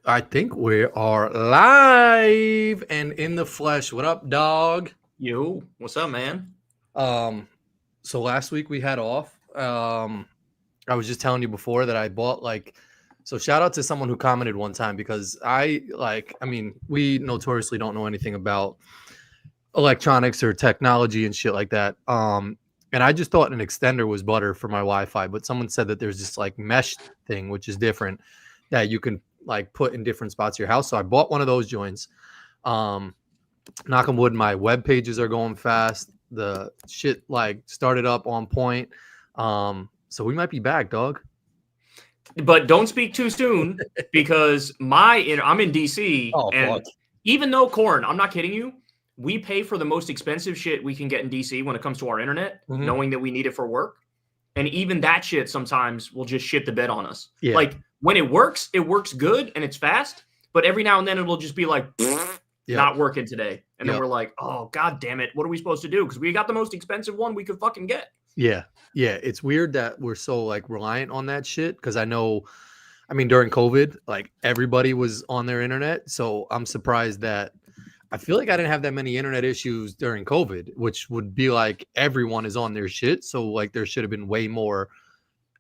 I think we are live and in the flesh. What up, dog? Yo, what's up, man? So last week we had off. I was just telling you before that I bought so shout out to someone who commented one time because we notoriously don't know anything about electronics or technology and shit like that. And I just thought an extender was better for my Wi-Fi, but someone said that there's this like mesh thing, which is different, that you can like put in different spots of your house. So I bought one of those joints. Um, Knock on wood, my web pages are going fast. The shit like started up on point. So we might be back, dog. But don't speak too soon because I'm in DC, Oh, and fuck. even though Corin, I'm not kidding you, we pay for the most expensive shit we can get in DC when it comes to our internet, knowing that we need it for work. And even that shit sometimes will just shit the bed on us. Yeah. Like when it works good and it's fast, but every now and then it'll just be like not working today. And then we're like, oh, God damn it. What are we supposed to do? Because we got the most expensive one we could fucking get. Yeah. It's weird that we're so like reliant on that shit. Because during COVID, like everybody was on their internet. So I'm surprised that I feel like I didn't have that many internet issues during COVID, which would be like everyone is on their shit. So like there should have been way more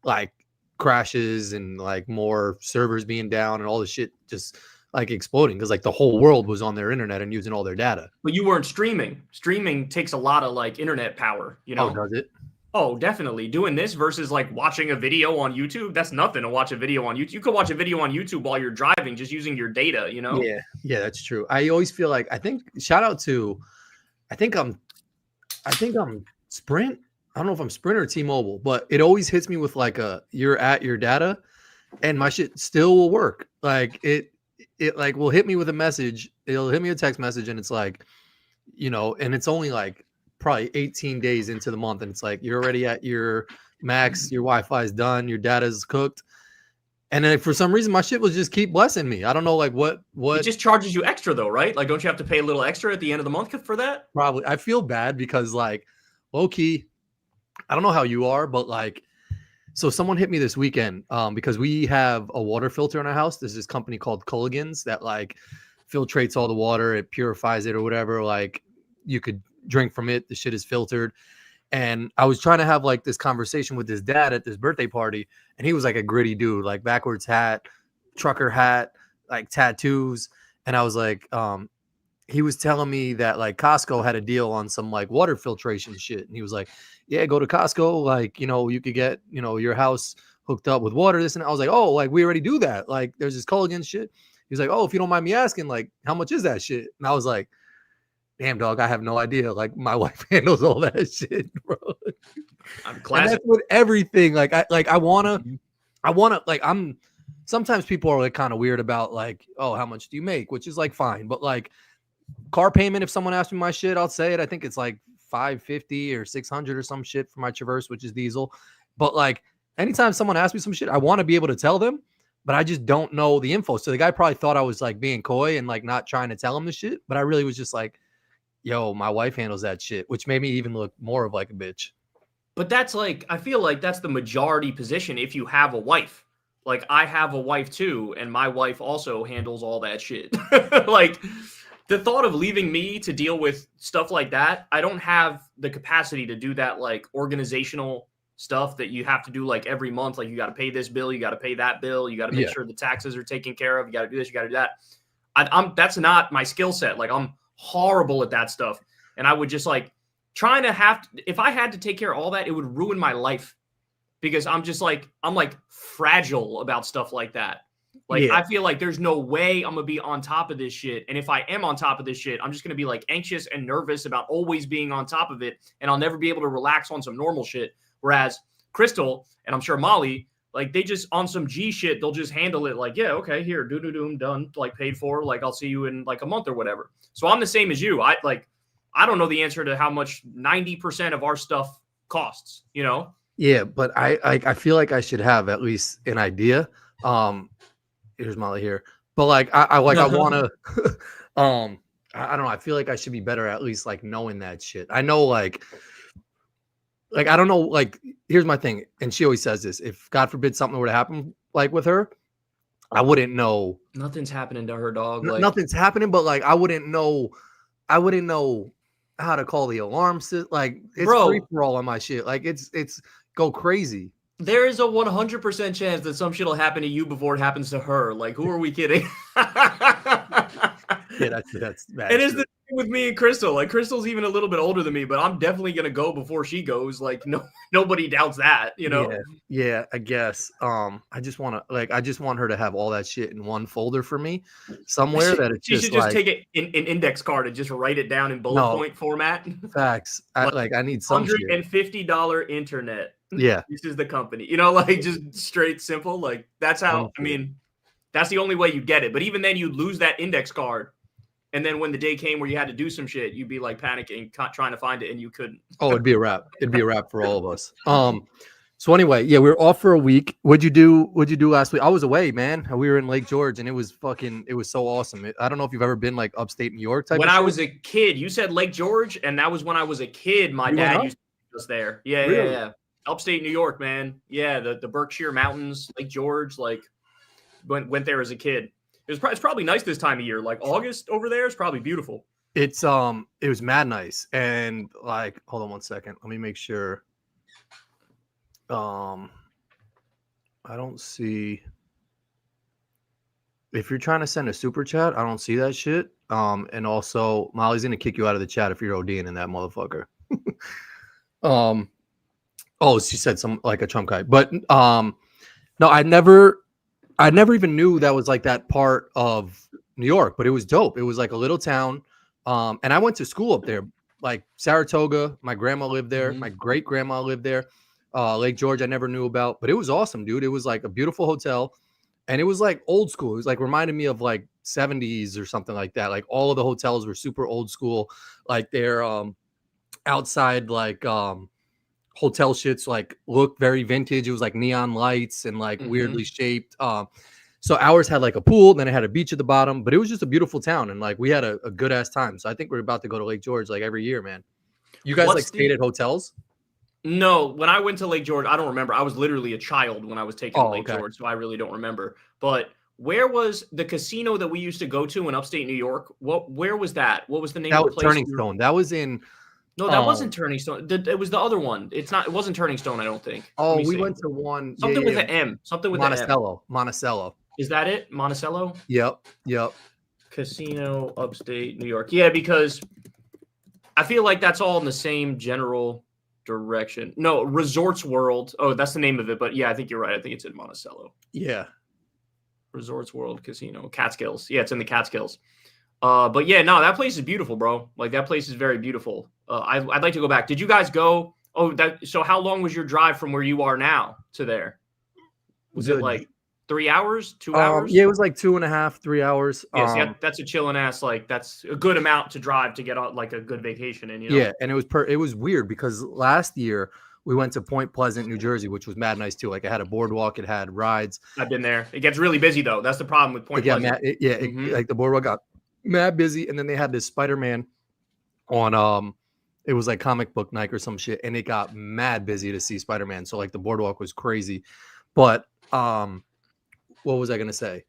like crashes and like more servers being down and all the shit just like exploding because like the whole world was on their internet and using all their data. But you weren't streaming. Streaming takes a lot of like internet power, you know? Oh, does it? Oh, definitely. Doing this versus like watching a video on YouTube, that's nothing to watch a video on YouTube. You could watch a video on YouTube while you're driving, just using your data, you know? Yeah, that's true. I always feel like I think I'm Sprint. I don't know if I'm Sprint or T-Mobile, but it always hits me with like you're at your data and my shit still will work. Like it like will hit me with a message. It'll hit me a text message and it's like, and it's only like probably 18 days into the month and it's like you're already at your max, your Wi-Fi is done, your data is cooked. And then for some reason my shit will just keep blessing me. I don't know like what it just charges you extra though, right? Like don't you have to pay a little extra at the end of the month for that? Probably. I feel bad because like low key, I don't know how you are, but like so someone hit me this weekend because we have a water filter in our house. There's this company called Kulinski's that like filtrates all the water, it purifies it or whatever. Like you could drink from it. The shit is filtered. And I was trying to have like this conversation with his dad at this birthday party, and he was like a gritty dude, like backwards hat, trucker hat, like tattoos. And I was like, he was telling me that like Costco had a deal on some like water filtration shit. And he was like, yeah, go to Costco. Like, you could get, your house hooked up with water, this and that. I was like, oh, like we already do that. Like there's this Culligan shit. He's like, oh, if you don't mind me asking, like, how much is that shit? And I was like, damn, dog, I have no idea. Like my wife handles all that shit, bro. I'm classic. That's with everything. Sometimes people are like kind of weird about like, oh, how much do you make? Which is like fine. But like car payment, if someone asks me my shit, I'll say it. I think it's like $550 or $600 or some shit for my Traverse, which is diesel. But like anytime someone asks me some shit, I want to be able to tell them, but I just don't know the info. So the guy probably thought I was like being coy and like not trying to tell him the shit, but I really was just like, yo, my wife handles that shit, which made me even look more of like a bitch. But that's like, I feel like that's the majority position if you have a wife. Like I have a wife too, and my wife also handles all that shit. Like the thought of leaving me to deal with stuff like that, I don't have the capacity to do that like organizational stuff that you have to do like every month. Like you got to pay this bill, you got to pay that bill, you got to make sure the taxes are taken care of, you got to do this, you got to do that. That's not my skill set. Like I'm horrible at that stuff. And I would just like if I had to take care of all that, it would ruin my life because I'm fragile about stuff like that. Like, I feel like there's no way I'm going to be on top of this shit. And if I am on top of this shit, I'm just going to be like anxious and nervous about always being on top of it. And I'll never be able to relax on some normal shit. Whereas Crystal, and I'm sure Molly, like they just on some G shit, they'll just handle it like, yeah, okay, here, do, done, like paid for, like I'll see you in like a month or whatever. So I'm the same as you. I don't know the answer to how much 90% of our stuff costs, Yeah, but I feel like I should have at least an idea. Here's Molly here. But like I want to I don't know, I feel like I should be better at least like knowing that shit. I know like I don't know, like here's my thing, and she always says this, if God forbid something were to happen like with her, I wouldn't know. Nothing's happening to her, dog. Like Nothing's happening, but like I wouldn't know how to call the alarm system. Like it's free bro, for all on my shit. Like it's go crazy. there is a 100% chance that some shit will happen to you before it happens to her. Like, who are we kidding? Yeah, that's bad. It is the thing with me and Crystal. Like, Crystal's even a little bit older than me, but I'm definitely gonna go before she goes. Like, nobody doubts that, you know. Yeah, I guess. I just want her to have all that shit in one folder for me somewhere that it's She just should just like take it in an index card and just write it down in bullet point format. facts. I need some shit. $150 internet. Yeah. This is the company. You know, like just straight simple. Like that's how I mean, that's the only way you get it. But even then you'd lose that index card. And then when the day came where you had to do some shit, you'd be like panicking, trying to find it, and you couldn't. Oh, it'd be a wrap. It'd be a wrap for all of us. So anyway, yeah, we were off for a week. What'd you do last week? I was away, man. We were in Lake George, and it was so awesome. I don't know if you've ever been like upstate New York type. When I was a kid, you said Lake George, and that was when I was a kid. My dad used to take us there. Yeah, really? Yeah. Upstate New York, man. Yeah, the Berkshire Mountains, Lake George. Like went there as a kid. It's probably nice this time of year. Like August over there is probably beautiful. It was mad nice. And like, hold on one second. Let me make sure. I don't see. If you're trying to send a super chat, I don't see that shit. And also Molly's gonna kick you out of the chat if you're ODing in that motherfucker. Oh, she said some like a Trump guy, but no, I never even knew that was like that part of New York, but it was dope. It was like a little town. And I went to school up there, like Saratoga. My grandma lived there. My great grandma lived there. Lake George, I never knew about, but it was awesome, dude. It was like a beautiful hotel, and it was like old school. It was like reminded me of like 70s or something like that. Like all of the hotels were super old school, like they're outside like hotel shits like looked very vintage. It was like neon lights and like weirdly shaped. So ours had like a pool, then it had a beach at the bottom, but it was just a beautiful town, and like we had a good ass time. So I think we're about to go to Lake George like every year, man. You guys like stayed at hotels? No, when I went to Lake George, I don't remember. I was literally a child when I was taken to Lake George, so I really don't remember. But where was the casino that we used to go to in upstate New York? Where was that? What was the name of the place? Turning Stone. That was in. No, that wasn't Turning Stone. It was the other one. It wasn't Turning Stone, I don't think. Oh, we went to one. Something with an M. Something with Monticello. Monticello. Is that it? Monticello? Yep. Casino, upstate New York. Yeah, because I feel like that's all in the same general direction. No, Resorts World. Oh, that's the name of it. But yeah, I think you're right. I think it's in Monticello. Yeah. Resorts World Casino. Catskills. Yeah, it's in the Catskills. But yeah, no, that place is beautiful, bro. Like that place is very beautiful. I'd like to go back. Did you guys go? Oh, so how long was your drive from where you are now to there? Was it like 3 hours, 2 hours? Yeah, it was like 2.5, 3 hours. Yes, that's a chilling ass. Like that's a good amount to drive to get on like a good vacation in. You know? Yeah, and it was weird because last year we went to Point Pleasant, New Jersey, which was mad nice too. Like it had a boardwalk, it had rides. I've been there. It gets really busy though. That's the problem with Point Pleasant. Like the boardwalk got mad busy, and then they had this Spider-Man on it was like comic book night or some shit, and it got mad busy to see Spider-Man. So like the boardwalk was crazy. But what was I gonna say?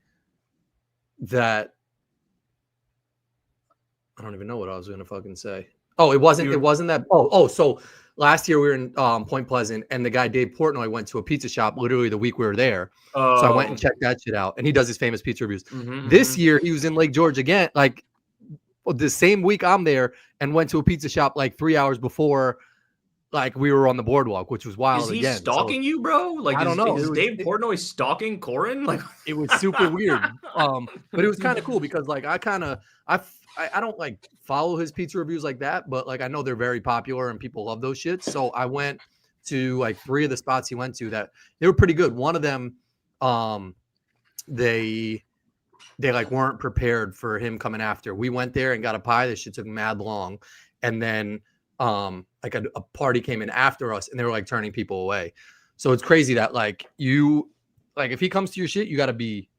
That I don't even know what I was gonna fucking say. Oh, it wasn't that. So last year we were in Point Pleasant, and the guy Dave Portnoy went to a pizza shop literally the week we were there. So I went and checked that shit out, and he does his famous pizza reviews. This year he was in Lake George again, like the same week I'm there, and went to a pizza shop like 3 hours before. Like we were on the boardwalk, which was wild. Is he stalking you, bro? Like I don't know. Is Dave Portnoy stalking Corin? Like it was super weird. But it was kind of cool because like I don't like follow his pizza reviews like that, but like I know they're very popular and people love those shits. So I went to like 3 of the spots he went to that they were pretty good. One of them, they like weren't prepared for him coming after. We went there and got a pie. This shit took mad long, and then like a party came in after us, and they were like turning people away. So it's crazy that like if he comes to your shit, you gotta be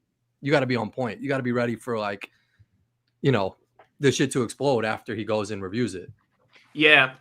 on point. You gotta be ready for like, you know, the shit to explode after he goes and reviews it. Yeah,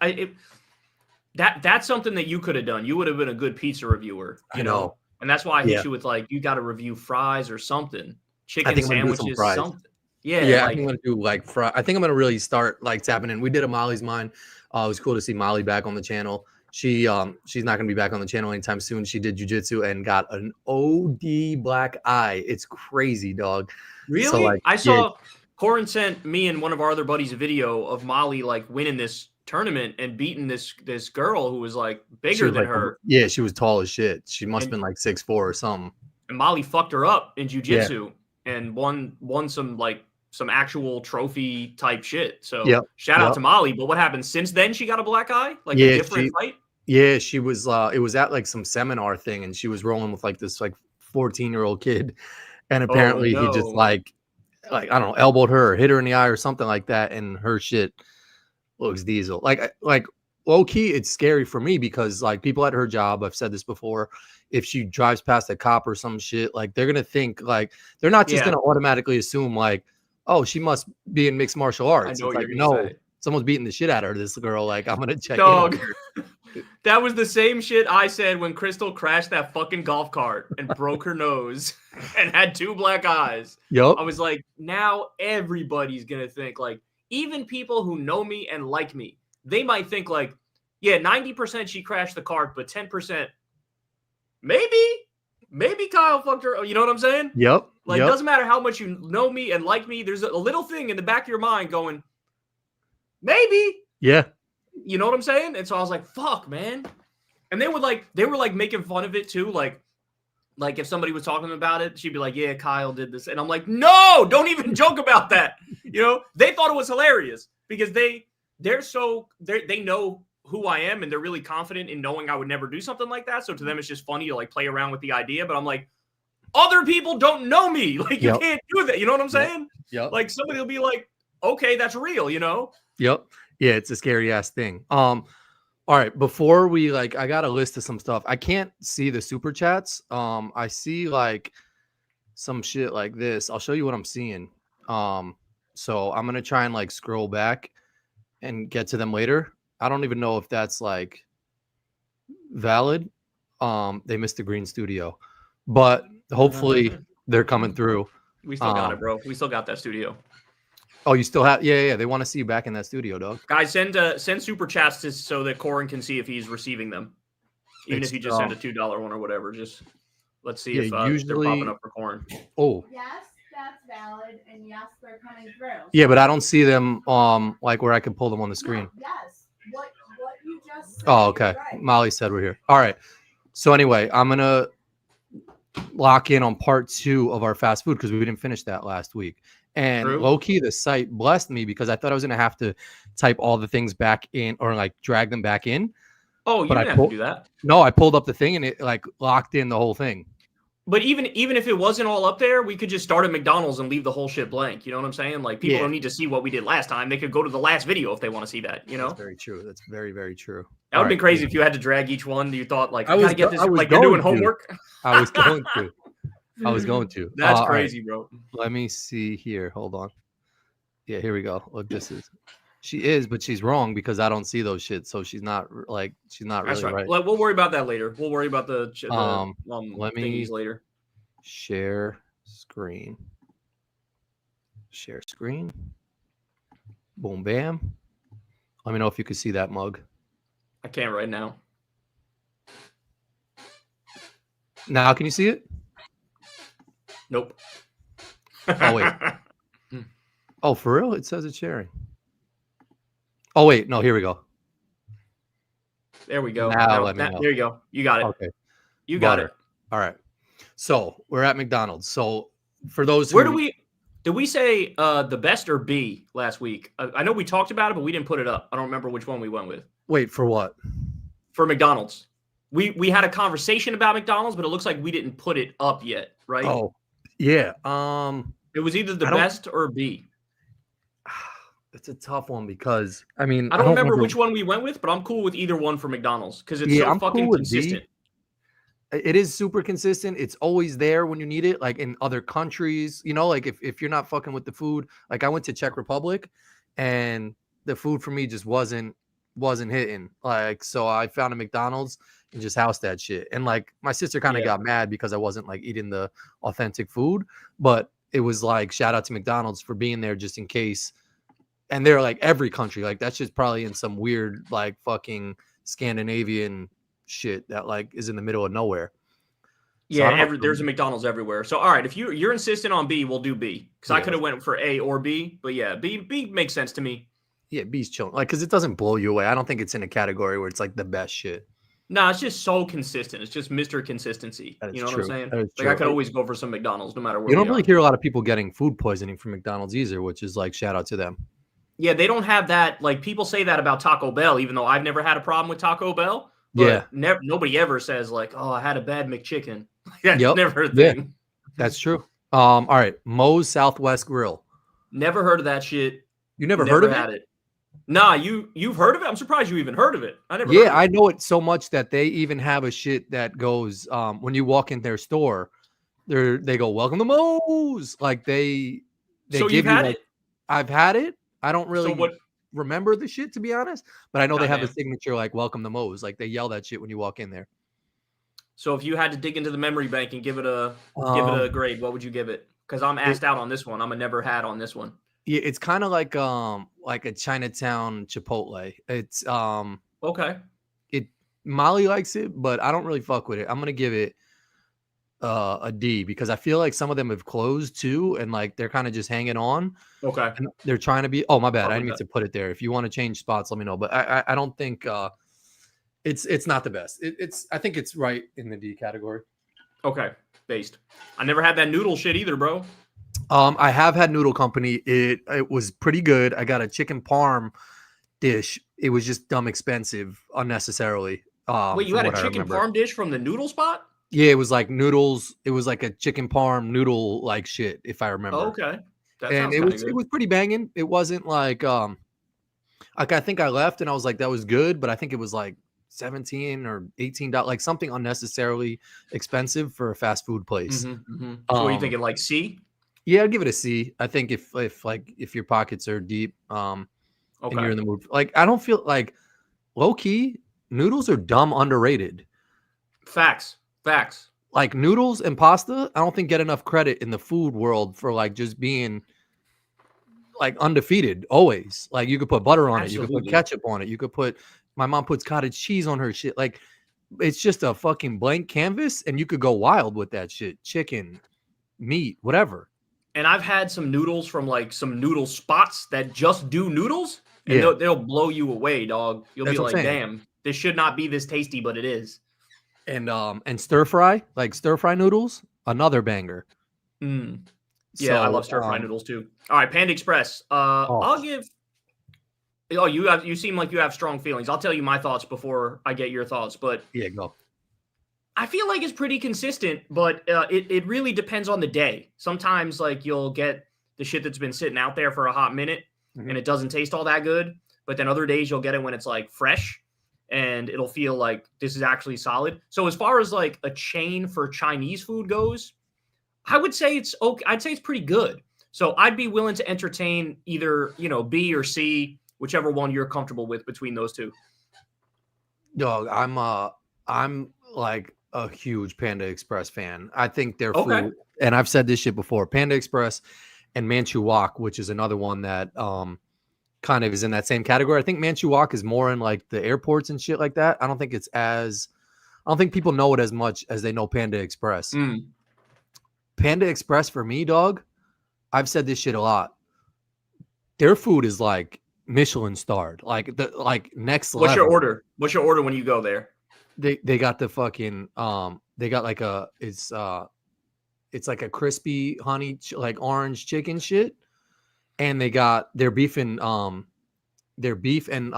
that's something that you could have done. You would have been a good pizza reviewer. You know, And that's why I Yeah. hit you with like, you got to review fries or something, I chicken think I'm gonna do some sandwiches, fries. something. Yeah, Yeah, I like think I'm gonna do like I think I'm gonna really start like tapping in. We did a Molly's Mine. It was cool to see Molly back on the channel. She's not gonna be back on the channel anytime soon. She did jujitsu and got an OD black eye. It's crazy, dog. So really, like, I yeah, saw Corin sent me and one of our other buddies a video of Molly like winning this tournament and beating this girl who was like she bigger was than like, her, yeah, she was tall as shit. She must have and been like 6'4" or something. Molly fucked her up in Yeah. jujitsu and won some actual trophy type shit. So Yep. shout out Yep. to Molly. But what happened since then? She got a black eye, like a Yeah. different fight. Yeah. She was. It was at like some seminar thing, and she was rolling with like this like 14-year-old kid, and Oh apparently he just no. like I don't know, elbowed her, or hit her in the eye or something like that, and her shit looks diesel. Like low key, it's scary for me because like people at her job, I've said this before, if she drives past a cop or some shit, like they're gonna think like they're not just Yeah, gonna automatically assume like, oh, she must be in mixed martial I arts. know It's what like, you're gonna no, say. someone's beating the shit out of her. This girl, like, I'm gonna check in on Dog. her. That was the same shit I said when Crystal crashed that fucking golf cart and broke her nose and had 2 black eyes. Yup. I was like, now everybody's gonna think like, even people who know me and like me, they might think like, yeah, 90% she crashed the cart, but 10% maybe Kyle fucked her. You know what I'm saying? Yep. Like, doesn't matter how much you know me and like me. There's a little thing in the back of your mind going, maybe. Yeah. You know what I'm saying? And so I was like, fuck, man. And they were like making fun of it too. Like if somebody was talking about it, she'd be like, yeah, Kyle did this. And I'm like, no, don't even joke about that. You know, they thought it was hilarious because they know who I am and they're really confident in knowing I would never do something like that. So to them, it's just funny to like play around with the idea. But I'm like, other people don't know me. Like, you can't do that. You know what I'm saying? Yep. Like somebody will be like, okay, that's real, you know? Yep. Yeah, it's a scary ass thing. All right, before we I got a list of some stuff. I can't see the super chats. I see like some shit like this. I'll show you what I'm seeing. So I'm gonna try and like scroll back and get to them later. I don't even know if that's like valid. They missed the green studio, but hopefully they're coming through. We still got it, bro. We still got that studio. Oh, you still have? Yeah. They want to see you back in that studio, dog. Guys, send super chats so that Corin can see if he's receiving them. Even if you just send a $2 one or whatever, just let's see if they're popping up for Corin. Oh. Yes, that's valid, and yes, they're coming through. Yeah, but I don't see them like where I can pull them on the screen. No, yes, what you just said. Oh, okay. Right. Molly said we're here. All right. So anyway, I'm gonna lock in on part 2 of our fast food because we didn't finish that last week. And low key, the site blessed me because I thought I was gonna have to type all the things back in or like drag them back in. Oh, you didn't have to do that. No, I pulled up the thing and it like locked in the whole thing. But even if it wasn't all up there, we could just start at McDonald's and leave the whole shit blank. You know what I'm saying? Like people don't need to see what we did last time. They could go to the last video if they want to see that. You know? That's very true. That's very, very true. That would have been crazy if you had to drag each one. You thought like, I was gotta get this, like you're you're doing homework. I was going to. I was going to. That's crazy, bro. Let me see here. Hold on. Yeah, here we go. Look, this is. She is, but she's wrong because I don't see those shit. So she's not really right. Well, we'll worry about that later. We'll worry about the let me thingies later. Share screen. Share screen. Boom, bam. Let me know if you can see that mug. I can't right now. Now, can you see it? Nope. Oh, wait. Oh, for real? It says it's sharing. Oh, wait. No, here we go. There we go. Now let me know. There you go. You got it. Okay. You got it. All right. So we're at McDonald's. So for those did we say the best or B last week? I know we talked about it, but we didn't put it up. I don't remember which one we went with. Wait, for what? For McDonald's. We had a conversation about McDonald's, but it looks like we didn't put it up yet, right? Oh, yeah. It was either the best or B. It's a tough one because I mean I don't remember which one we went with, but I'm cool with either one for McDonald's because it's so fucking consistent. It is super consistent. It's always there when you need it. Like in other countries, you know, like if you're not fucking with the food, like I went to Czech Republic and the food for me just wasn't wasn't hitting. Like, so I found a McDonald's and just housed that shit. And like my sister kind of got mad because I wasn't like eating the authentic food, but it was like shout out to McDonald's for being there just in case. And they're like every country, like that's just probably in some weird like fucking Scandinavian shit that like is in the middle of nowhere. So Yeah, there's a McDonald's everywhere. So all right, if you're insistent on B, we'll do B because I could have went for A or B, but yeah, B makes sense to me. Yeah, B's chilling, like because it doesn't blow you away. I don't think it's in a category where it's like the best shit. No, it's just so consistent. It's just Mr. Consistency. You know what I'm saying? Like I could always go for some McDonald's no matter where. You don't really hear a lot of people getting food poisoning from McDonald's either, which is like shout out to them. Yeah, they don't have that. Like people say that about Taco Bell, even though I've never had a problem with Taco Bell. But nobody ever says like, "Oh, I had a bad McChicken." That's never a thing. Yeah, that's true. All right, Moe's Southwest Grill. Never heard of that shit. You never heard of it? Nah, you've heard of it? I'm surprised you even heard of it. I never. Yeah, I know it so much that they even have a shit that goes when you walk in their store, they go welcome to Moe's. Like they so give you've had you, it? I've had it. I don't really remember the shit to be honest, but I know they have a signature like welcome to Moe's. Like they yell that shit when you walk in there. So if you had to dig into the memory bank and give it a grade, what would you give it? Because I'm asked out on this one. I'm a never had on this one. Yeah, it's kind of like a Chinatown Chipotle. It's okay. Molly likes it, but I don't really fuck with it. I'm gonna give it a D because I feel like some of them have closed too, and like they're kind of just hanging on. Okay. And they're trying to be. Oh my bad, I didn't mean to put it there. If you want to change spots, let me know. But I don't think it's not the best. I think it's right in the D category. Okay, based. I never had that noodle shit either, bro. I have had Noodle Company. It was pretty good. I got a chicken parm dish. It was just dumb expensive unnecessarily. Wait, you had a chicken parm dish from the noodle spot? Yeah, it was like noodles. It was like a chicken parm noodle like shit, if I remember. Okay. And it was pretty banging. It wasn't like I think I left and I was like, that was good, but I think it was like $17 or $18, like something unnecessarily expensive for a fast food place. So what are you thinking, like C? Yeah, I'd give it a C. I think if your pockets are deep, and you're in the mood, like I don't feel like low key noodles are dumb underrated. Facts. Like noodles and pasta, I don't think get enough credit in the food world for like just being like undefeated always. Like you could put butter on it, you could put ketchup on it, you could put. My mom puts cottage cheese on her shit. Like it's just a fucking blank canvas, and you could go wild with that shit. Chicken, meat, whatever. And I've had some noodles from like some noodle spots that just do noodles, and they'll blow you away, dog. You'll be like, damn, this should not be this tasty, but it is. And stir fry noodles, another banger. Yeah, so, I love stir fry noodles too. All right, Panda Express. I'll give. Oh, you seem like you have strong feelings. I'll tell you my thoughts before I get your thoughts, but yeah, go. I feel like it's pretty consistent, but it really depends on the day. Sometimes like you'll get the shit that's been sitting out there for a hot minute and it doesn't taste all that good. But then other days you'll get it when it's like fresh and it'll feel like this is actually solid. So as far as like a chain for Chinese food goes, I would say it's okay. I'd say it's pretty good. So I'd be willing to entertain either, B or C, whichever one you're comfortable with between those two. Dog, I'm like a huge Panda Express fan. I think their food, and I've said this shit before, Panda Express and Manchu Wok, which is another one that kind of is in that same category. I think Manchu Wok is more in like the airports and shit like that. I don't think people know it as much as they know Panda Express. Panda Express for me, dog, I've said this shit a lot. Their food is like Michelin starred, like next level. What's your order when you go there? They got the fucking they got like it's like a crispy honey like orange chicken shit, and they got their beef and like beef and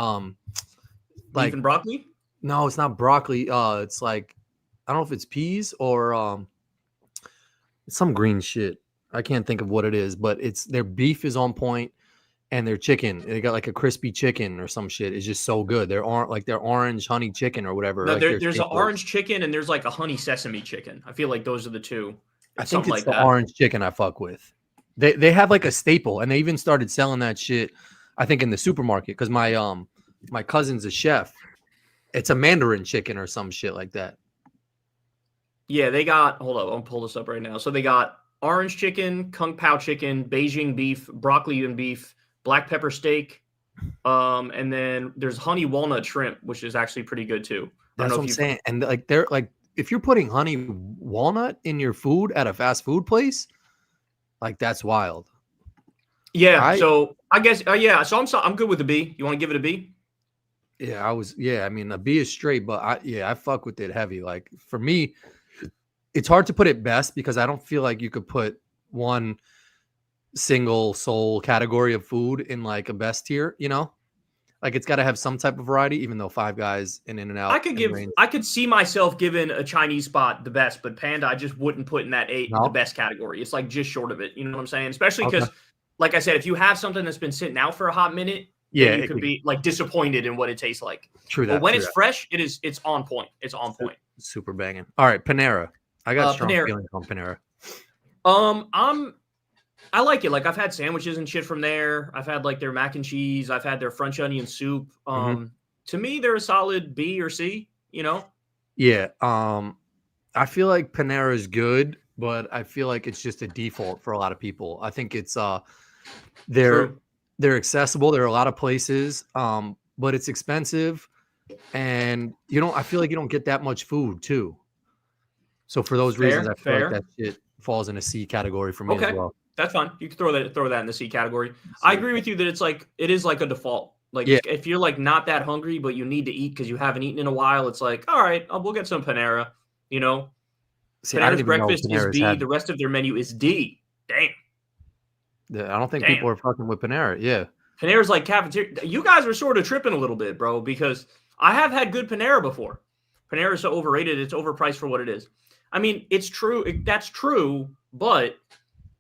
broccoli. No, it's not broccoli. It's like I don't know if it's peas or it's some green shit. I can't think of what it is, but it's their beef is on point. And their chicken, they got like a crispy chicken or some shit. It's just so good. They're their orange honey chicken or whatever. No, like there's an orange chicken and there's like a honey sesame chicken. I feel like those are the two. I think it's the orange chicken I fuck with. They have like a staple, and they even started selling that shit. I think in the supermarket because my my cousin's a chef. It's a Mandarin chicken or some shit like that. Yeah, they got. Hold up, I'll pull this up right now. So they got orange chicken, kung pao chicken, Beijing beef, broccoli and beef, black pepper steak, and then there's honey walnut shrimp, which is actually pretty good too. That's what I'm saying. And like they're like, if you're putting honey walnut in your food at a fast food place, like that's wild. Yeah. So I guess yeah. So I'm good with a B. You want to give it a B? Yeah, I mean, a B is straight, but I fuck with it heavy. Like for me, it's hard to put it best because I don't feel like you could put one single sole category of food in like a best tier, you know? Like it's got to have some type of variety, even though Five Guys and In-N-Out. I could see myself giving a Chinese spot the best, but Panda I just wouldn't put in that the best category. It's like just short of it. You know what I'm saying? Especially because, like I said, if you have something that's been sitting out for a hot minute, yeah, you could be like disappointed in what it tastes like. True that. But when it's fresh, it's on point. It's on point. Super banging. All right, Panera. I got strong feelings on Panera. I like it. Like I've had sandwiches and shit from there. I've had like their mac and cheese. I've had their French onion soup. To me, they're a solid B or C. You know. Yeah. I feel like Panera is good, but I feel like it's just a default for a lot of people. I think it's they're accessible. There are a lot of places, but it's expensive, and I feel like you don't get that much food too. So for those reasons, I feel like that shit falls in a C category for me as well. That's fine. You can throw that in the C category. I agree with you that it is like a default. Like if you're like not that hungry, but you need to eat because you haven't eaten in a while, it's like, all right, we'll get some Panera. Panera's breakfast is B. The rest of their menu is D. Damn. Yeah, I don't think people are fucking with Panera. Yeah. Panera's like cafeteria. You guys are sort of tripping a little bit, bro, because I have had good Panera before. Panera is so overrated. It's overpriced for what it is. I mean, it's true. That's true, but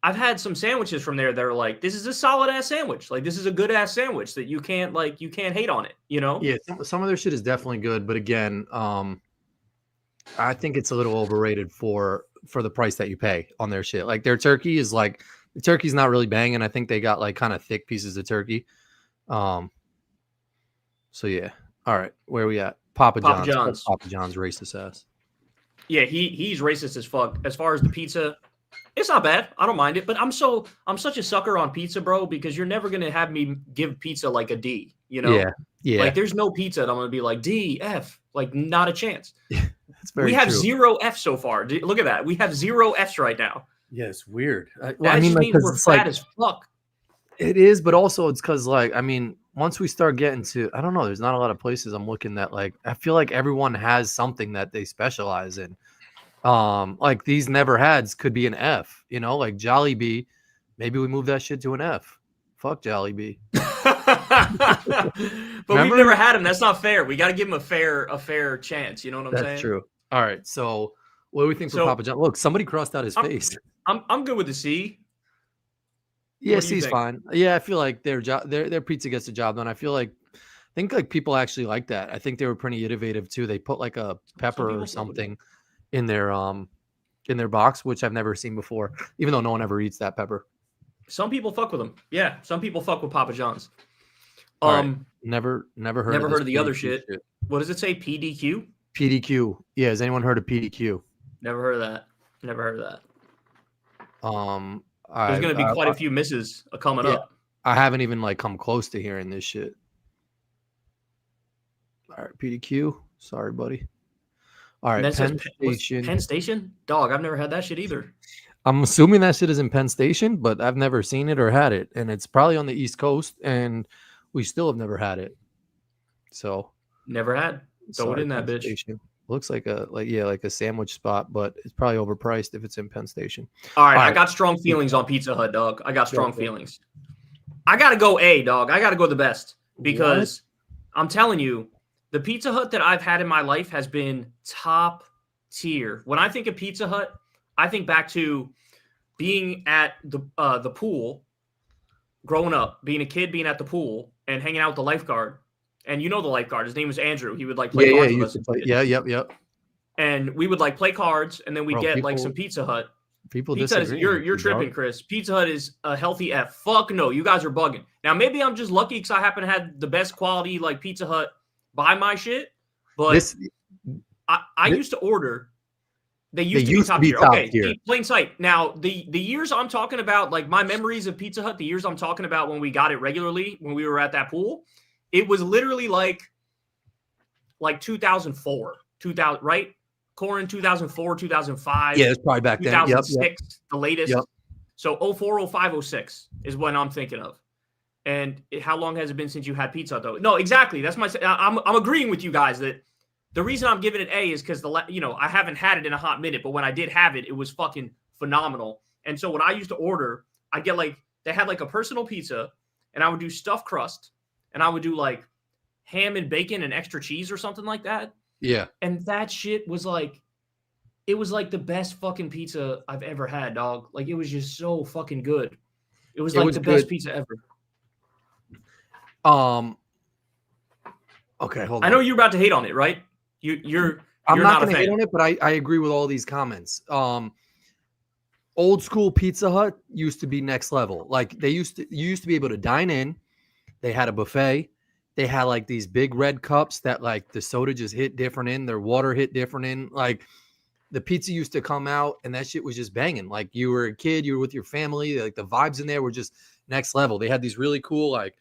I've had some sandwiches from there that are like, this is a solid ass sandwich. Like, this is a good ass sandwich that you can't hate on it, Yeah, some of their shit is definitely good, but again, I think it's a little overrated for the price that you pay on their shit. Like their turkey is like, the turkey's not really banging. I think they got like kind of thick pieces of turkey. So yeah. All right, where are we at? Papa John's. Papa John's racist ass. Yeah, he's racist as fuck. As far as the pizza, it's not bad. I don't mind it, but I'm such a sucker on pizza, bro, because you're never gonna have me give pizza like a D. Yeah. Like there's no pizza that I'm gonna be like D, F, like not a chance. That's very. We have 0 F so far. Look at that. We have 0 Fs right now. Yeah, it's weird. I mean, like, we're fat as fuck. It is, but also it's because, like, I mean, once we start getting to, I don't know, there's not a lot of places I'm looking at. Like, I feel like everyone has something that they specialize in. Like these never hads could be an F, like Jollibee. Maybe we move that shit to an F. Fuck Jollibee. But we've never had him. That's not fair. We got to give him a fair chance. You know what I'm saying? That's true. All right. So what do we think for Papa John? Look, somebody crossed out his face. I'm good with the C. Yeah, C's fine. Yeah, I feel like their pizza gets the job done. I think like people actually like that. I think they were pretty innovative too. They put like a pepper or something in their box, which I've never seen before, even though no one ever eats that pepper. Some people fuck with them. Yeah, some people fuck with Papa John's. Right. Never heard of the other shit. What does it say? PDQ? PDQ. Yeah, has anyone heard of PDQ? Never heard of that. There's going to be quite a few misses coming up. I haven't even like come close to hearing this shit. All right, PDQ. Sorry, buddy. All right, Penn Station. Penn Station? Dog, I've never had that shit either. I'm assuming that shit is in Penn Station, but I've never seen it or had it. And it's probably on the East Coast, and we still have never had it. So never had. Throw it in that bitch. Station. Looks like a sandwich spot, but it's probably overpriced if it's in Penn Station. All right, I got strong feelings on Pizza Hut, dog. I got strong feelings. I gotta go A, dog. I gotta go the best because I'm telling you, the Pizza Hut that I've had in my life has been top tier. When I think of Pizza Hut, I think back to being at the pool, growing up, being a kid, being at the pool and hanging out with the lifeguard. And the lifeguard, his name was Andrew. He would like play cards with us. Yep. And we would like play cards, and then we'd get like some Pizza Hut. People Pizza Hut is disagree. you're tripping, Chris. Pizza Hut is a healthy F. Fuck no, you guys are bugging. Now maybe I'm just lucky because I happen to have the best quality like Pizza Hut by my shit. But I used to order. They used to be top tier. Okay, plain sight. Now the years I'm talking about, like my memories of Pizza Hut, the years I'm talking about when we got it regularly, when we were at that pool, it was literally like 2004, 2000, right? Corin 2004, 2005. Yeah, it's probably back then. 2006, the latest. Yep. So 04, 05, 06 is what I'm thinking of. And how long has it been since you had Pizza Hut, though? No, exactly. That's I'm agreeing with you guys that the reason I'm giving it A is because I haven't had it in a hot minute, but when I did have it, it was fucking phenomenal. And so when I used to order, I'd get they had like a personal pizza, and I would do stuffed crust, and I would do like ham and bacon and extra cheese or something like that. Yeah. And that shit was it was like the best fucking pizza I've ever had, dog. Like it was just so fucking good. It was the best pizza ever. Okay, hold on. I know you're about to hate on it, right? I'm not going to hate on it, but I agree with all these comments. Old school Pizza Hut used to be next level. Like you used to be able to dine in. They had a buffet. They had like these big red cups that like the soda just hit different in, their water hit different in. Like the pizza used to come out and that shit was just banging. Like you were a kid, you were with your family, like the vibes in there were just next level. They had these really cool like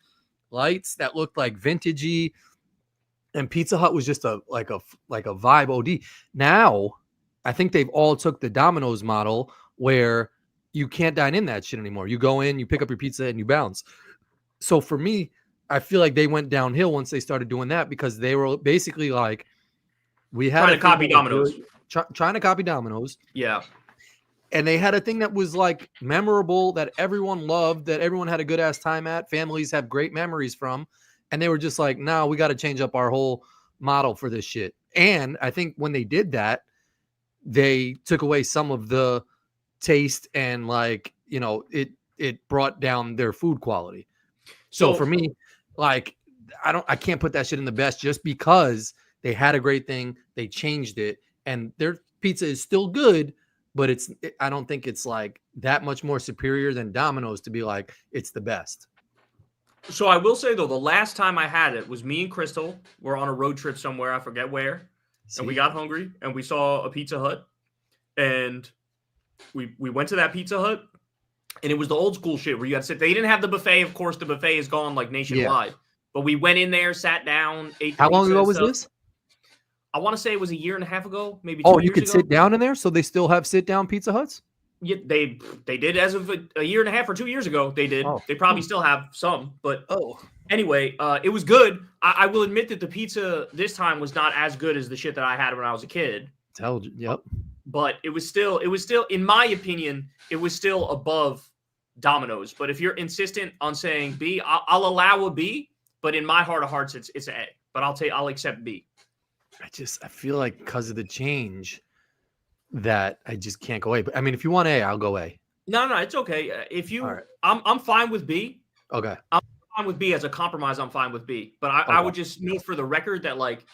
lights that looked like vintagey, and Pizza Hut was just a vibe OD. Now, I think they've all took the Domino's model where you can't dine in that shit anymore. You go in, you pick up your pizza and you bounce. So for me, I feel like they went downhill once they started doing that because they were basically like, we had trying to copy Domino's. Trying to copy Domino's. Yeah. And they had a thing that was like memorable that everyone loved, that everyone had a good ass time at, families have great memories from. And they were just like, no, we got to change up our whole model for this shit. And I think when they did that, they took away some of the taste and like, it brought down their food quality. So for me, like, I can't put that shit in the best just because they had a great thing. They changed it and their pizza is still good, but I don't think it's like that much more superior than Domino's to be like, it's the best. So I will say though, the last time I had it was me and Crystal were on a road trip somewhere. I forget where. And we got hungry and we saw a Pizza Hut and we went to that Pizza Hut. And it was the old school shit where you had to sit. They didn't have the buffet. Of course, the buffet is gone like nationwide. Yeah. But we went in there, sat down, ate. How long ago was this? I want to say it was a year and a half ago, maybe 2 years ago. Oh, you could sit down in there? So they still have sit-down Pizza Huts? Yeah, they did as of a year and a half or 2 years ago. They did. Oh. They probably still have some. But anyway, it was good. I will admit that the pizza this time was not as good as the shit that I had when I was a kid. Yep. But it was still, in my opinion, it was still above Domino's. But if you're insistent on saying B, I'll allow a B. But in my heart of hearts, it's an A. But I'll accept B. I feel like because of the change that I just can't go A. But I mean, if you want A, I'll go A. No, it's okay. If you, right. I'm fine with B. Okay. I'm fine with B as a compromise. I'm fine with B. But I would just note for the record that like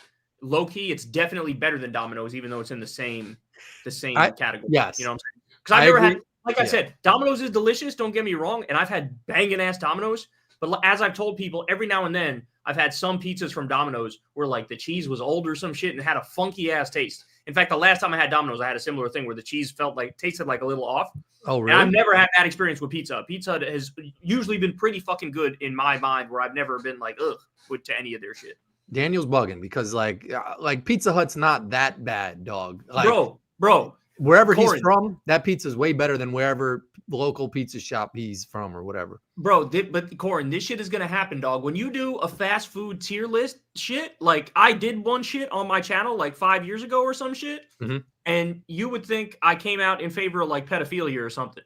low key, it's definitely better than Domino's, even though it's in the same category. Yes. You know what I'm saying? Because I've never had, like I said, Domino's is delicious. Don't get me wrong. And I've had banging ass Domino's. But as I've told people, every now and then, I've had some pizzas from Domino's where like the cheese was old or some shit and had a funky ass taste. In fact, the last time I had Domino's, I had a similar thing where the cheese tasted like a little off. Oh, really? And I've never had that experience with pizza. Pizza has usually been pretty fucking good in my mind, where I've never been like, ugh, to any of their shit. Daniel's bugging because like Pizza Hut's not that bad, dog. Like, bro. Wherever Corin, he's from, that pizza's way better than wherever local pizza shop he's from or whatever. Bro, but Corin, this shit is going to happen, dog. When you do a fast food tier list shit, like I did one shit on my channel like 5 years ago or some shit, and you would think I came out in favor of like pedophilia or something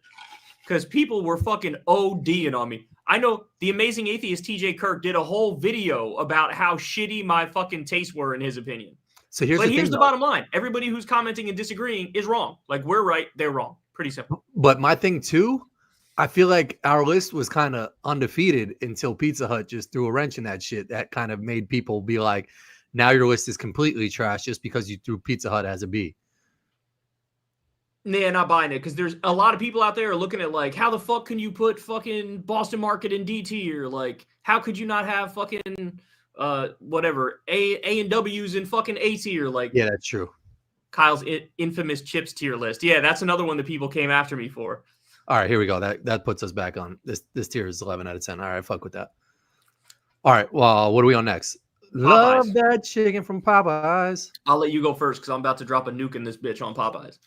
because people were fucking ODing on me. I know the amazing atheist TJ Kirk did a whole video about how shitty my fucking tastes were in his opinion. So here's the bottom line. Everybody who's commenting and disagreeing is wrong. Like we're right, they're wrong. Pretty simple. But my thing too, I feel like our list was kind of undefeated until Pizza Hut just threw a wrench in that shit. That kind of made people be like, now your list is completely trash just because you threw Pizza Hut as a B. Nah, not buying it because there's a lot of people out there are looking at like, how the fuck can you put fucking Boston Market in D tier? Like, how could you not have fucking whatever A and W's in fucking A tier? Like, Yeah, that's true. Kyle's infamous chips tier list. Yeah, that's another one that people came after me for. All right, here we go. That puts us back on this. This tier is 11 out of 10. All right, fuck with that. All right, well, what are we on next? Love Popeyes. that chicken from Popeyes. I'll let you go first because I'm about to drop a nuke in this bitch on Popeyes.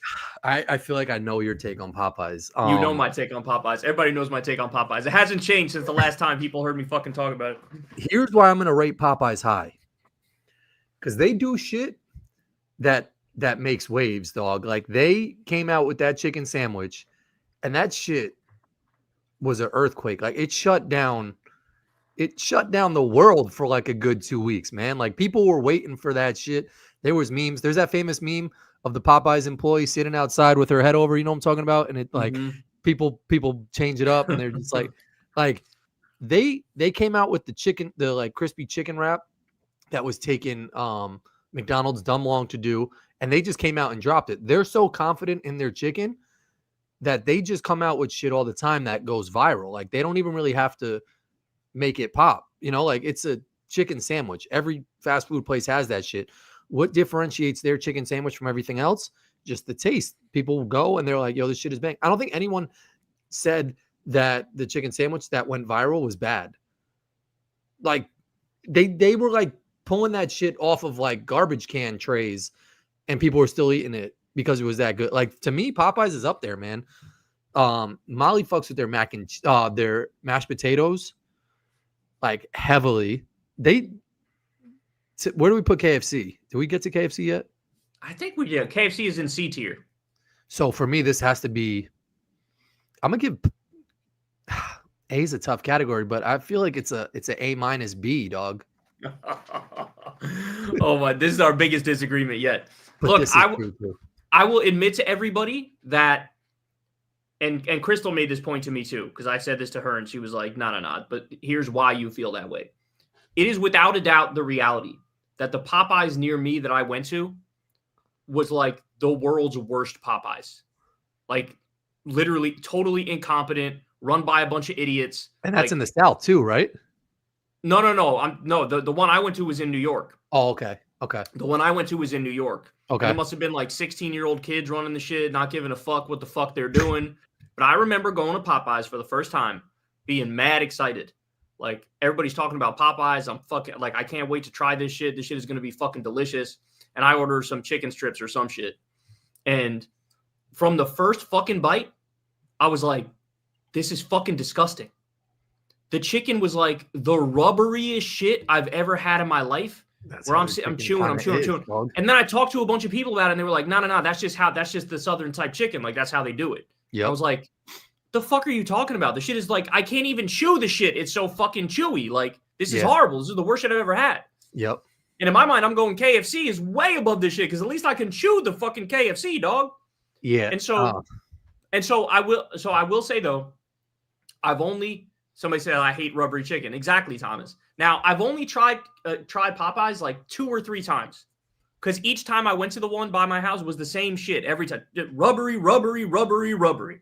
I feel like I know your take on Popeyes. You know my take on Popeyes. Everybody knows my take on Popeyes. It hasn't changed since the last time people heard me fucking talk about it. Here's why I'm gonna rate Popeyes high. Because they do shit that makes waves, dog. Like they came out with that chicken sandwich, and that shit was an earthquake. Like it shut down the world for like a good 2 weeks, man. Like people were waiting for that shit. There was memes. There's that famous meme of the Popeyes employee sitting outside with her head over. You know what I'm talking about? And it like people change it up, and they're just like they came out with the like crispy chicken wrap that was taking McDonald's dumb long to do, and they just came out and dropped it. They're so confident in their chicken that they just come out with shit all the time that goes viral. Like they don't even really have to make it pop. You know, like it's a chicken sandwich. Every fast food place has that shit. What differentiates their chicken sandwich from everything else? Just the taste. People go and they're like, yo, this shit is bang. I don't think anyone said that the chicken sandwich that went viral was bad. Like they were like pulling that shit off of like garbage can trays and people were still eating it because it was that good. Like to me, Popeyes is up there, man. Molly fucks with their mashed potatoes like heavily. Where do we put KFC? Do we get to KFC yet? I think we did. KFC is in C tier. So for me, this has to be. I'm gonna give A is a tough category, but I feel like it's a A- B, dog. Oh my! This is our biggest disagreement yet. But Look, I will admit to everybody that, and Crystal made this point to me too, because I said this to her and she was like, no. But here's why you feel that way. It is without a doubt the reality that the Popeyes near me that I went to was like the world's worst Popeyes. Like literally totally incompetent, run by a bunch of idiots. And that's like, in the South too, right? No. The one I went to was in New York. Oh, okay. The one I went to was in New York. Okay. And it must have been like 16-year-old kids running the shit, not giving a fuck what the fuck they're doing. But I remember going to Popeyes for the first time, being mad excited. Like everybody's talking about Popeyes. I'm fucking like, I can't wait to try this shit. This shit is going to be fucking delicious. And I ordered some chicken strips or some shit. And from the first fucking bite, I was like, this is fucking disgusting. The chicken was like the rubberiest shit I've ever had in my life. Where I'm chewing. And then I talked to a bunch of people about it and they were like, no, that's just the Southern type chicken. Like that's how they do it. Yeah. I was like, the fuck are you talking about? The shit is like, I can't even chew the shit. It's so fucking chewy. Like this is horrible. This is the worst shit I've ever had. Yep. And in my mind, I'm going KFC is way above this shit because at least I can chew the fucking KFC, dog. Yeah. And so I will say though, somebody said I hate rubbery chicken. Exactly, Thomas. Now I've only tried Popeyes like 2 or 3 times because each time I went to the one by my house was the same shit every time. Rubbery.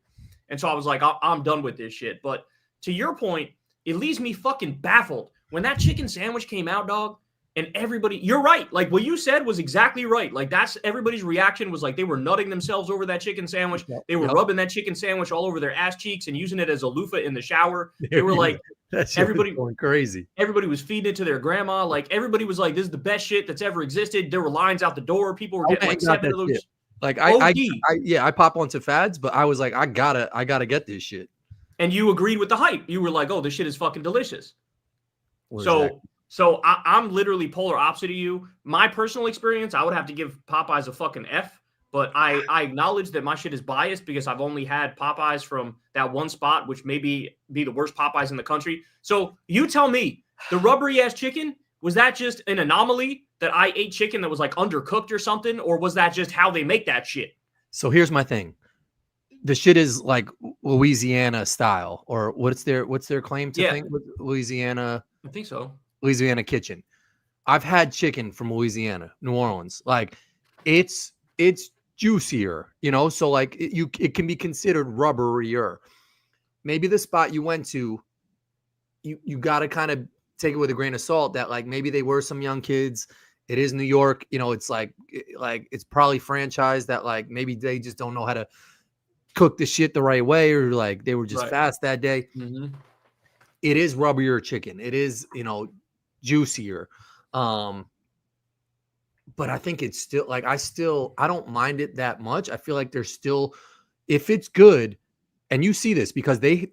And so I was like, I'm done with this shit. But to your point, it leaves me fucking baffled when that chicken sandwich came out, dog. And everybody, you're right. Like what you said was exactly right. Like that's everybody's reaction was like they were nutting themselves over that chicken sandwich. Yep. They were rubbing that chicken sandwich all over their ass cheeks and using it as a loofah in the shower. They were like, everybody going crazy. Everybody was feeding it to their grandma. Like everybody was like, this is the best shit that's ever existed. There were lines out the door. People were getting like 7 of those. Shit. Like I pop onto fads, but I was like, I gotta get this shit. And you agreed with the hype. You were like, oh, this shit is fucking delicious. So I'm literally polar opposite of you. My personal experience, I would have to give Popeyes a fucking F. But I acknowledge that my shit is biased because I've only had Popeyes from that one spot, which may be the worst Popeyes in the country. So you tell me, the rubbery ass chicken, was that just an anomaly that I ate chicken that was like undercooked or something? Or was that just how they make that shit? So here's my thing. The shit is like Louisiana style, or what's their claim to think with Louisiana? I think so. Louisiana kitchen. I've had chicken from Louisiana, New Orleans. Like it's juicier, so like it can be considered rubberier. Maybe the spot you went to, you got to kind of take it with a grain of salt that like maybe they were some young kids. It is New York, it's like it's probably franchised that like maybe they just don't know how to cook the shit the right way, or like they were just fast that day. Mm-hmm. It is rubbier chicken. It is, juicier. But I think it's still like I don't mind it that much. I feel like there's still, if it's good, and you see this because they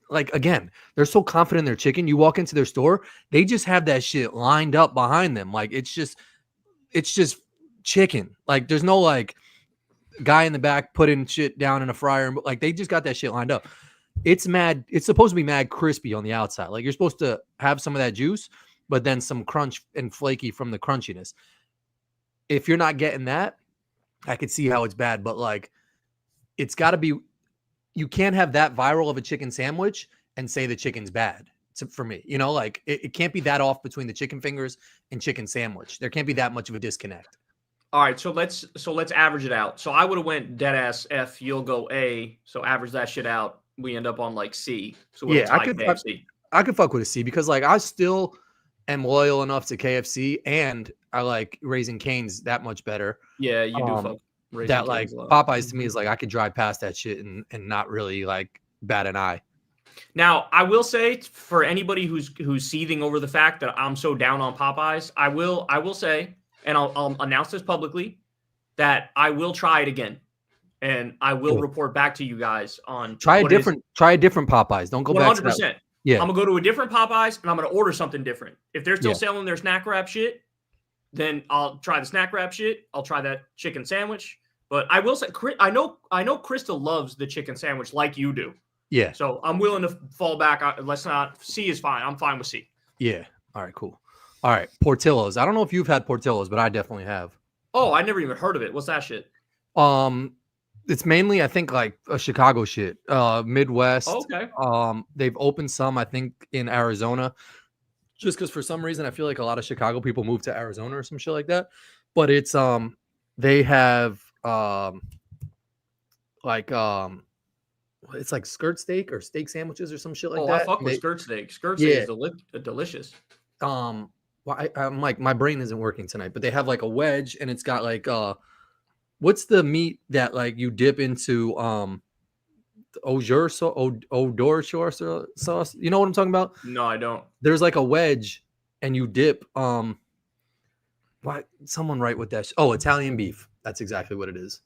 like again, they're so confident in their chicken. You walk into their store, they just have that shit lined up behind them. Like it's just chicken. Like there's no like guy in the back putting shit down in a fryer. Like they just got that shit lined up. It's supposed to be mad crispy on the outside. Like you're supposed to have some of that juice, but then some crunch and flaky from the crunchiness. If you're not getting that, I could see how it's bad, but like it's got to be, you can't have that viral of a chicken sandwich and say the chicken's bad for me. Like it can't be that off between the chicken fingers and chicken sandwich. There can't be that much of a disconnect. All right, so let's average it out. So I would have went dead ass F, you'll go A, so average that shit out. We end up on like C. So we'll I could fuck with a C because like I still am loyal enough to KFC, and I like Raising Cane's that much better. Yeah, you do fuck Raising that Cane's like Popeyes to me is like I could drive past that shit and not really like bat an eye. Now, I will say for anybody who's seething over the fact that I'm so down on Popeyes, I will say, and I'll announce this publicly, that I will try it again. And I will report back to you guys on try a different Popeyes. Don't go 100%. Back to that. Yeah. I'm going to go to a different Popeyes and I'm going to order something different. If they're still selling their snack wrap shit, then I'll try the snack wrap shit. I'll try that chicken sandwich. But I will say, I know Crystal loves the chicken sandwich like you do. Yeah. So I'm willing to fall back. Let's not. C is fine. I'm fine with C. Yeah. All right, cool. All right. Portillo's. I don't know if you've had Portillo's, but I definitely have. Oh, I never even heard of it. What's that shit? It's mainly, I think, like a Chicago shit, Midwest. Oh, okay. They've opened some, I think, in Arizona, just because for some reason I feel like a lot of Chicago people move to Arizona or some shit like that. But it's they have it's like skirt steak or steak sandwiches or some shit like that. I fuck with skirt steak. Skirt steak is delicious. Well, I'm like, my brain isn't working tonight, but they have like a wedge, and it's got like what's the meat that like you dip into odor sauce? You know what I'm talking about? No, I don't. There's like a wedge, and you dip someone write what that Italian beef. That's exactly what it is.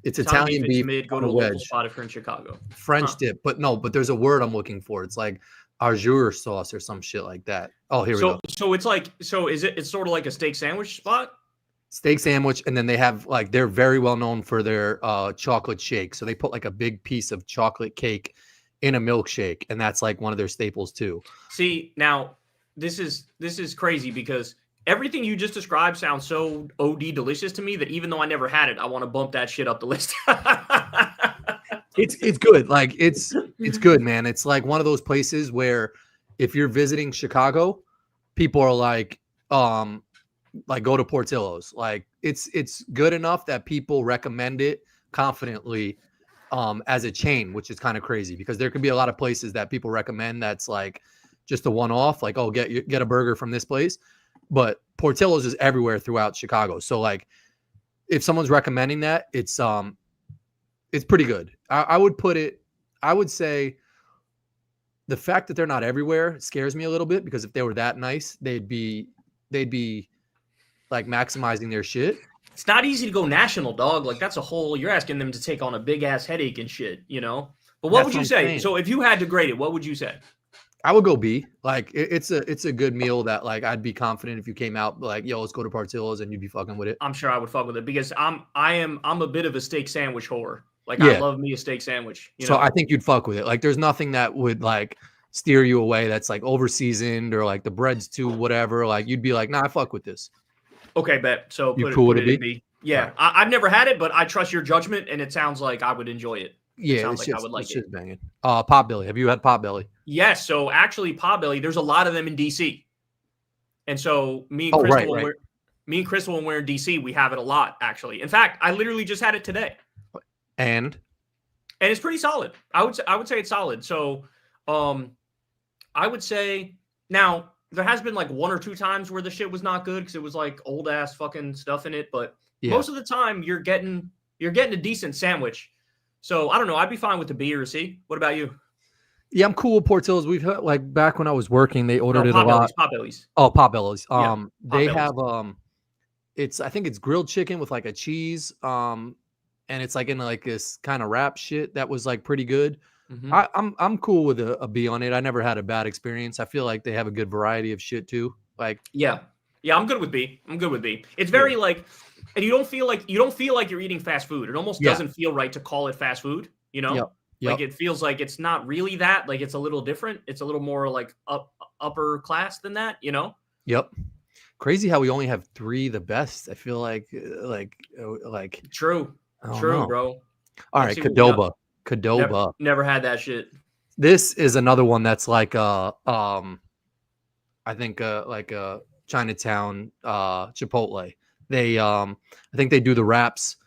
It's Italian beef. Go to a local spot if you're in Chicago. French dip, but there's a word I'm looking for. It's like azure sauce or some shit like that. Oh, here we go. So it's sort of like a steak sandwich spot? Steak sandwich, and then they have like, they're very well known for their chocolate shake. So they put like a big piece of chocolate cake in a milkshake, and that's like one of their staples too. See, now this is crazy because everything you just described sounds so OD delicious to me that even though I never had it, I want to bump that shit up the list. It's good. Like it's good, man. It's like one of those places where if you're visiting Chicago, people are like go to Portillo's. Like it's good enough that people recommend it confidently as a chain, which is kind of crazy because there could be a lot of places that people recommend that's like just a one-off, like, oh, get a burger from this place. But Portillo's is everywhere throughout Chicago. So like if someone's recommending that, it's pretty good. I would say the fact that they're not everywhere scares me a little bit, because if they were that nice, they'd be like maximizing their shit. It's not easy to go national, dog. Like you're asking them to take on a big ass headache and shit, you know? But what would you say? Saying. So if you had to grade it, what would you say? I would go B. Like it's a good meal that like I'd be confident if you came out like, yo, let's go to Portillo's, and you'd be fucking with it. I'm sure I would fuck with it because I'm a bit of a steak sandwich whore. Like I love me a steak sandwich. You know? I think you'd fuck with it. Like there's nothing that would like steer you away that's like over seasoned or like the bread's too whatever. Like you'd be like, nah, I fuck with this. Okay, bet. So you cool with it, B? Yeah, right. I've never had it, but I trust your judgment, and it sounds like I would enjoy it. Yeah, it sounds like I would like it. Banging. Potbelly. Have you had Potbelly? Yes. So actually, Potbelly, there's a lot of them in DC, and so me and Crystal, Me and Chris, when we're in DC, we have it a lot, actually. In fact, I literally just had it today. And it's pretty solid. I would say it's solid. So, I would say now there has been like 1 or 2 times where the shit was not good because it was like old ass fucking stuff in it. But most of the time, you're getting a decent sandwich. So I don't know. I'd be fine with the B or a C. What about you? Yeah, I'm cool with Portillo's. We've had, like, back when I was working, they ordered it a lot. Potbelly's. Oh, Potbelly's. They Potbelly's. have I think it's grilled chicken with like a cheese, and it's like in like this kind of wrap shit that was like pretty good. Mm-hmm. I'm cool with a B on it. I never had a bad experience. I feel like they have a good variety of shit too. Like, yeah, I'm good with B. It's very like, and you don't feel like you're eating fast food. It almost doesn't feel right to call it fast food. You know. Yep. Like it feels like it's not really that. Like it's a little different. It's a little more like upper class than that. You know. Yep. Crazy how we only have 3 the best. I feel like True, bro. All right, Qdoba. Never had that shit. This is another one that's like I think like a Chinatown Chipotle. They I think they do the wraps,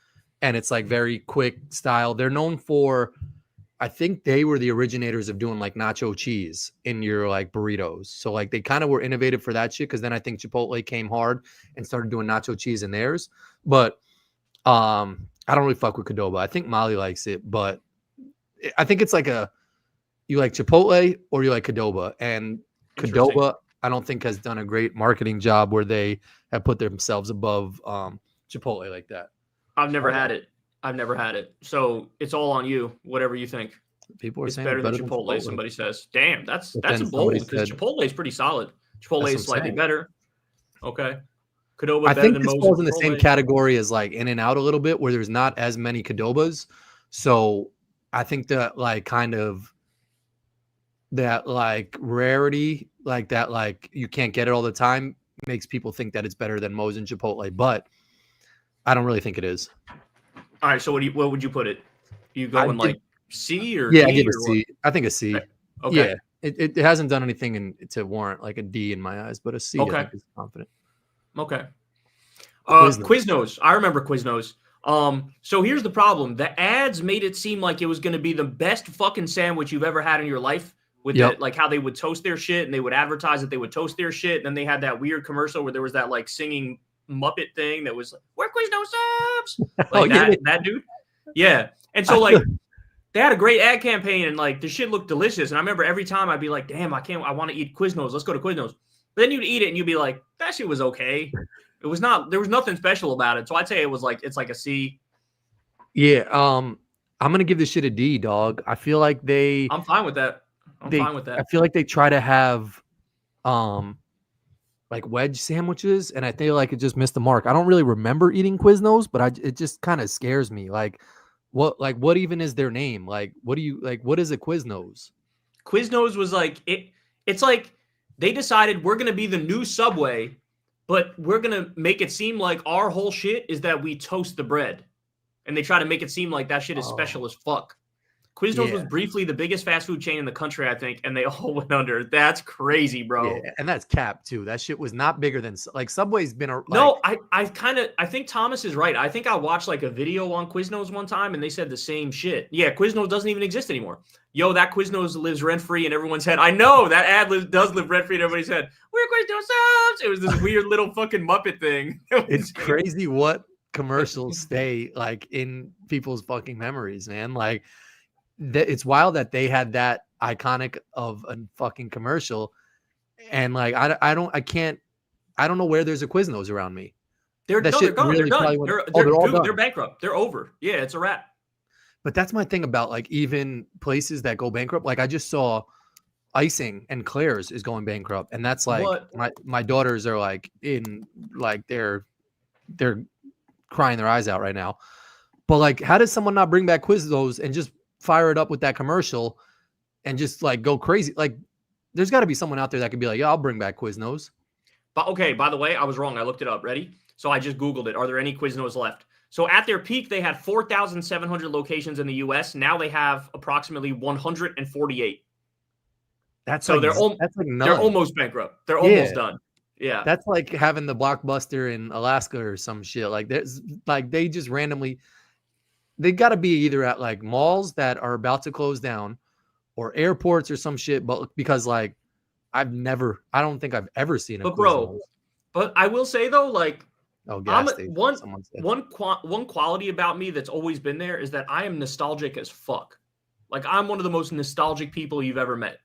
and it's like very quick style. They're known for, I think they were the originators of doing like nacho cheese in your like burritos. So like they kind of were innovative for that shit, because then I think Chipotle came hard and started doing nacho cheese in theirs. But I don't really fuck with Qdoba. I think Molly likes it, but I think it's like you like Chipotle or you like Qdoba. And Qdoba, I don't think has done a great marketing job where they have put themselves above Chipotle like that. I've never had it. So it's all on you. Whatever you think. People are it's saying better than Chipotle. Somebody says, "Damn, that's a bold," because Chipotle is pretty solid. Chipotle is slightly better. Okay. Qdoba. I think this falls in the same category as like In-N-Out a little bit, where there's not as many Qdobas. So I think that like kind of that like rarity, like that, like you can't get it all the time, makes people think that it's better than Moe's and Chipotle, but I don't really think it is. All right, so what would you put it? You going like C or D, I give a C. I think a C. Okay. Yeah, it hasn't done anything to warrant like a D in my eyes, but a C. Okay. I think is confident. Okay. Quiznos. I remember Quiznos. So here's the problem. The ads made it seem like it was going to be the best fucking sandwich you've ever had in your life. With that, like how they would toast their shit, and they would advertise that they would toast their shit. And then they had that weird commercial where there was that like singing Muppet thing that was like, "Where Quiznos subs?" Like that dude. Yeah. And so like they had a great ad campaign, and like the shit looked delicious. And I remember every time I'd be like, "Damn, I want to eat Quiznos. Let's go to Quiznos." But then you'd eat it and you'd be like, "That shit was okay." It was not. There was nothing special about it. So I'd say it's like a C. Yeah. I'm gonna give this shit a D, dog. I feel like I'm fine with that. I'm fine with that. I feel like they try to have like wedge sandwiches, and I feel like it just missed the mark. I don't really remember eating Quiznos, but it just kind of scares me. Like what even is their name? Like what is a Quiznos? Quiznos was like it's like they decided we're gonna be the new Subway, but we're gonna make it seem like our whole shit is that we toast the bread. And they try to make it seem like that shit is special as fuck. Quiznos was briefly the biggest fast food chain in the country, I think, and they all went under. That's crazy, bro. Yeah, and that's cap too. That shit was not bigger than like Subway's been a. Like, no, I think Thomas is right. I think I watched like a video on Quiznos one time, and they said the same shit. Yeah, Quiznos doesn't even exist anymore. Yo, that Quiznos lives rent free in everyone's head. I know that ad does live rent free in everybody's head. We're Quiznos subs. It was this weird little fucking Muppet thing. It's crazy what commercials stay like in people's fucking memories, man. Like. It's wild that they had that iconic of a fucking commercial, and like I don't know where there's a Quiznos around me. They're gone. Really they're done. They're bankrupt. They're over. Yeah, it's a wrap. But that's my thing about like even places that go bankrupt. Like I just saw Icing and Claire's is going bankrupt, and that's like my daughters are like in like they're crying their eyes out right now. But like, how does someone not bring back Quiznos and just fire it up with that commercial and just like go crazy? Like there's got to be someone out there that could be like, yeah, I'll bring back Quiznos. But okay, by the way, I was wrong. I looked it up. Ready? So I just Googled it. Are there any Quiznos left? So at their peak, they had 4,700 locations in the US. Now they have approximately 148. That's so like, they're almost bankrupt. They're almost done. Yeah. That's like having the Blockbuster in Alaska or some shit. Like there's like they just randomly they got to be either at like malls that are about to close down or airports or some shit. But because like I don't think I've ever seen a But bro, Quiznos. but I will say though, like Oh, I'm gas station. one Someone said. one quality about me that's always been there is that I am nostalgic as fuck. Like I'm one of the most nostalgic people you've ever met.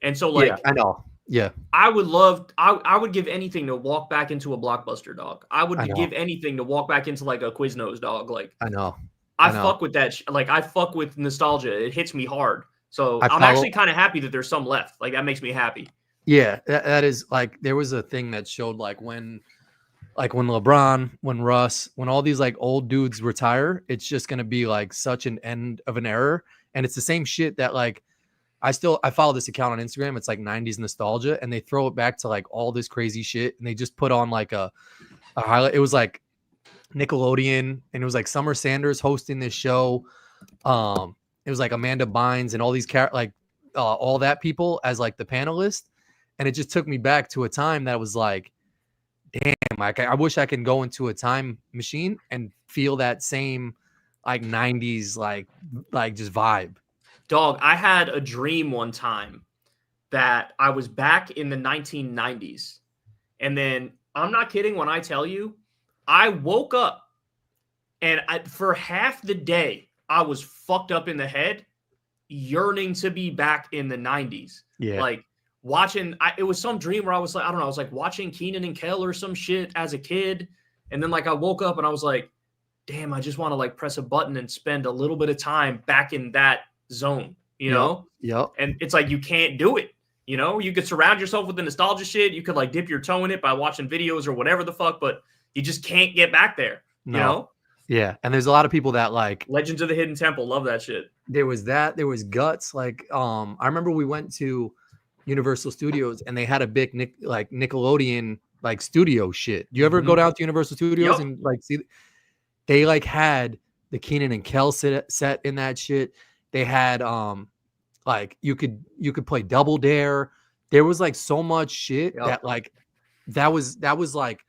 And so like Yeah, I know. Yeah, I would give anything to walk back into a Blockbuster, dog. I would I know. give anything to walk back into like a Quiznos, dog. Like I know. I know. fuck with that. Like I fuck with nostalgia. It hits me hard. So I I'm follow- actually kind of happy that there's some left. Like that makes me happy. Yeah, that is like there was a thing that showed like when LeBron, when Russ, when all these like old dudes retire, it's just gonna be like such an end of an era. And it's the same shit that like I follow this account on Instagram. It's like 90s nostalgia, and they throw it back to like all this crazy shit, and they just put on like a highlight. It was like Nickelodeon, and it was like Summer Sanders hosting this show. It was like Amanda Bynes and all these all that people as like the panelist, and it just took me back to a time that was like, damn, like I wish I could go into a time machine and feel that same like 90s like just vibe. Dog, I had a dream one time that I was back in the 1990s. And then I'm not kidding when I tell you, I woke up and for half the day, I was fucked up in the head, yearning to be back in the 90s. Yeah. Like watching, it was some dream where I was like, I don't know, I was like watching Kenan and Kel or some shit as a kid. And then like I woke up and I was like, damn, I just want to like press a button and spend a little bit of time back in that zone, you know? Yep. And it's like you can't do it. You know, you could surround yourself with the nostalgia shit. You could like dip your toe in it by watching videos or whatever the fuck, but you just can't get back there. No. You know? Yeah. And there's a lot of people that like Legends of the Hidden Temple, love that shit. There was Guts. Like I remember we went to Universal Studios and they had a big Nickelodeon like studio shit. Do you ever go down to Universal Studios and like see? They like had the Kenan and Kel set in that shit. They had like you could play Double Dare. There was like so much shit that like that was like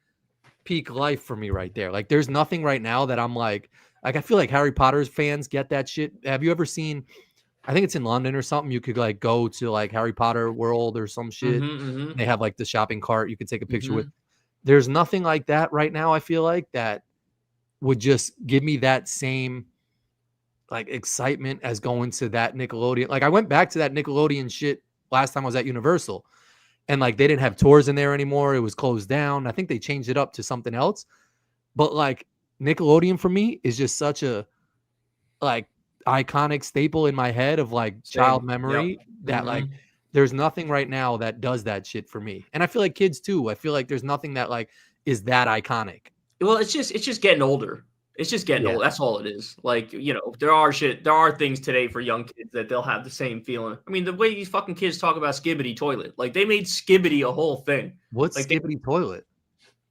peak life for me right there. Like there's nothing right now that I'm like I feel like Harry Potter's fans get that shit. Have you ever seen, I think it's in London or something, you could like go to like Harry Potter World or some shit. They have like the shopping cart you could take a picture with. There's nothing like that right now. I feel like that would just give me that same like excitement as going to that Nickelodeon. Like I went back to that Nickelodeon shit last time I was at Universal, and like they didn't have tours in there anymore. It was closed down. I think they changed it up to something else. But like Nickelodeon for me is just such a like iconic staple in my head of like child memory that like there's nothing right now that does that shit for me. And I feel like kids too. I feel like there's nothing that like is that iconic. Well, it's just getting older. It's just getting old. That's all it is. Like, you know, there are things today for young kids that they'll have the same feeling. I mean, the way these fucking kids talk about Skibbity Toilet, like they made Skibbity a whole thing. What's like Skibbity Toilet?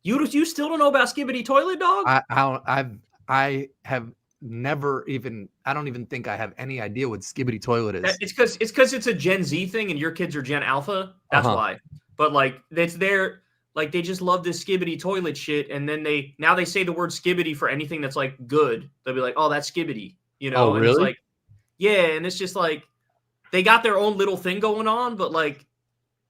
You still don't know about Skibbity Toilet, dog? I have never even. I don't even think I have any idea what Skibbity Toilet is. It's because it's a Gen Z thing, and your kids are Gen Alpha. That's why. But like, it's their. Like they just love this Skibbity Toilet shit, and then they say the word Skibbity for anything that's like good. They'll be like, "Oh, that's Skibbity," you know. Oh, really? And it's like, yeah, and it's just like they got their own little thing going on, but like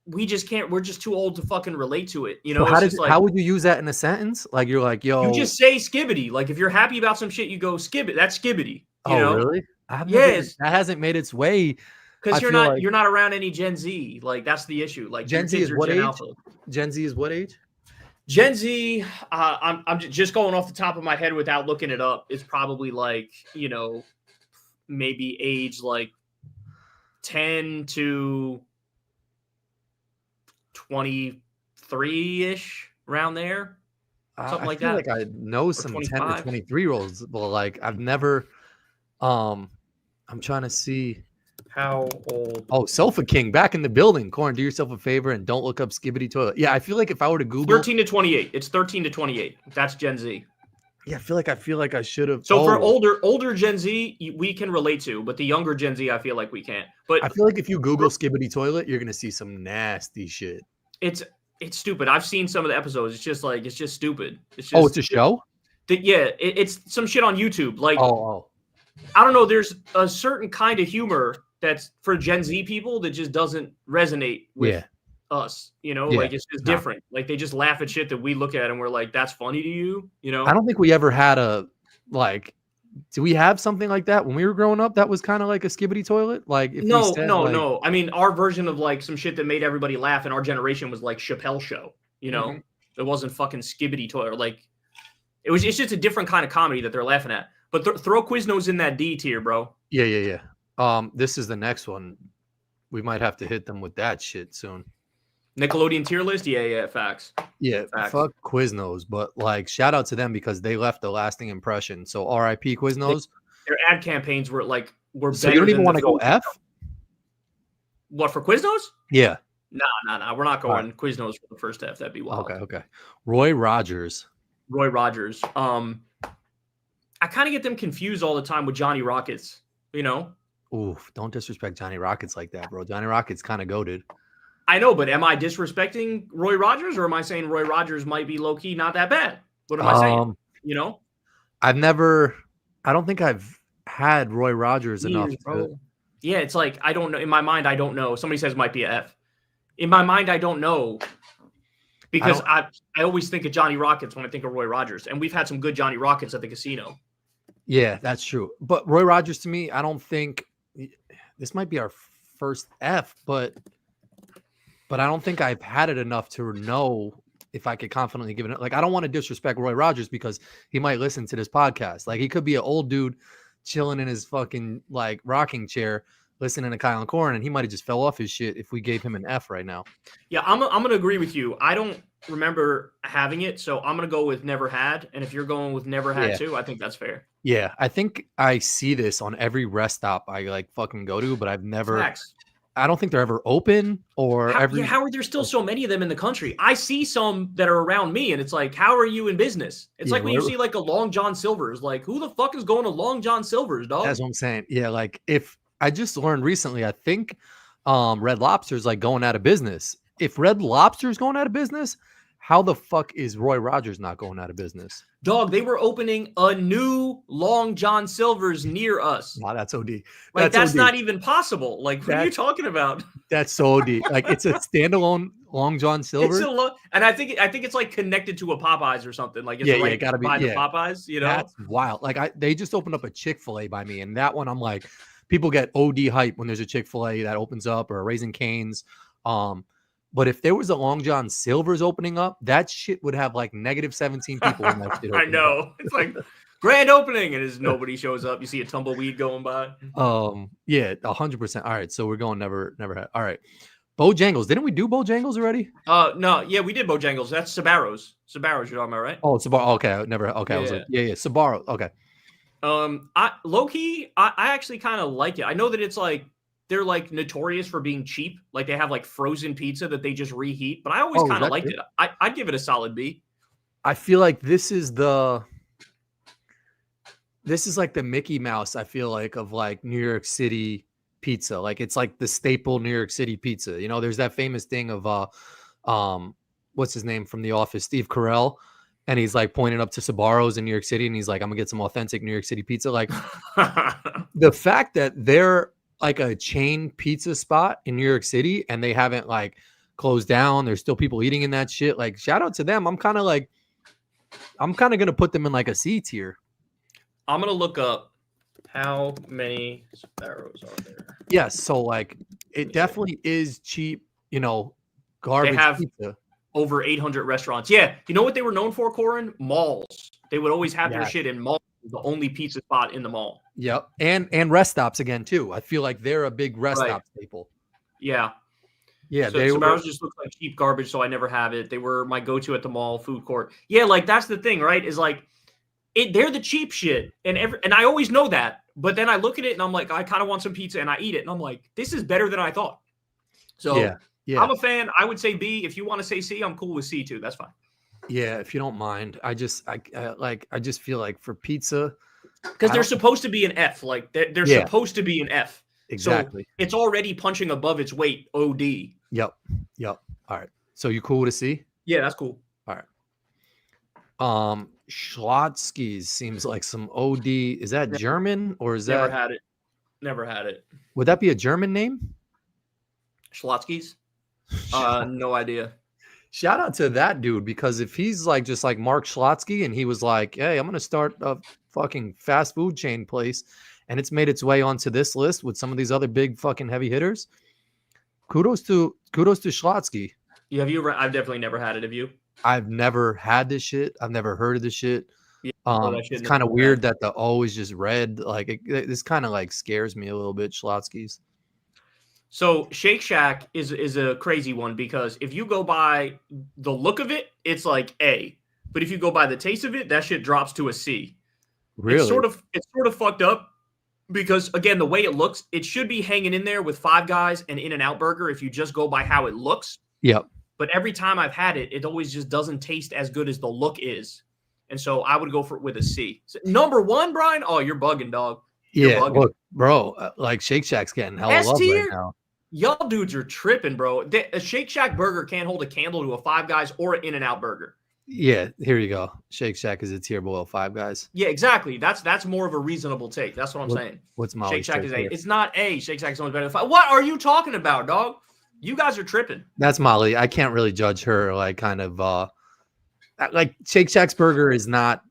we just can't. We're just too old to fucking relate to it, you know. So how would you use that in a sentence? Like you're like, yo, you just say Skibbity. Like if you're happy about some shit, you go Skibbity. That's Skibbity. You know? Really? Yes, that hasn't made its way. Because you're not around any Gen Z. Like that's the issue. Like Gen Z is what age? Alpha. Gen Z is what age? Gen Z, I'm just going off the top of my head without looking it up. It's probably like, you know, maybe age like 10 to 23-ish, around there. Something like that. I feel like I know some 10 to 23-year-olds, but like I've never, I'm trying to see. How old? Oh, Sofa King back in the building. Corin, do yourself a favor and don't look up Skibbity Toilet. Yeah, I feel like if I were to Google 13 to 28, it's 13 to 28. That's Gen Z. Yeah, I feel like I should have. So for older Gen Z, we can relate to, but the younger Gen Z, I feel like we can't. But I feel like if you Google Skibbity Toilet, you're gonna see some nasty shit. It's It's stupid. I've seen some of the episodes. It's just stupid. It's just Oh, it's a show. It's some shit on YouTube. Like, Oh. I don't know. There's a certain kind of humor that's for Gen Z people that just doesn't resonate with us. You know, Yeah. like it's just different. Like they just laugh at shit that we look at and we're like, that's funny to you. You know, I don't think we ever had a like. Do we have something like that when we were growing up? That was kind of like a skibbity toilet. Like if no, we said, no, like, no. I mean, our version of like some shit that made everybody laugh in our generation was like Chappelle Show. You know, it wasn't fucking skibbity toilet. Like it's just a different kind of comedy that they're laughing at. But throw Quiznos in that D tier, bro. Yeah. This is the next one. We might have to hit them with that shit soon. Nickelodeon tier list? Yeah, facts. Yeah, Facts. fuck Quiznos, but like shout out to them because they left a lasting impression. So R.I.P. Quiznos. Their ad campaigns were better. So you don't even want to go F? What, for Quiznos? Yeah. No. We're not going Quiznos for the first F. That'd be wild. Okay. Roy Rogers. I kind of get them confused all the time with Johnny Rockets, you know? Oof, don't disrespect Johnny Rockets like that, bro. Johnny Rockets kind of goated. I know, but am I disrespecting Roy Rogers, or am I saying Roy Rogers might be low-key not that bad? What am I saying? You know? I don't think I've had Roy Rogers enough. Yeah, it's like, I don't know. In my mind, I don't know. Somebody says might be a F. In my mind, I don't know. Because I always think of Johnny Rockets when I think of Roy Rogers. And we've had some good Johnny Rockets at the casino. Yeah, that's true. But Roy Rogers, to me, I don't think this might be our first F, but I don't think I've had it enough to know if I could confidently give it. Like, I don't want to disrespect Roy Rogers because he might listen to this podcast. Like, he could be an old dude chilling in his fucking like rocking chair, listening to Kyle and Corin, and he might have just fell off his shit if we gave him an F right now. Yeah, I'm gonna agree with you. I don't remember having it, so I'm gonna go with never had. And if you're going with never had too, I think that's fair. Yeah, I think I see this on every rest stop I like fucking go to, but I've never. Facts. I don't think they're ever open or how are there still so many of them in the country? I see some that are around me, and it's like, how are you in business? It's like when you see like a Long John Silver's, like, who the fuck is going to Long John Silver's, dog? That's what I'm saying. Yeah, like if I just learned recently, I think Red Lobster's like going out of business. If Red Lobster's going out of business, how the fuck is Roy Rogers not going out of business? Dog, they were opening a new Long John Silver's near us. Wow, that's OD. Like, that's not even possible. Like, what are you talking about? That's so OD. Like, it's a standalone Long John Silver. And I think it's like connected to a Popeyes or something. Like, it's it gotta be the Popeyes, you know? That's wild. Like, they just opened up a Chick-fil-A by me, and that one I'm like, people get OD hype when there's a Chick-fil-A that opens up or a Raising Cane's. But if there was a Long John Silver's opening up, that shit would have like negative 17 people in that shit. I know. Up. It's like grand opening, and as nobody shows up, you see a tumbleweed going by. Yeah, 100%. All right, so we're going never had. All right, Bojangles. Didn't we do Bojangles already? No, yeah, we did Bojangles. That's Sbarro's. Sbarro's, you're talking about, right? Oh, Sbarro. Okay, never. Okay, yeah. I was like, yeah, Sbarro. Okay. I low key, I actually kind of like it. I know that it's like they're like notorious for being cheap. Like they have like frozen pizza that they just reheat, but I always kind of liked it. I'd give it a solid B. I feel like this is like the Mickey Mouse, I feel like, of like New York City pizza. Like it's like the staple New York City pizza. You know, there's that famous thing of what's his name from The Office, Steve Carell, and he's like pointing up to Sbarro's in New York City, and he's like, I'm gonna get some authentic New York City pizza. Like the fact that they're like a chain pizza spot in New York City and they haven't like closed down. There's still people eating in that shit. Like shout out to them. I'm kind of going to put them in like a C tier. I'm going to look up how many Sbarro's are there. Yes. So like it definitely is cheap, you know, garbage they have pizza. Over 800 restaurants. Yeah. You know what they were known for, Corin? Malls. They would always have their shit in malls. The only pizza spot in the mall. Yep. And rest stops again too. I feel like they're a big rest stop staple. Yeah. Yeah. So Sbarro's just looks like cheap garbage, so I never have it. They were my go-to at the mall food court. Yeah, like that's the thing, right? Is like they're the cheap shit. And I always know that. But then I look at it and I'm like, I kind of want some pizza, and I eat it. And I'm like, this is better than I thought. So yeah. I'm a fan. I would say B. If you want to say C, I'm cool with C too. That's fine. Yeah, if you don't mind. I just feel like for pizza, because they're supposed to be an F. Like they're supposed to be an F. Exactly. So it's already punching above its weight. OD. Yep. All right. So you cool to see? Yeah, that's cool. All right. Schlotzsky's seems like some OD. Is that German or is Never that? had it. Never had it. Would that be a German name? Schlotzky's? No idea. Shout out to that dude, because if he's like just like Mark Schlotzky and he was like, hey, I'm gonna start a fucking fast food chain place, and it's made its way onto this list with some of these other big fucking heavy hitters. Kudos to Schlotzky. Yeah, I've definitely never had it. Have you? I've never had this shit. I've never heard of this shit. Yeah, It's kind of weird that the O is just red. Like this kind of like scares me a little bit. Schlotzky's. So Shake Shack is a crazy one, because if you go by the look of it, it's like A. But if you go by the taste of it, that shit drops to a C. Really? It's sort of fucked up, because again, the way it looks, it should be hanging in there with Five Guys and In-N-Out Burger if you just go by how it looks. Yep. But every time I've had it, it always just doesn't taste as good as the look is. And so I would go for it with a C. So, number one, Brian? Oh, you're bugging, dog. Yeah, look, bro, like Shake Shack's getting hella love right now. Y'all dudes are tripping, bro. A Shake Shack burger can't hold a candle to a Five Guys or an In-N-Out burger. Yeah, here you go. Shake Shack is a tier below Five Guys. Yeah, exactly. That's more of a reasonable take. That's what I'm saying. What's Molly's Shake Shack is A. here? It's not A. Shake Shack is only better than Five. What are you talking about, dog? You guys are tripping. That's Molly. I can't really judge her. Like, kind of, like Shake Shack's burger is not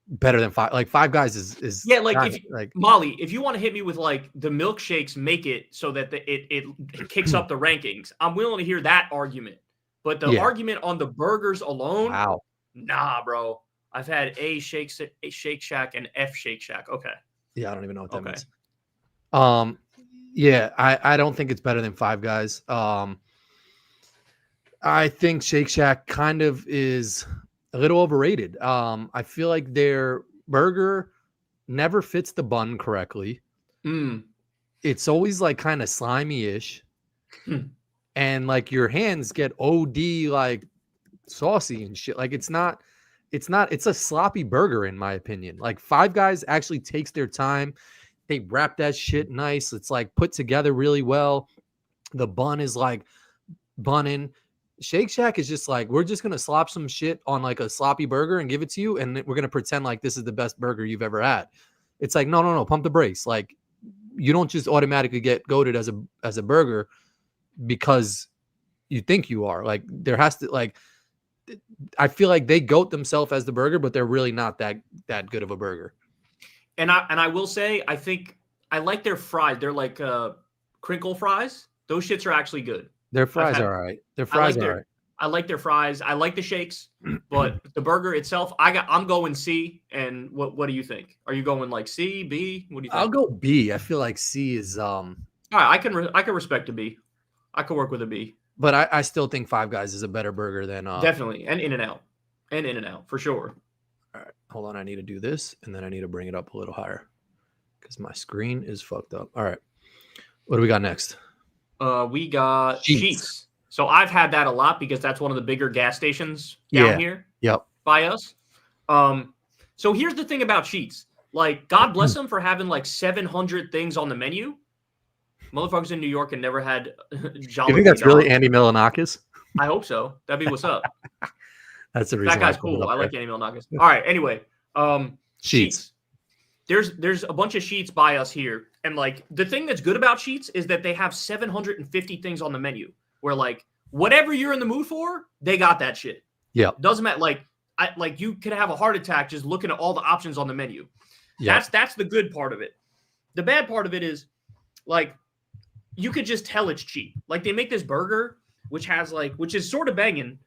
better than Five Guys is. Yeah, like Molly, if you want to hit me with like the milkshakes make it so that it kicks up the rankings, I'm willing to hear that argument. But the argument on the burgers alone, wow, nah, bro. I've had A Shake Shack and F Shake Shack. Okay. Yeah, I don't even know what that means. Yeah, I don't think it's better than Five Guys. I think Shake Shack kind of is a little overrated. I feel like their burger never fits the bun correctly. It's always like kind of slimy-ish. And like your hands get OD like saucy and shit. Like it's a sloppy burger in my opinion. Like Five Guys actually takes their time. They wrap that shit nice. It's like put together really well. The bun is like bunning. Shake Shack is just like, we're just going to slop some shit on like a sloppy burger and give it to you. And we're going to pretend like this is the best burger you've ever had. It's like, no, pump the brakes. Like you don't just automatically get goated as a burger because you think you are. Like there has to, like, I feel like they goat themselves as the burger, but they're really not that good of a burger. And I will say, I think I like their fries. They're like crinkle fries. Those shits are actually good. Their fries are all right. Their fries are all right. I like their fries. I like the shakes, but the burger itself, I'm going C. And what do you think? Are you going like C, B? What do you think? I'll go B. I feel like C is all right, I can respect a B. I can work with a B. But I still think Five Guys is a better burger than definitely, and In-N-Out for sure. All right, hold on. I need to do this, and then I need to bring it up a little higher because my screen is fucked up. All right, what do we got next? We got Sheetz. So I've had that a lot because that's one of the bigger gas stations down here. Yep. By us. So here's the thing about Sheetz. Like, God bless them for having like 700 things on the menu. Motherfuckers in New York and never had Jolly. You think that's really Andy Milonakis? I hope so. That'd be what's up. That's the reason. That guy's cool. I like Andy Milonakis. All right. Anyway, Sheetz. There's a bunch of Sheetz by us here, and like the thing that's good about Sheetz is that they have 750 things on the menu. Where like whatever you're in the mood for, they got that shit. Yeah, doesn't matter. Like you could have a heart attack just looking at all the options on the menu. Yeah. That's the good part of it. The bad part of it is like you could just tell it's cheap. Like they make this burger which is sort of banging.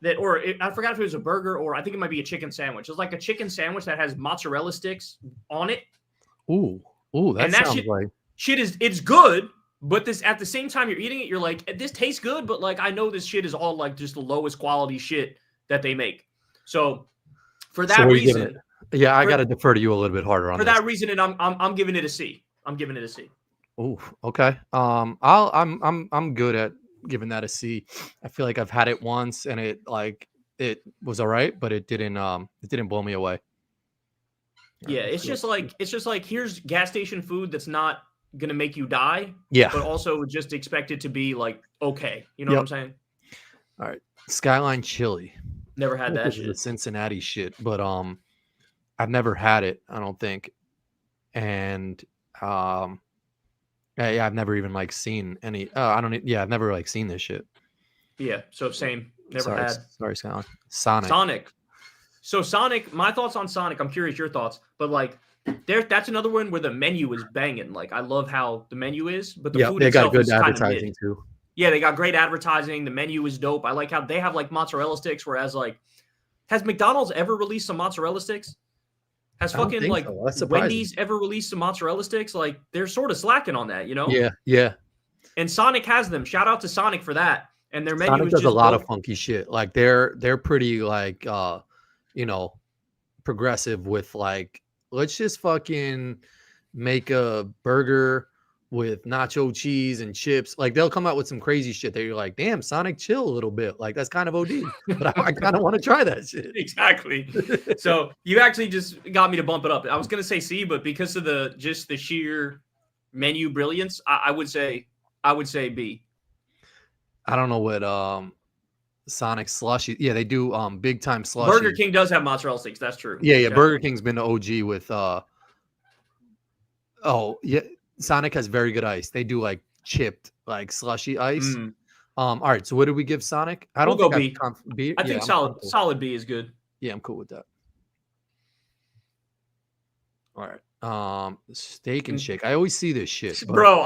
I forgot if it was a burger or I think it might be a chicken sandwich. It's like a chicken sandwich that has mozzarella sticks on it. Ooh, that sounds like shit it's good. But this at the same time you're eating it, you're like, this tastes good, but like I know this shit is all like just the lowest quality shit that they make. So for that reason, yeah, I got to defer to you a little bit harder on for that reason, and I'm giving it a C. I'm giving it a C. Oh, okay. I'm good at giving that a C. I feel like I've had it once and it was all right, but it didn't blow me away. Yeah, it's just like here's gas station food that's not gonna make you die, yeah, but also just expect it to be like okay, you know what I'm saying? All right, Skyline chili. Never had that This is a shit. Cincinnati shit, but I've never had it, I don't think. And yeah, I've never even like seen any I've never like seen this shit. Yeah, so same. Never had. Sorry, Skyline. Sonic. Sonic. So Sonic, my thoughts on Sonic, I'm curious your thoughts, but like that's another one where the menu is banging. Like I love how the menu is, but the food they got itself good is kind of advertising mid. too. Yeah, they got great advertising. The menu is dope. I like how they have like mozzarella sticks, whereas like, has McDonald's ever released some mozzarella sticks? Has I don't fucking think like so. That's surprising. Wendy's ever released some mozzarella sticks? Like they're sort of slacking on that, you know? Yeah. And Sonic has them. Shout out to Sonic for that. And their menu Sonic is does just a lot dope. of funky shit. Like they're pretty like progressive with like, let's just fucking make a burger with nacho cheese and chips. Like they'll come out with some crazy shit that you're like, damn, Sonic, chill a little bit. Like that's kind of OD. But I kind of want to try that shit. Exactly. So you actually just got me to bump it up. I was gonna say C, but because of the sheer menu brilliance, I would say B. I don't know what Sonic slushy. Yeah, they do big time slushy. Burger King does have mozzarella sticks. That's true. Yeah. Definitely. Burger King's been the OG with Sonic has very good ice. They do like chipped like slushy ice. All right. So what did we give Sonic? I don't We'll think go B. B. I think solid B is good. Yeah, I'm cool with that. All right. Steak and Shake. I always see this shit. Bro,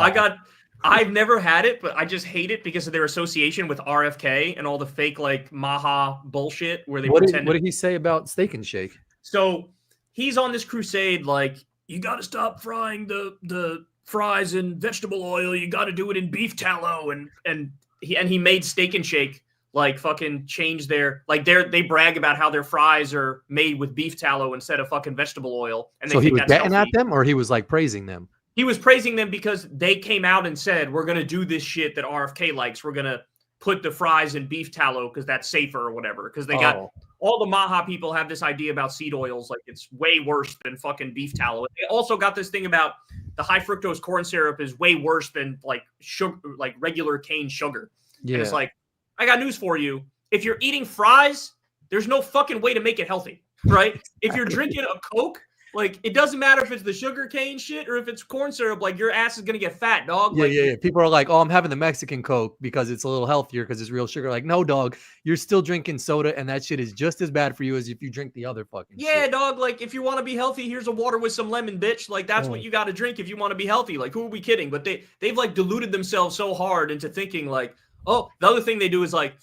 I've never had it, but I just hate it because of their association with RFK and all the fake like Maha bullshit where they pretend. What did he say about Steak and Shake? So he's on this crusade like, you got to stop frying the fries in vegetable oil. You got to do it in beef tallow. And he made Steak and Shake like fucking change their like they brag about how their fries are made with beef tallow instead of fucking vegetable oil. And so he was getting at them, or he was like praising them. He was praising them because they came out and said, we're going to do this shit that RFK likes. We're going to put the fries in beef tallow because that's safer or whatever. Because they got all the Maha people have this idea about seed oils. Like it's way worse than fucking beef tallow. They also got this thing about the high fructose corn syrup is way worse than like sugar, like regular cane sugar. Yeah. And it's like, I got news for you. If you're eating fries, there's no fucking way to make it healthy, right? If you're drinking a Coke, like, it doesn't matter if it's the sugar cane shit or if it's corn syrup. Like, your ass is going to get fat, dog. Yeah. People are like, oh, I'm having the Mexican Coke because it's a little healthier because it's real sugar. Like, no, dog. You're still drinking soda, and that shit is just as bad for you as if you drink the other fucking shit. Dog. Like, if you want to be healthy, here's a water with some lemon, bitch. Like, that's what you got to drink if you want to be healthy. Like, who are we kidding? But they've, like, deluded themselves so hard into thinking, like, oh, the other thing they do is, like,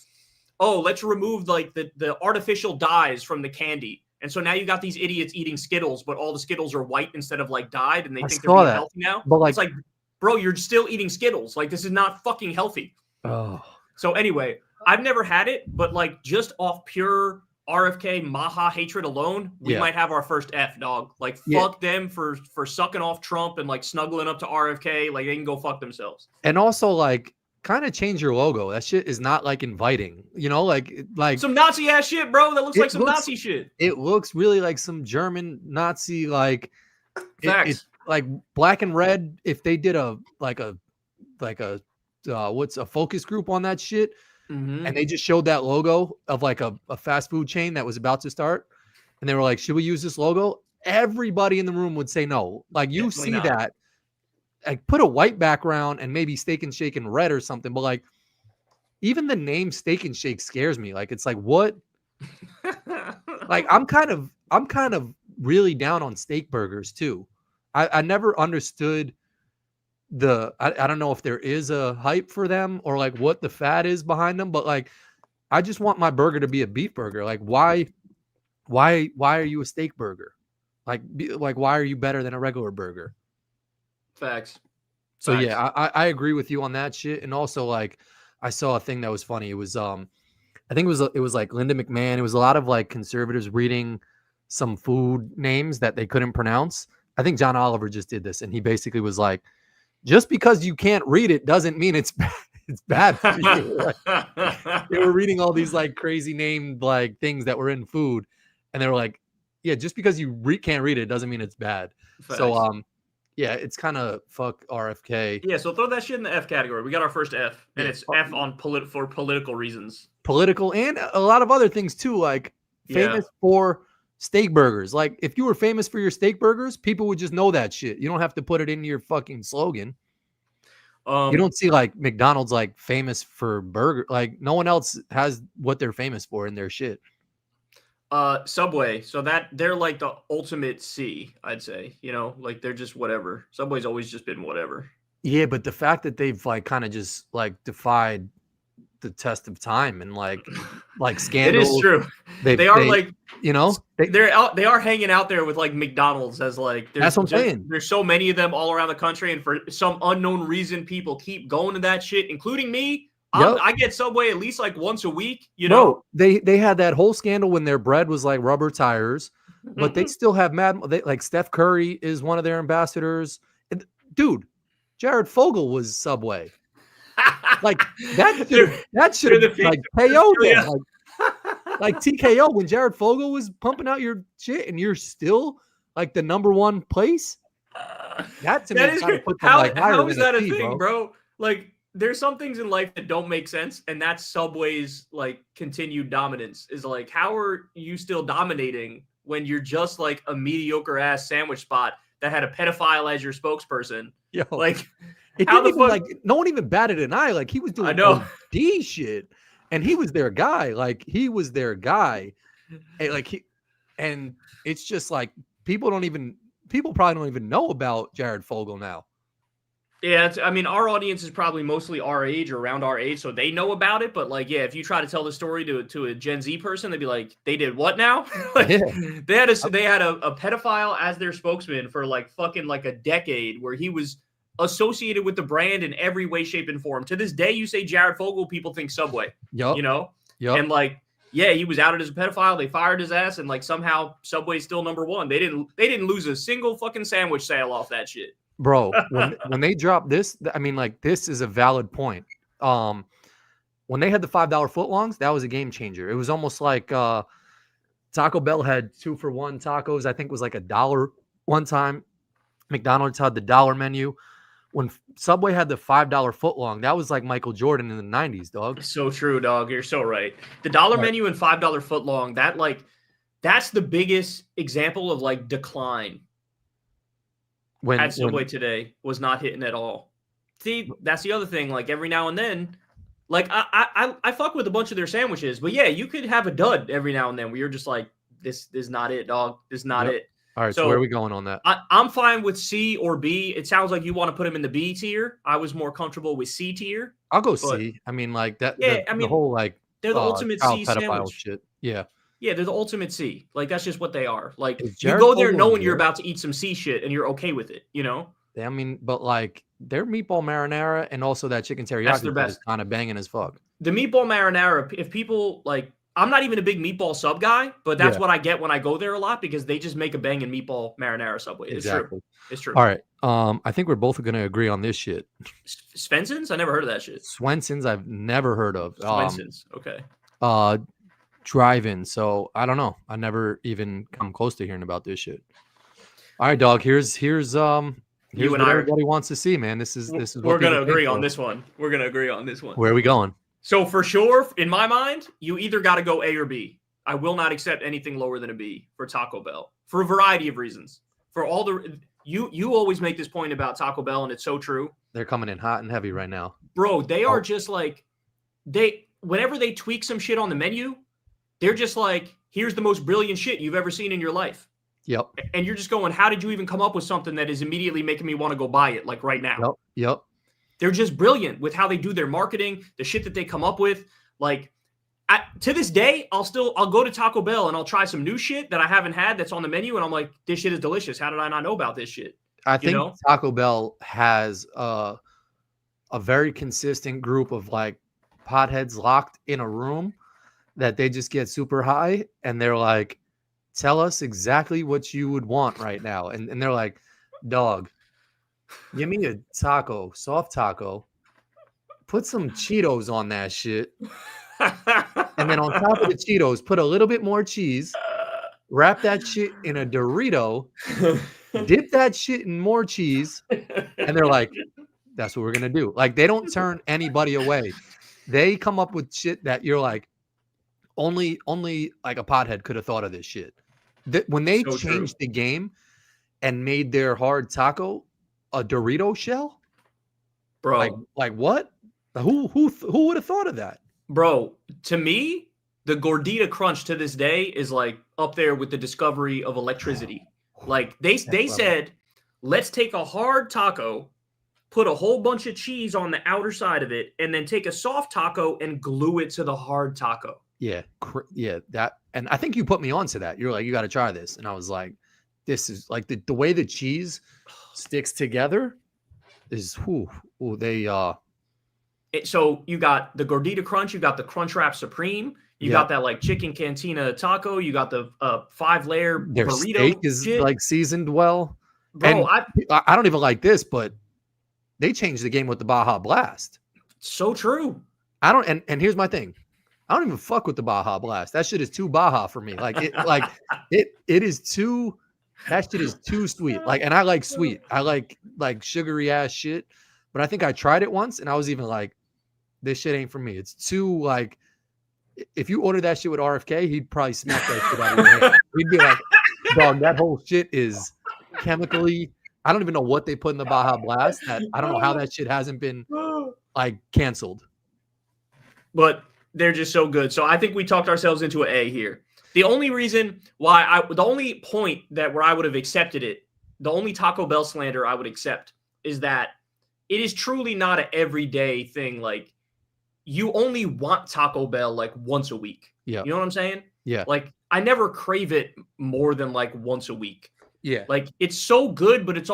oh, let's remove, like, the artificial dyes from the candy. And so now you got these idiots eating Skittles, but all the Skittles are white instead of like dyed, and they think they're being healthy now. But like, it's like, bro, you're still eating Skittles. Like, this is not fucking healthy. Oh. So anyway, I've never had it, but like just off pure RFK Maha hatred alone, we might have our first F, dog. Like, fuck them for sucking off Trump and like snuggling up to RFK. Like, they can go fuck themselves. And also, like, kind of change your logo. That shit is not like inviting, you know, like some Nazi ass shit, bro. That looks like some Nazi shit. It looks really like some German Nazi, like facts. Like black and red. If they did a what's a focus group on that shit, and they just showed that logo of like a fast food chain that was about to start, and they were like, should we use this logo? Everybody in the room would say no. Like, you definitely see not. That. Like, put a white background and maybe Steak and Shake in red or something. But like, even the name Steak and Shake scares me. Like, it's like, what? Like, I'm kind of really down on steak burgers too. I never understood I don't know if there is a hype for them or like what the fad is behind them. But like, I just want my burger to be a beef burger. Like, why are you a steak burger? Like why are you better than a regular burger? Facts. So yeah, I agree with you on that shit. And also, like, I saw a thing that was funny. It was I think it was like Linda McMahon. It was a lot of like conservatives reading some food names that they couldn't pronounce. I think John Oliver just did this, and he basically was like, just because you can't read it doesn't mean it's bad for you. Like, they were reading all these like crazy named like things that were in food, and they were like, yeah, just because you can't read it doesn't mean it's bad. Facts. So Yeah, it's kind of fuck RFK. Yeah, so throw that shit in the F category. We got our first F, and Yeah, it's F on for political reasons. Political and a lot of other things too, like famous for steak burgers. Like if you were famous for your steak burgers, people would just know that shit. You don't have to put it into your fucking slogan. You don't see like McDonald's like famous for burger. Like no one else has what they're famous for in their shit. Subway. So that they're like the ultimate C, I'd say. You know, like they're just whatever. Subway's always just been whatever. Yeah, but the fact that they've like kind of just like defied the test of time and like scandals. It is true. They are hanging out there with like McDonald's as like that's what I'm saying. There's so many of them all around the country, and for some unknown reason, people keep going to that shit, including me. Yep. I get Subway at least like once a week. You know, they had that whole scandal when their bread was like rubber tires, but they still have like Steph Curry is one of their ambassadors. And, dude, Jared Fogle was Subway. Like that should have like KO them. Like TKO when Jared Fogle was pumping out your shit and you're still like the number one place. That to me is kind of put them how, like higher how is than that a thing, bro? Like there's some things in life that don't make sense, and that's Subway's like continued dominance. Is like, how are you still dominating when you're just like a mediocre ass sandwich spot that had a pedophile as your spokesperson? Yo, like it didn't even like no one even batted an eye. Like he was doing OD shit, and he was their guy. Like he was their guy, and it's just like people probably don't even know about Jared Fogle now. Yeah, I mean, our audience is probably mostly our age or around our age, so they know about it. But like, yeah, if you try to tell the story to a Gen Z person, they'd be like, "They did what now?" Like, they had a pedophile as their spokesman for like fucking like a decade, where he was associated with the brand in every way, shape, and form. To this day, you say Jared Fogle, people think Subway. Yep. You know. Yep. And like, yeah, he was outed as a pedophile. They fired his ass, and like somehow Subway's still number one. They didn't lose a single fucking sandwich sale off that shit. Bro, when they dropped this, I mean, like, this is a valid point. When they had the $5 footlongs, that was a game changer. It was almost like Taco Bell had 2-for-1 tacos. I think it was like $1 one time. McDonald's had the dollar menu. When Subway had the $5 footlong, that was like Michael Jordan in the 90s, dog. So true, dog. You're so right. The dollar menu and $5 footlong, that's the biggest example of like decline. At Subway today was not hitting at all. See, that's the other thing. Like every now and then, like I fuck with a bunch of their sandwiches, but yeah, you could have a dud every now and then where you're just like, this is not it, dog. This is not it. All right, so where are we going on that? I'm fine with C or B. It sounds like you want to put him in the B tier. I was more comfortable with C tier. I'll go C. I mean, like that. Yeah, the whole like they're the ultimate C sandwich shit. Yeah. Yeah, they're the ultimate C. Like, that's just what they are. Like, you go there knowing you're about to eat some C shit, and you're okay with it, you know? I mean, but, like, their meatball marinara and also that chicken teriyaki is kind of banging as fuck. The meatball marinara, if people, like, I'm not even a big meatball sub guy, but that's what I get when I go there a lot because they just make a banging meatball marinara Subway. It's true. It's true. All right. I think we're both going to agree on this shit. Swenson's? I never heard of that shit. Swenson's I've never heard of. Swenson's. Okay. Drive-in. So I don't know. I never even come close to hearing about this shit. All right, dog. Here's what everybody wants to see, man. This is we're gonna agree on this one. We're gonna agree on this one. Where are we going? So for sure, in my mind, you either got to go A or B. I will not accept anything lower than a B for Taco Bell for a variety of reasons. For all the you always make this point about Taco Bell, and it's so true. They're coming in hot and heavy right now, bro. They are just like whenever they tweak some shit on the menu. They're just like, here's the most brilliant shit you've ever seen in your life. Yep. And you're just going, how did you even come up with something that is immediately making me want to go buy it, like right now? Yep. They're just brilliant with how they do their marketing, the shit that they come up with. Like, to this day, I'll go to Taco Bell and I'll try some new shit that I haven't had that's on the menu, and I'm like, this shit is delicious. How did I not know about this shit? I think Taco Bell has a very consistent group of like potheads locked in a room that they just get super high and they're like, tell us exactly what you would want right now. And they're like, dog, give me a taco, soft taco, put some Cheetos on that shit. And then on top of the Cheetos, put a little bit more cheese, wrap that shit in a Dorito, dip that shit in more cheese, and they're like, that's what we're gonna do. Like they don't turn anybody away. They come up with shit that you're like, only like a pothead could have thought of this shit. When they So true. changed the game and made their hard taco a Dorito shell, Bro. like what? Who would have thought of that? Bro, to me, the Gordita Crunch to this day is like up there with the discovery of electricity. Like they said, let's take a hard taco, put a whole bunch of cheese on the outer side of it, and then take a soft taco and glue it to the hard taco. Yeah, that, and I think you put me onto that. You're like, you got to try this, and I was like, this is like the way the cheese sticks together is So you got the Gordita Crunch, you got the Crunchwrap Supreme, you got that like chicken cantina taco, you got the 5-layer their burrito. Steak is shit. like seasoned well. Bro, and I don't even like this, but they changed the game with the Baja Blast. So true. I don't, and here's my thing. I don't even fuck with the Baja Blast. That shit is too Baja for me. Like it is too. That shit is too sweet. Like, and I like sweet. I like sugary ass shit. But I think I tried it once, and I was even like, this shit ain't for me. It's too like. If you order that shit with RFK, he'd probably smack that shit out of your hand. He'd be like, dog, that whole shit is chemically. I don't even know what they put in the Baja Blast. I don't know how that shit hasn't been like canceled. But they're just so good. So I think we talked ourselves into an A here. The only reason why the only point that where I would have accepted it, the only Taco Bell slander I would accept is that it is truly not an everyday thing. Like you only want Taco Bell like once a week. Yeah. You know what I'm saying? Yeah. Like I never crave it more than like once a week. Yeah. Like it's so good, but it's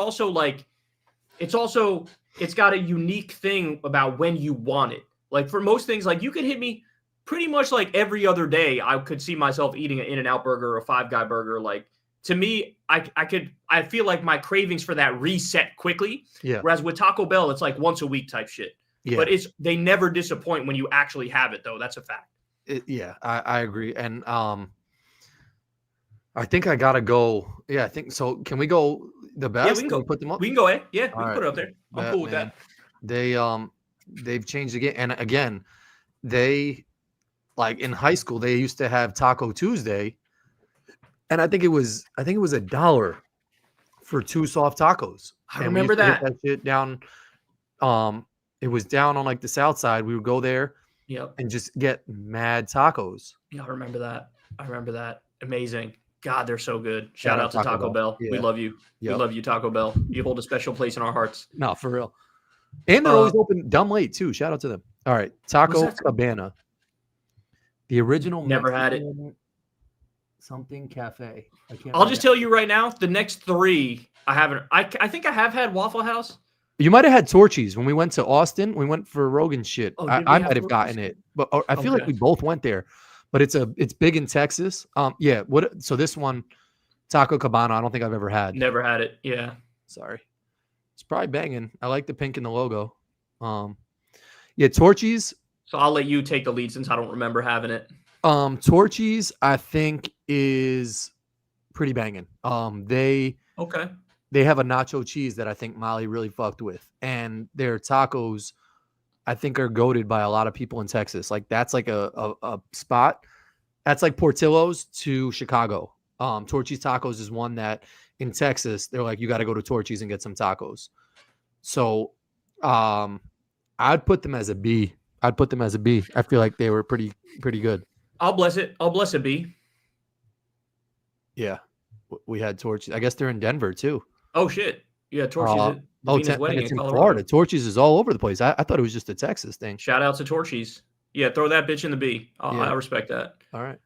got a unique thing about when you want it. Like for most things, like you could hit me pretty much like every other day. I could see myself eating an In-N-Out burger or a Five Guy burger. Like to me, I feel like my cravings for that reset quickly. Yeah. Whereas with Taco Bell, it's like once a week type shit. Yeah. But they never disappoint when you actually have it though. That's a fact. I agree. And I think I gotta go. Yeah, I think so. Can we go the best? Yeah, we can go. Put them up. We can go A. Yeah, we All can put it up there. I'm cool with man. that. They've changed the game. And again, they like in high school, they used to have Taco Tuesday. And I think it was $1 for 2 soft tacos. I remember that shit down. It was down on like the south side. We would go there and just get mad tacos. Yeah, I remember that. Amazing. God, they're so good. Shout out to Taco Bell. Yeah. We love you. Yep. We love you, Taco Bell. You hold a special place in our hearts. No, for real. And they're always open dumb late too. Shout out to them. All right, Taco Cabana. The original. Never had it. Something cafe. I'll just tell you right now, the next 3 I haven't. I think I have had Waffle House. You might have had Torchy's when we went to Austin. We went for Rogan shit. I might have gotten it, but I feel like we both went there. But it's big in Texas. Yeah. So this one, Taco Cabana, I don't think I've ever had. Never had it. Yeah. Sorry. It's probably banging. I like the pink in the logo. Yeah, Torchy's. So I'll let you take the lead since I don't remember having it. Torchy's, I think, is pretty banging. They have a nacho cheese that I think Molly really fucked with, and their tacos, I think, are goated by a lot of people in Texas. Like that's like a spot. That's like Portillo's to Chicago. Torchy's Tacos is one that in Texas they're like, you got to go to Torchy's and get some tacos. So, I'd put them as a B. I feel like they were pretty good. I'll bless it. I'll bless a B. Yeah, we had Torchy's. I guess they're in Denver too. Oh shit! Yeah, Torchy's. It's in Florida. Torchy's is all over the place. I thought it was just a Texas thing. Shout out to Torchy's. Yeah, throw that bitch in the B. I respect that. All right.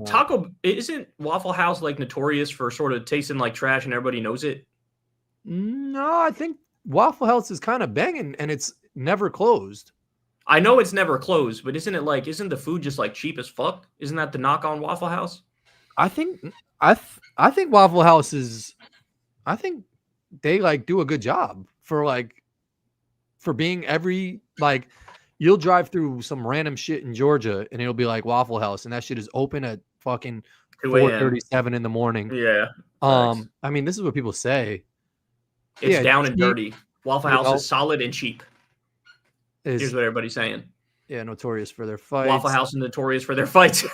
Taco isn't Waffle House like notorious for sort of tasting like trash and everybody knows it? No, I think Waffle House is kind of banging and it's never closed. I know it's never closed, but isn't the food just like cheap as fuck? Isn't that the knock on Waffle House? I think Waffle House is. I think they like do a good job for being every like. You'll drive through some random shit in Georgia and it'll be like Waffle House, and that shit is open at fucking 2 a.m. 4:37 in the morning. Yeah. Facts. I mean, this is what people say. It's Yeah, down and cheap, dirty. Waffle you House know, is solid and cheap. Here's is what everybody's saying. notorious for their Waffle fights. House is notorious for their fights.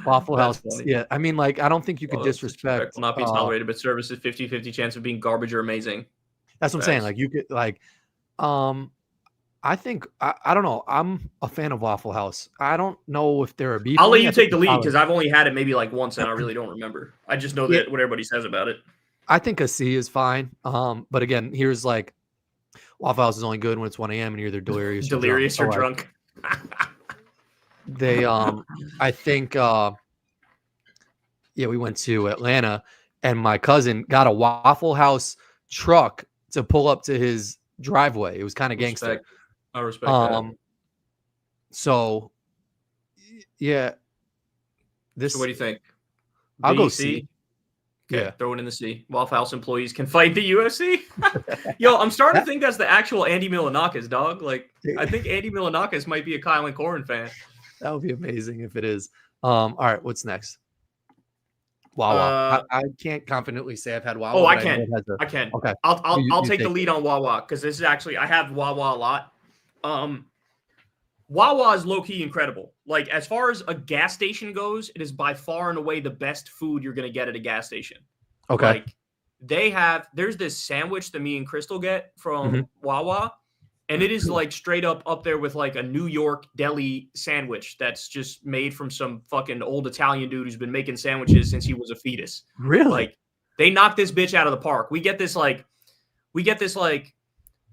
Waffle That's House. funny. Yeah, I mean, like, I don't think you could disrespect. Will not be tolerated, but service is 50-50 chance of being garbage or amazing. That's what I'm saying. Like, you could like, I think I don't know. I'm a fan of Waffle House. I don't know if they're a beef. I'll let you take the lead because I've only had it maybe like once and I really don't remember. I just know that what everybody says about it. I think a C is fine. But again, here's like Waffle House is only good when it's 1 a.m. and you're either delirious, or drunk. They I think we went to Atlanta and my cousin got a Waffle House truck to pull up to his driveway. It was kind of gangster. I respect that. So yeah. So what do you think? I'll B, go C. C. Okay, Yeah. throw it in the C. Waffle House employees can fight the UFC. Yo, I'm starting to think that's the actual Andy Milonakis, dog. Like, I think Andy Milonakis might be a Kyle and Corin fan. That would be amazing if it is. All right, what's next? Wawa. I can't confidently say I've had Wawa. Oh, I can. I can. Okay. I'll take the lead on Wawa because this is actually I have Wawa a lot. Wawa is low-key incredible. Like, as far as a gas station goes, it is by far and away the best food you're going to get at a gas station. Okay. Like, there's this sandwich that me and Crystal get from Wawa, and it is, like, straight up there with, like, a New York deli sandwich that's just made from some fucking old Italian dude who's been making sandwiches since he was a fetus. Really? Like, they knocked this bitch out of the park. We get this, like,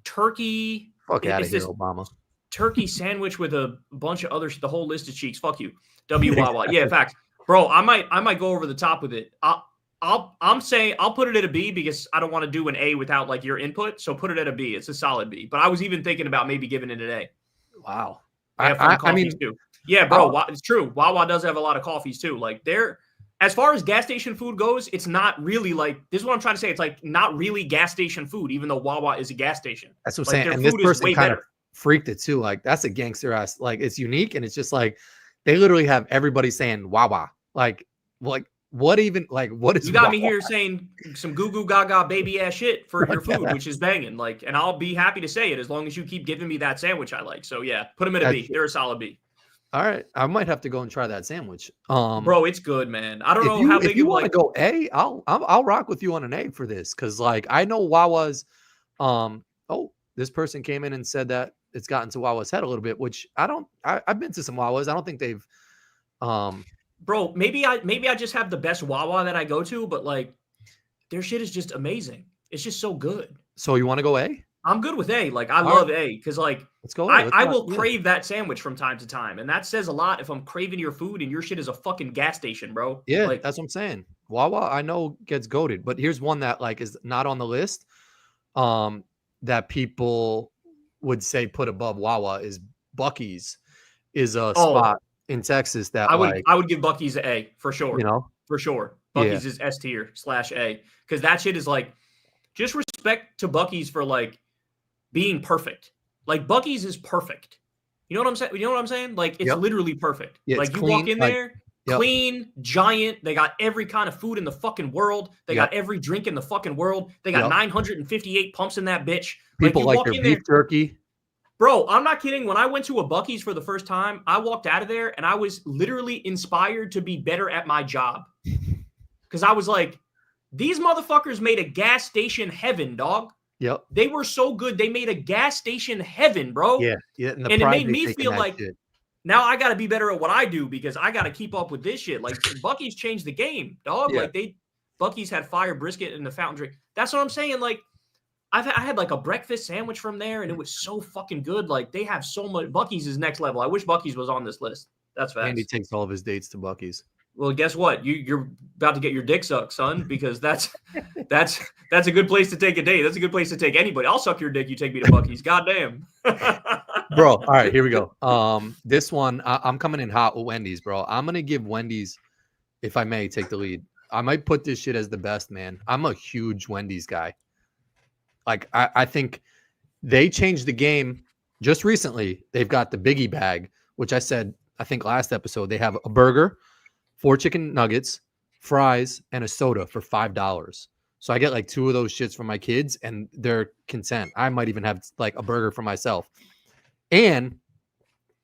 turkey. Fuck out of here, Obama. Turkey sandwich with a bunch of other the whole list of cheeks. Fuck you. Wawa. Yeah, facts. Bro, I might go over the top with it. I'm saying I'll put it at a B because I don't want to do an A without like your input. So put it at a B. It's a solid B. But I was even thinking about maybe giving it an A. Wow. I mean, too. Yeah, bro, it's true. Wawa does have a lot of coffees too. Like as far as gas station food goes, it's not really like this is what I'm trying to say. It's like not really gas station food, even though Wawa is a gas station. That's what I'm saying. And this person kind of freaked it too. Like that's a gangster ass. Like it's unique and it's just like they literally have everybody saying Wawa. Like what even like what is you got Wawa? Me here saying some goo goo gaga baby ass shit for your food, which is banging. Like, and I'll be happy to say it as long as you keep giving me that sandwich I like. So yeah, put them at a B. They're a solid B. All right, I might have to go and try that sandwich. Bro, it's good, man. I don't know how big you want to go A. I'll rock with you on an A for this because like I know Wawa's. This person came in and said that it's gotten to Wawa's head a little bit, which I've been to some Wawas. I don't think they've. Bro, maybe I just have the best Wawa that I go to, but like their shit is just amazing. It's just so good. So you want to go A? I'm good with A. Like I love A because like let's go. I will crave that sandwich from time to time, and that says a lot if I'm craving your food and your shit is a fucking gas station, bro. Yeah, like, that's what I'm saying. Wawa, I know gets goated, but here's one that like is not on the list. That people would say put above Wawa is Buc-ee's is a spot in Texas that I would give Buc-ee's an A for sure. You know, for sure. Buc-ee's is S tier /A because that shit is like just respect to Buc-ee's for like being perfect. Like Buc-ee's is perfect. You know what I'm saying? You know what I'm saying? Like it's literally perfect. Yeah, like you clean, walk in there, clean, giant. They got every kind of food in the fucking world. They got every drink in the fucking world. They got 958 pumps in that bitch. People like their beef jerky. Bro, I'm not kidding. When I went to a Buc-ee's for the first time, I walked out of there and I was literally inspired to be better at my job. Because I was like, these motherfuckers made a gas station heaven, dog. Yep. They were so good. They made a gas station heaven, bro. Yeah. And it made me feel like now I got to be better at what I do because I got to keep up with this shit. Like Buc-ee's changed the game, dog. Yeah. Like Buc-ee's had fire brisket and the fountain drink. That's what I'm saying. Like I had like a breakfast sandwich from there and it was so fucking good. Like they have so much. Buc-ee's is next level. I wish Buc-ee's was on this list. That's fast. Andy takes all of his dates to Buc-ee's. Well, guess what? You're about to get your dick sucked, son, because that's a good place to take a date. That's a good place to take anybody. I'll suck your dick. You take me to Buc-ee's. Goddamn. Bro, all right, here we go. This one, I'm coming in hot with Wendy's, bro. I'm going to give Wendy's, if I may, take the lead. I might put this shit as the best, man. I'm a huge Wendy's guy. Like, I think they changed the game just recently. They've got the Biggie bag, which I said, I think last episode, they have a burger, 4 chicken nuggets, fries, and a soda for $5. So I get like 2 of those shits for my kids, and they're content. I might even have like a burger for myself. And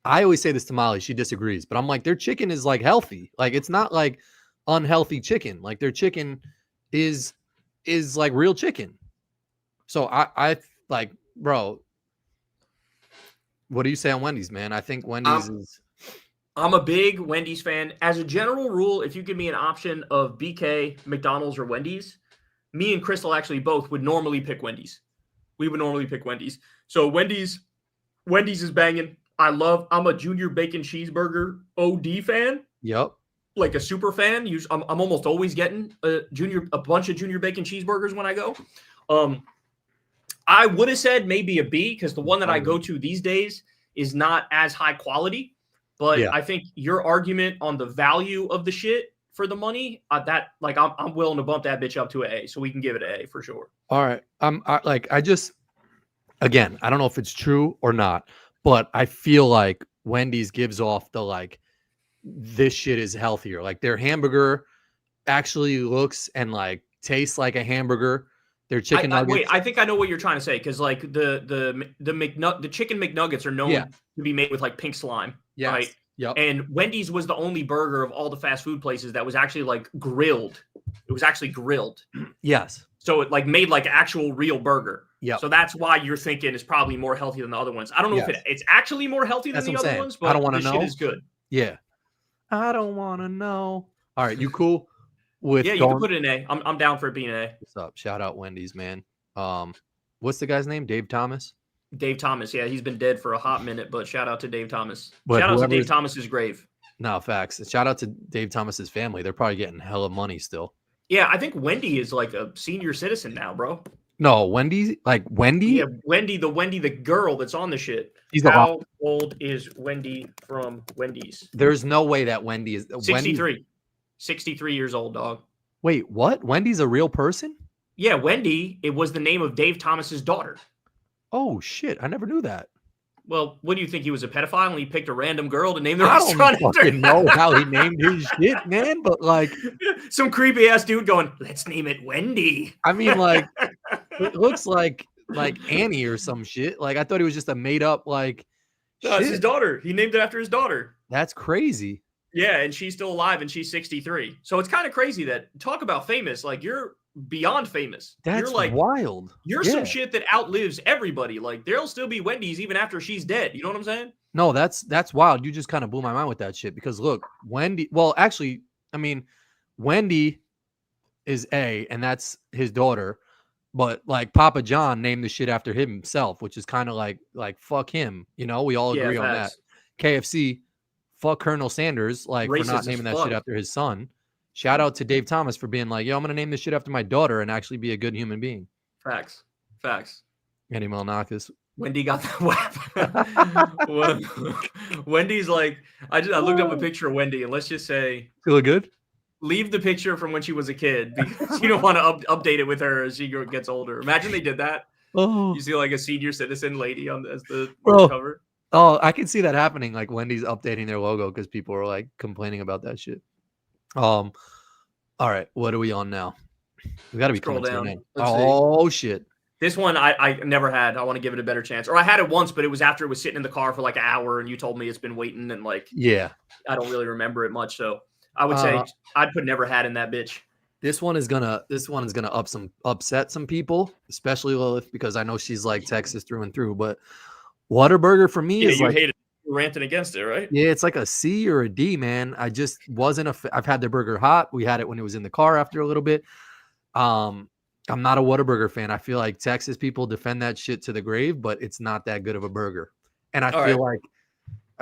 I always say this to Molly, she disagrees, but I'm like, their chicken is like healthy. Like it's not like unhealthy chicken. Like their chicken is like real chicken. So I like, bro, what do you say on Wendy's, man? I think Wendy's is. I'm a big Wendy's fan. As a general rule, if you give me an option of BK, McDonald's, or Wendy's, me and Crystal actually both would normally pick Wendy's. We would normally pick Wendy's. So Wendy's is banging. I'm a junior bacon cheeseburger OD fan. Yep. Like a super fan. I'm almost always getting a bunch of junior bacon cheeseburgers when I go. I would have said maybe a B because the one that I go to these days is not as high quality. But yeah. I think your argument on the value of the shit for the money, I'm willing to bump that bitch up to an A, so we can give it an A for sure. All right. Again, I don't know if it's true or not, but I feel like Wendy's gives off the like, this shit is healthier. Like their hamburger actually looks and like tastes like a hamburger. Their chicken nuggets. Wait, I think I know what you're trying to say because like the chicken McNuggets are known to be made with like pink slime. Yes. Right. Yep. And Wendy's was the only burger of all the fast food places that was actually like grilled. It was actually grilled. Yes. So it like made like actual real burger. Yeah. So that's why you're thinking it's probably more healthy than the other ones. I don't know if it's actually more healthy than the other ones, but I don't want to know. Shit is good. Yeah. I don't want to know. All right, you cool with? Yeah, you can put it in A. I'm down for it being an A. What's up? Shout out Wendy's, man. What's the guy's name? Dave Thomas. Dave Thomas. Yeah, he's been dead for a hot minute, but shout out to Dave Thomas. But shout out to Dave Thomas's grave. No, facts. Shout out to Dave Thomas's family. They're probably getting hella money still. Yeah, I think Wendy is like a senior citizen now, bro. No, Wendy, like Wendy? Yeah, Wendy, the girl that's on the shit. How old is Wendy from Wendy's? There's no way that Wendy is 63. 63 years old, dog. Wait, what? Wendy's a real person? Yeah, Wendy, it was the name of Dave Thomas's daughter. Oh shit, I never knew that. Well, what do you think? He was a pedophile and he picked a random girl to name the restaurant after? I don't fucking know how he named his shit, man, but like some creepy ass dude going, let's name it Wendy. I mean, like it looks like Annie or some shit. Like I thought he was just a made up like no, it's his daughter. He named it after his daughter. That's crazy. Yeah, and she's still alive and she's 63. So it's kind of crazy that talk about famous, like you're beyond famous. That's you're like wild. You're some shit that outlives everybody. Like there'll still be Wendy's even after she's dead. You know what I'm saying? No, that's wild. You just kind of blew my mind with that shit because look, Wendy. Well, actually, I mean, Wendy is A, and that's his daughter. But like Papa John named the shit after himself, which is kind of like fuck him. You know, we all agree on that. KFC, fuck Colonel Sanders, like racist for not naming that shit after his son. Shout out to Dave Thomas for being like, yo, I'm gonna name this shit after my daughter and actually be a good human being. Facts. Eddie Malnakis. Wendy got the web. Wendy's like, I looked up a picture of Wendy, and let's just say, she look good. Leave the picture from when she was a kid because you don't want to update it with her as she gets older. Imagine they did that. Oh, you see like a senior citizen lady as the cover. Oh, I can see that happening. Like Wendy's updating their logo because people are like complaining about that shit. All right, what are we on now? We got to be scroll down. Oh shit. This one I never had. I want to give it a better chance. Or I had it once, but it was after it was sitting in the car for like an hour, and you told me it's been waiting, and like I don't really remember it much. So I would say I'd put never had in that bitch. This one is gonna upset some people, especially Lilith, because I know she's like Texas through and through. But Whataburger for me is you like hate it. You're ranting against it, right? Yeah, it's like a C or a D, man. I just wasn't I've had their burger hot. We had it when it was in the car after a little bit. I'm not a Whataburger fan. I feel like Texas people defend that shit to the grave, but it's not that good of a burger. And I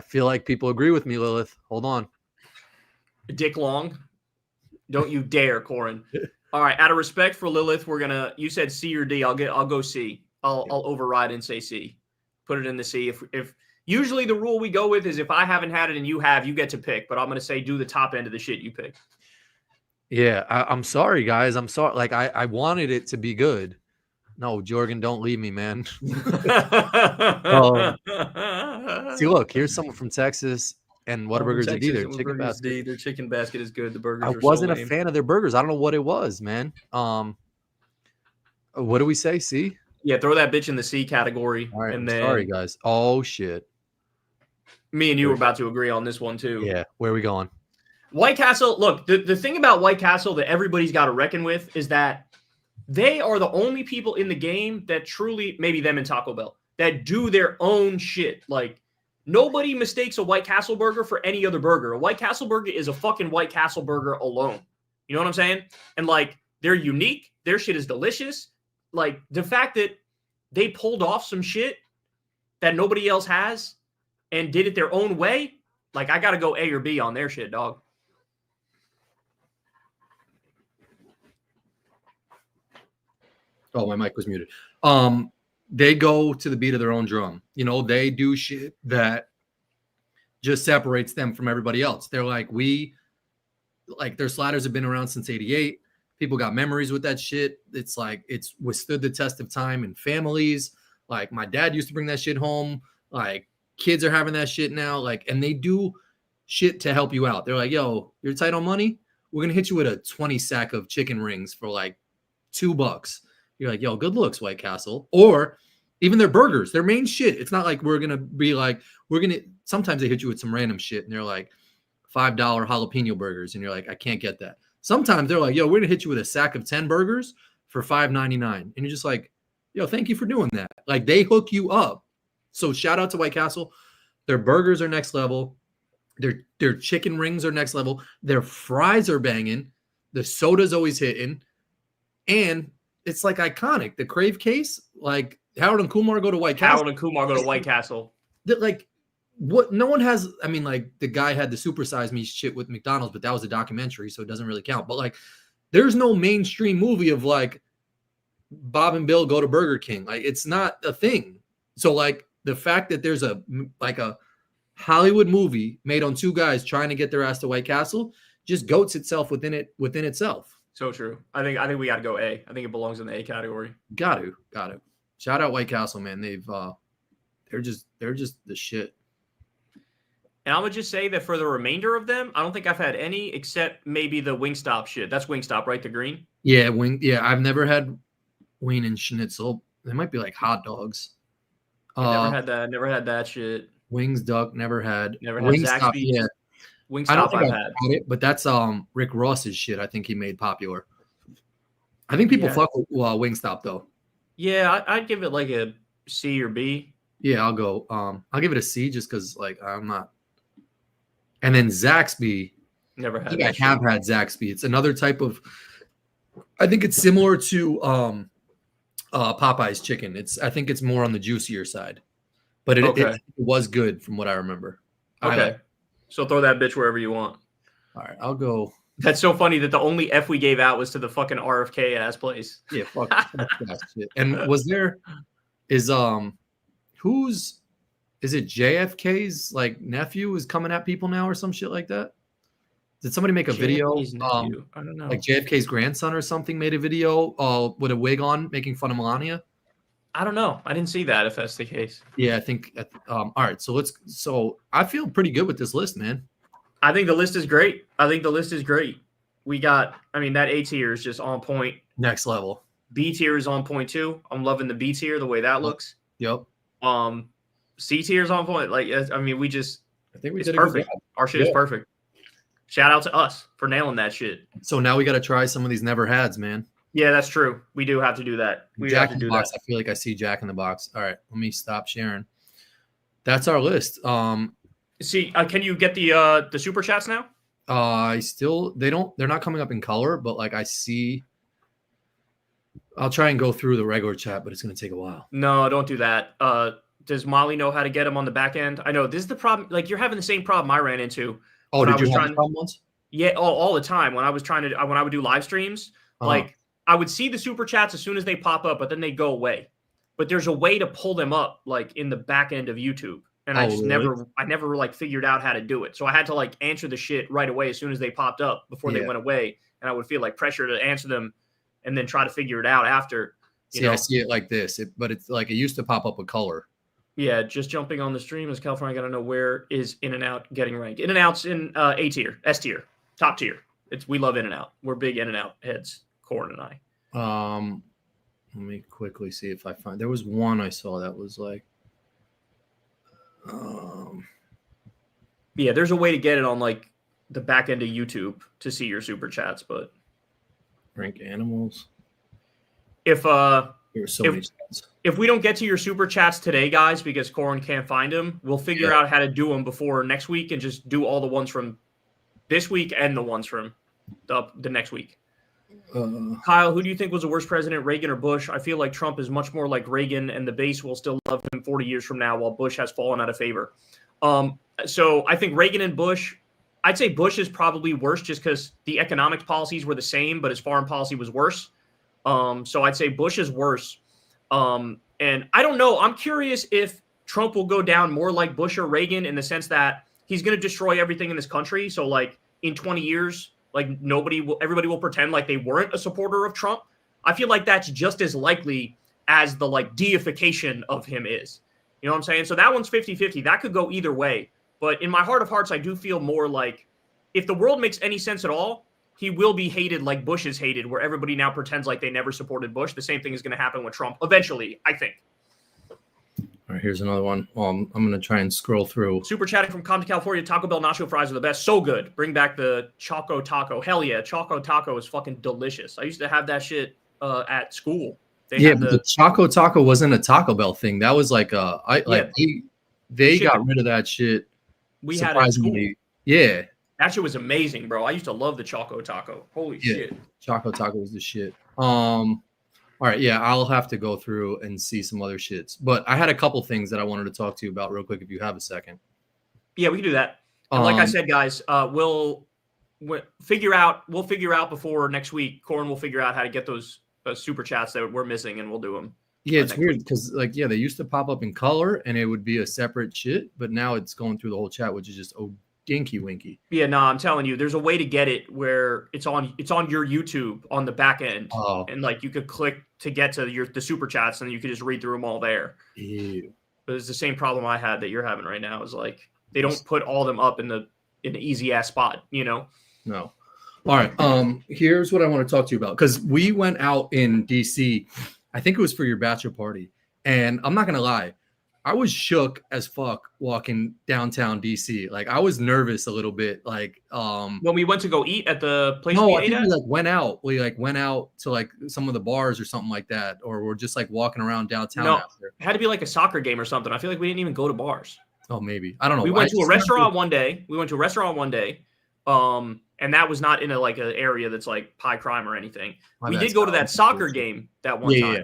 feel like people agree with me, Lilith. Hold on. Dick Long. Don't you dare, Corin. All right. Out of respect for Lilith, you said C or D. I'll go C. I'll override and say C. Put it in the C. If usually the rule we go with is if I haven't had it and you have, you get to pick. But I'm going to say do the top end of the shit you pick. Yeah, I'm sorry, guys. I'm sorry. Like I wanted it to be good. No, Jorgen, don't leave me, man. See, look, here's someone from Texas. And Whataburger's a D. Their Texas, chicken Whataburger's basket. D. Their chicken basket is good. The burgers I are wasn't so a lame. fan of their burgers. I don't know what it was, man. What do we say? C? Yeah, throw that bitch in the C category. All right. And I'm then sorry, guys. Oh shit. me and you were about to agree on this one too. Yeah. Where are we going? White Castle, look, the thing about White Castle that everybody's got to reckon with is that they are the only people in the game that truly, maybe them and Taco Bell, that do their own shit. Like, nobody mistakes a White Castle burger for any other burger. A White Castle burger is a fucking White Castle burger alone. You know what I'm saying? And, like, they're unique. Their shit is delicious. Like, the fact that they pulled off some shit that nobody else has and did it their own way, like, I got to go A or B on their shit, dog. Oh, my mic was muted. They go to the beat of their own drum. You know, they do shit that just separates them from everybody else. They're like, their sliders have been around since 88. People got memories with that shit. It's like, it's withstood the test of time in families. Like, my dad used to bring that shit home. Like, kids are having that shit now. Like, and they do shit to help you out. They're like, yo, you're tight on money? We're going to hit you with a 20 sack of chicken rings for like $2. You're like, yo, good looks, White Castle. Or even their burgers, their main shit. It's not like we're going to be like, sometimes they hit you with some random shit and they're like $5 jalapeno burgers. And you're like, I can't get that. Sometimes they're like, yo, we're going to hit you with a sack of 10 burgers for $5.99. And you're just like, yo, thank you for doing that. Like, they hook you up. So shout out to White Castle. Their burgers are next level. Their chicken rings are next level. Their fries are banging. The soda's always hitting. And it's like iconic. The Crave case, like Harold and Kumar go to White Castle. Harold and Kumar go to White Castle. Like, what? No one has. I mean, like, the guy had the Super Size Me shit with McDonald's, but that was a documentary, so it doesn't really count. But like, there's no mainstream movie of like Bob and Bill go to Burger King. Like, it's not a thing. So like, the fact that there's a Hollywood movie made on two guys trying to get their ass to White Castle just goats itself within itself. So true. I think we got to go A. I think it belongs in the A category. Got to. Shout out White Castle, man. They're just the shit. And I would just say that for the remainder of them, I don't think I've had any except maybe the Wingstop shit. That's Wingstop, right? The green. Yeah, I've never had wing and schnitzel. They might be like hot dogs. Never had that shit. Wings, duck. Never had. Never had Wingstop. Yeah. Wingstop. I don't think I've I've had it, but that's Rick Ross's shit. I think he made popular. I think people fuck with Wingstop though. Yeah, I'd give it like a C or B. Yeah, I'll go. I'll give it a C just because like I'm not. And then Zaxby. Never had. I have had Zaxby. It's another type of. I think it's similar to Popeye's chicken. I think it's more on the juicier side, but it was good from what I remember. Okay. So throw that bitch wherever you want. All right, I'll go. That's so funny that the only F we gave out was to the fucking RFK ass place. Yeah, fuck that shit. And is it JFK's like nephew is coming at people now or some shit like that? Did somebody make a video? I don't know. Like JFK's grandson or something made a video with a wig on making fun of Melania. I don't know. I didn't see that if that's the case. Yeah, I think. All right, so I feel pretty good with this list, man. I think the list is great. We got, that A tier is just on point. Next level. B tier is on point too. I'm loving the B tier, the way that looks. Yep. C tier is on point. Like, I think we did perfect. Our shit is perfect. Shout out to us for nailing that shit. So now we got to try some of these never hads, man. Yeah, that's true. We do have to do that. Jack in the Box. I feel like I see Jack in the Box. All right, let me stop sharing. That's our list. See, can you get the super chats now? They're not coming up in color, but like I see. I'll try and go through the regular chat, but it's going to take a while. No, don't do that. Does Molly know how to get them on the back end? I know this is the problem. Like, you're having the same problem I ran into. Oh, did you have the problem once? Yeah, all the time when I would do live streams, like I would see the super chats as soon as they pop up, but then they go away. But there's a way to pull them up, like in the back end of YouTube, and I never like figured out how to do it. So I had to like answer the shit right away as soon as they popped up before they went away, and I would feel like pressure to answer them, and then try to figure it out after. I see it like this, but it's like it used to pop up with color. Yeah, just jumping on the stream is California. I gotta know where is In-N-Out getting ranked. In-N-Out's in A tier, S tier, top tier. We love In-N-Out. We're big In-N-Out heads, Corin and I. Let me quickly see if I find. There was one I saw that was like. Yeah, there's a way to get it on like the back end of YouTube to see your super chats, but rank animals. If There's so many chats. If we don't get to your super chats today, guys, because Corin can't find them, we'll figure out how to do them before next week and just do all the ones from this week and the ones from the next week. Kyle, who do you think was the worst president, Reagan or Bush? I feel like Trump is much more like Reagan, and the base will still love him 40 years from now, while Bush has fallen out of favor. So I think Reagan and Bush, I'd say Bush is probably worse just because the economics policies were the same, but his foreign policy was worse. So I'd say Bush is worse. And I don't know. I'm curious if Trump will go down more like Bush or Reagan in the sense that he's going to destroy everything in this country. So like in 20 years, like everybody will pretend like they weren't a supporter of Trump. I feel like that's just as likely as the like deification of him is. You know what I'm saying? So that one's 50-50. That could go either way. But in my heart of hearts, I do feel more like if the world makes any sense at all, he will be hated like Bush is hated, where everybody now pretends like they never supported Bush. The same thing is going to happen with Trump eventually, I think. All right, here's another one. I'm going to try and scroll through. Super chatting from Compton, California. Taco Bell nacho fries are the best. So good. Bring back the Choco Taco. Hell yeah. Choco Taco is fucking delicious. I used to have that shit at school. But the Choco Taco wasn't a Taco Bell thing. That was like they got rid of that shit. We had it at school. Yeah. That shit was amazing, bro. I used to love the Choco Taco. Holy shit. Choco Taco was the shit. All right, yeah, I'll have to go through and see some other shits. But I had a couple things that I wanted to talk to you about real quick if you have a second. Yeah, we can do that. And like I said, guys, we'll figure out before next week. Corin will figure out how to get those super chats that we're missing, and we'll do them. Yeah, it's weird because they used to pop up in color and it would be a separate shit, but now it's going through the whole chat, which is just dinky winky. Yeah, no, I'm telling you, there's a way to get it where it's on your YouTube on the back end, and like you could click to get to the super chats, and you could just read through them all there. Ew. But it's the same problem I had that you're having right now. Is like they don't put all them up in an easy ass spot, you know? No. All right. Here's what I want to talk to you about because we went out in DC. I think it was for your bachelor party, and I'm not gonna lie. I was shook as fuck walking downtown DC. Like I was nervous a little bit. Like when we went to go eat at the place. No, I think we went out. We went out to like some of the bars or something like that, or we're just like walking around downtown. No, it had to be like a soccer game or something. I feel like we didn't even go to bars. Oh, maybe I don't know. We went to a restaurant one day. And that was not in an area that's like high crime or anything. We did go to that soccer game that one time. Yeah.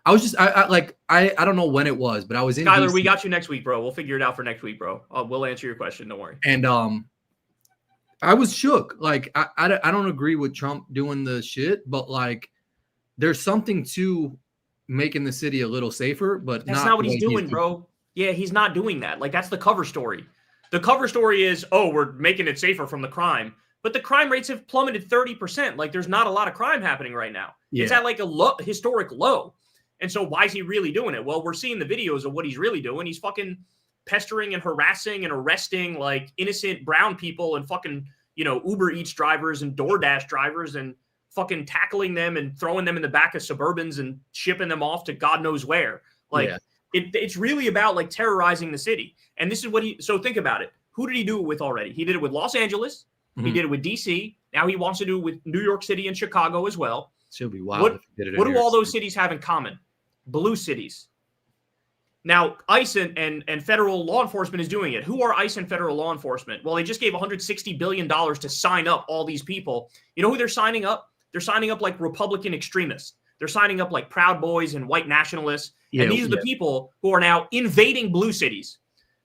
I was just I don't know when it was, but I was in Skyler, DC. we got you next week, bro. We'll figure it out for next week, bro. We'll answer your question. Don't worry. And I was shook. Like I don't agree with Trump doing the shit, but like there's something to making the city a little safer, but that's not what he's doing, bro. Yeah, he's not doing that. Like that's the cover story. The cover story is, we're making it safer from the crime. But the crime rates have plummeted 30%. Like there's not a lot of crime happening right now. Yeah. It's at like a historic low. And so why is he really doing it? Well, we're seeing the videos of what he's really doing. He's fucking pestering and harassing and arresting like innocent brown people and fucking, Uber Eats drivers and DoorDash drivers and fucking tackling them and throwing them in the back of Suburbans and shipping them off to God knows where. Like it's really about like terrorizing the city. And this is what so think about it. Who did he do it with already? He did it with Los Angeles. Mm-hmm. He did it with DC. Now he wants to do it with New York City and Chicago as well. It'll be wild. What do all those cities have in common? Blue cities. Now, ICE and federal law enforcement is doing it. Who are ICE and federal law enforcement? Well, they just gave $160 billion to sign up all these people. You know who they're signing up? They're signing up like Republican extremists. They're signing up like Proud Boys and white nationalists. And these are the people who are now invading blue cities.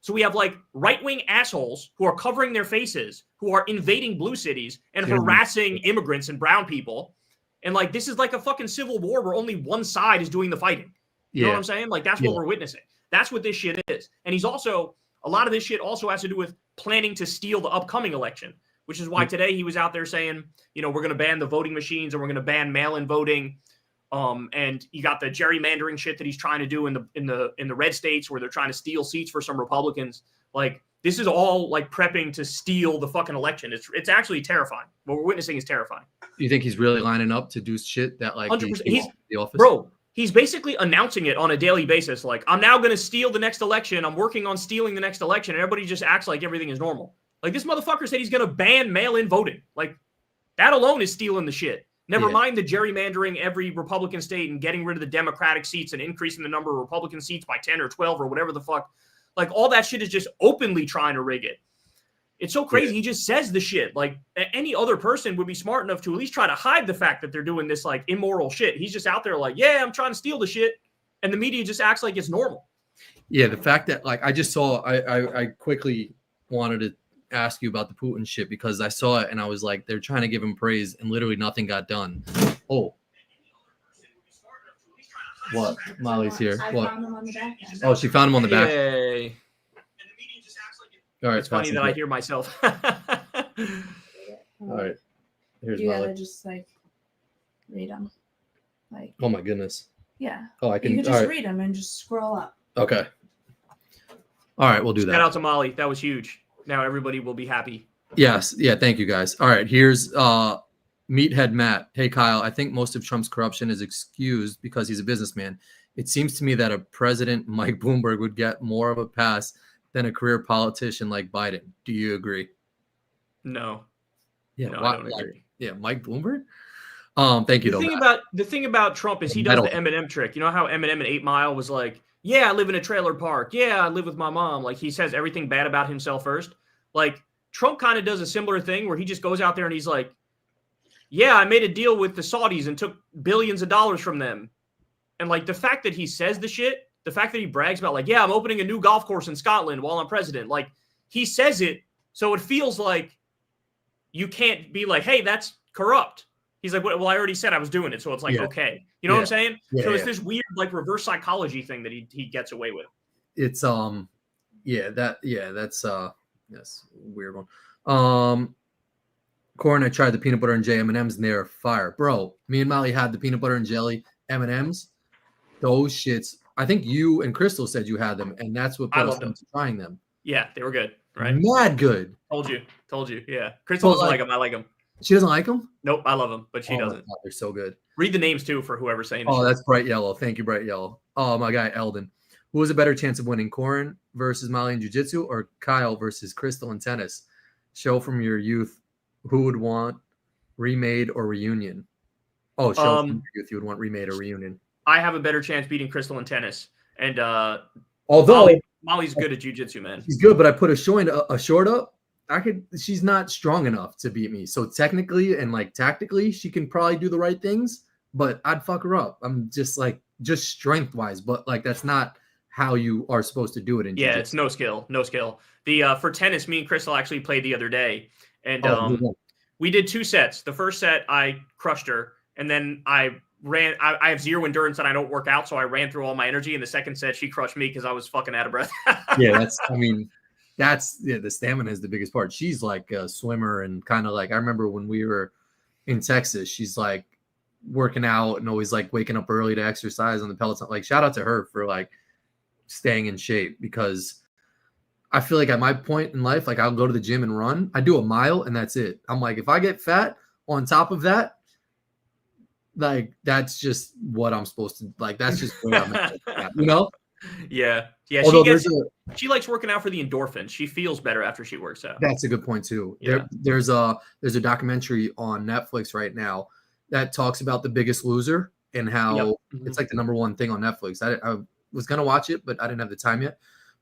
So we have like right-wing assholes who are covering their faces, who are invading blue cities and harassing immigrants and brown people. And like, this is like a fucking civil war where only one side is doing the fighting. You know what I'm saying? Like, that's what we're witnessing. That's what this shit is. And a lot of this shit also has to do with planning to steal the upcoming election, which is why today he was out there saying, we're going to ban the voting machines and we're going to ban mail-in voting. And you got the gerrymandering shit that he's trying to do in the red states where they're trying to steal seats for some Republicans. Like, this is all like prepping to steal the fucking election. It's actually terrifying. What we're witnessing is terrifying. You think he's really lining up to do shit that like 100%. He's the office? Bro, he's basically announcing it on a daily basis. Like, I'm now going to steal the next election. I'm working on stealing the next election. And everybody just acts like everything is normal. Like, this motherfucker said he's going to ban mail-in voting. Like, that alone is stealing the shit. Never mind the gerrymandering every Republican state and getting rid of the Democratic seats and increasing the number of Republican seats by 10 or 12 or whatever the fuck. Like, all that shit is just openly trying to rig it. It's so crazy. He just says the shit. Like, any other person would be smart enough to at least try to hide the fact that they're doing this, like, immoral shit. He's just out there like, yeah, I'm trying to steal the shit. And the media just acts like it's normal. Yeah, the fact that, like, I just saw, I quickly wanted to ask you about the Putin shit because I saw it and I was like, they're trying to give him praise and literally nothing got done. Oh. What? Molly's here. What? Found them on the back end. Oh, she found him on the back. Yay. All right, It's funny that I hear myself. All right. Here's You Molly. gotta just like read them. Like, Oh my goodness. yeah. Oh, I can. You can All just right. read them and just scroll up. Okay. All right, we'll do that. Shout out to Molly. That was huge. Now everybody will be happy. Yes. Yeah. Thank you, guys. All right. Here's Meathead Matt. Hey, Kyle. I think most of Trump's corruption is excused because he's a businessman. It seems to me that a president, Mike Bloomberg, would get more of a pass than a career politician like Biden. Do you agree? No. Yeah. No, why- I don't agree. Yeah. Mike Bloomberg. Thank you. The thing about Trump is he does the Eminem trick. You know how Eminem in 8 Mile was like, yeah, I live in a trailer park. Yeah, I live with my mom. Like, he says everything bad about himself first. Like, Trump kind of does a similar thing where he just goes out there and he's like, yeah, I made a deal with the Saudis and took billions of dollars from them. And like, the fact that he says the shit, the fact that he brags about like, yeah, I'm opening a new golf course in Scotland while I'm president. Like, he says it, so it feels like you can't be like, hey, that's corrupt. He's like, well, I already said I was doing it, so it's like, okay. You know what I'm saying? Yeah, so it's this weird, like, reverse psychology thing that he gets away with. It's that's yes, weird one. Corin, I tried the peanut butter and jelly M&Ms and they're fire. Bro, me and Molly had the peanut butter and jelly M&Ms. Those shits. I think you and Crystal said you had them, and that's what put us into trying them. Yeah, they were good, right? Mad good. Told you. Yeah. Crystal doesn't like them. I like them. She doesn't like them? Nope, I love them, but she doesn't. God, they're so good. Read the names, too, for whoever's saying Oh, that's Bright Yellow. Thank you, Bright Yellow. Oh, my guy, Eldon. Who has a better chance of winning, Corin versus Molly in jiu-jitsu or Kyle versus Crystal in tennis? Show from your youth. Who would want remade or reunion? Oh, show from your youth. You would want remade or reunion. I have a better chance beating Crystal in tennis. And although Molly's good at jiu-jitsu, man. She's good, but I put a short up. She's not strong enough to beat me. So technically and like tactically, she can probably do the right things, but I'd fuck her up. I'm just strength wise, but like that's not how you are supposed to do it in jiu-jitsu. It's no skill. The for tennis, me and Crystal actually played the other day, and we did 2 sets. The first set I crushed her, and then I have zero endurance and I don't work out, so I ran through all my energy. In the second set, she crushed me because I was fucking out of breath. The stamina is the biggest part. She's like a swimmer and kind of like, I remember when we were in Texas, she's like working out and always like waking up early to exercise on the Peloton. Like, shout out to her for like staying in shape, because I feel like at my point in life, like I'll go to the gym and run. I do a mile and that's it. I'm like, if I get fat on top of that, like that's just what I'm supposed to like. That's just where I'm at, you know? Yeah. Although she likes working out for the endorphins. She feels better after she works out. That's a good point too. Yeah. There's a documentary on Netflix right now that talks about The Biggest Loser and how it's like the number one thing on Netflix. I was gonna watch it, but I didn't have the time yet.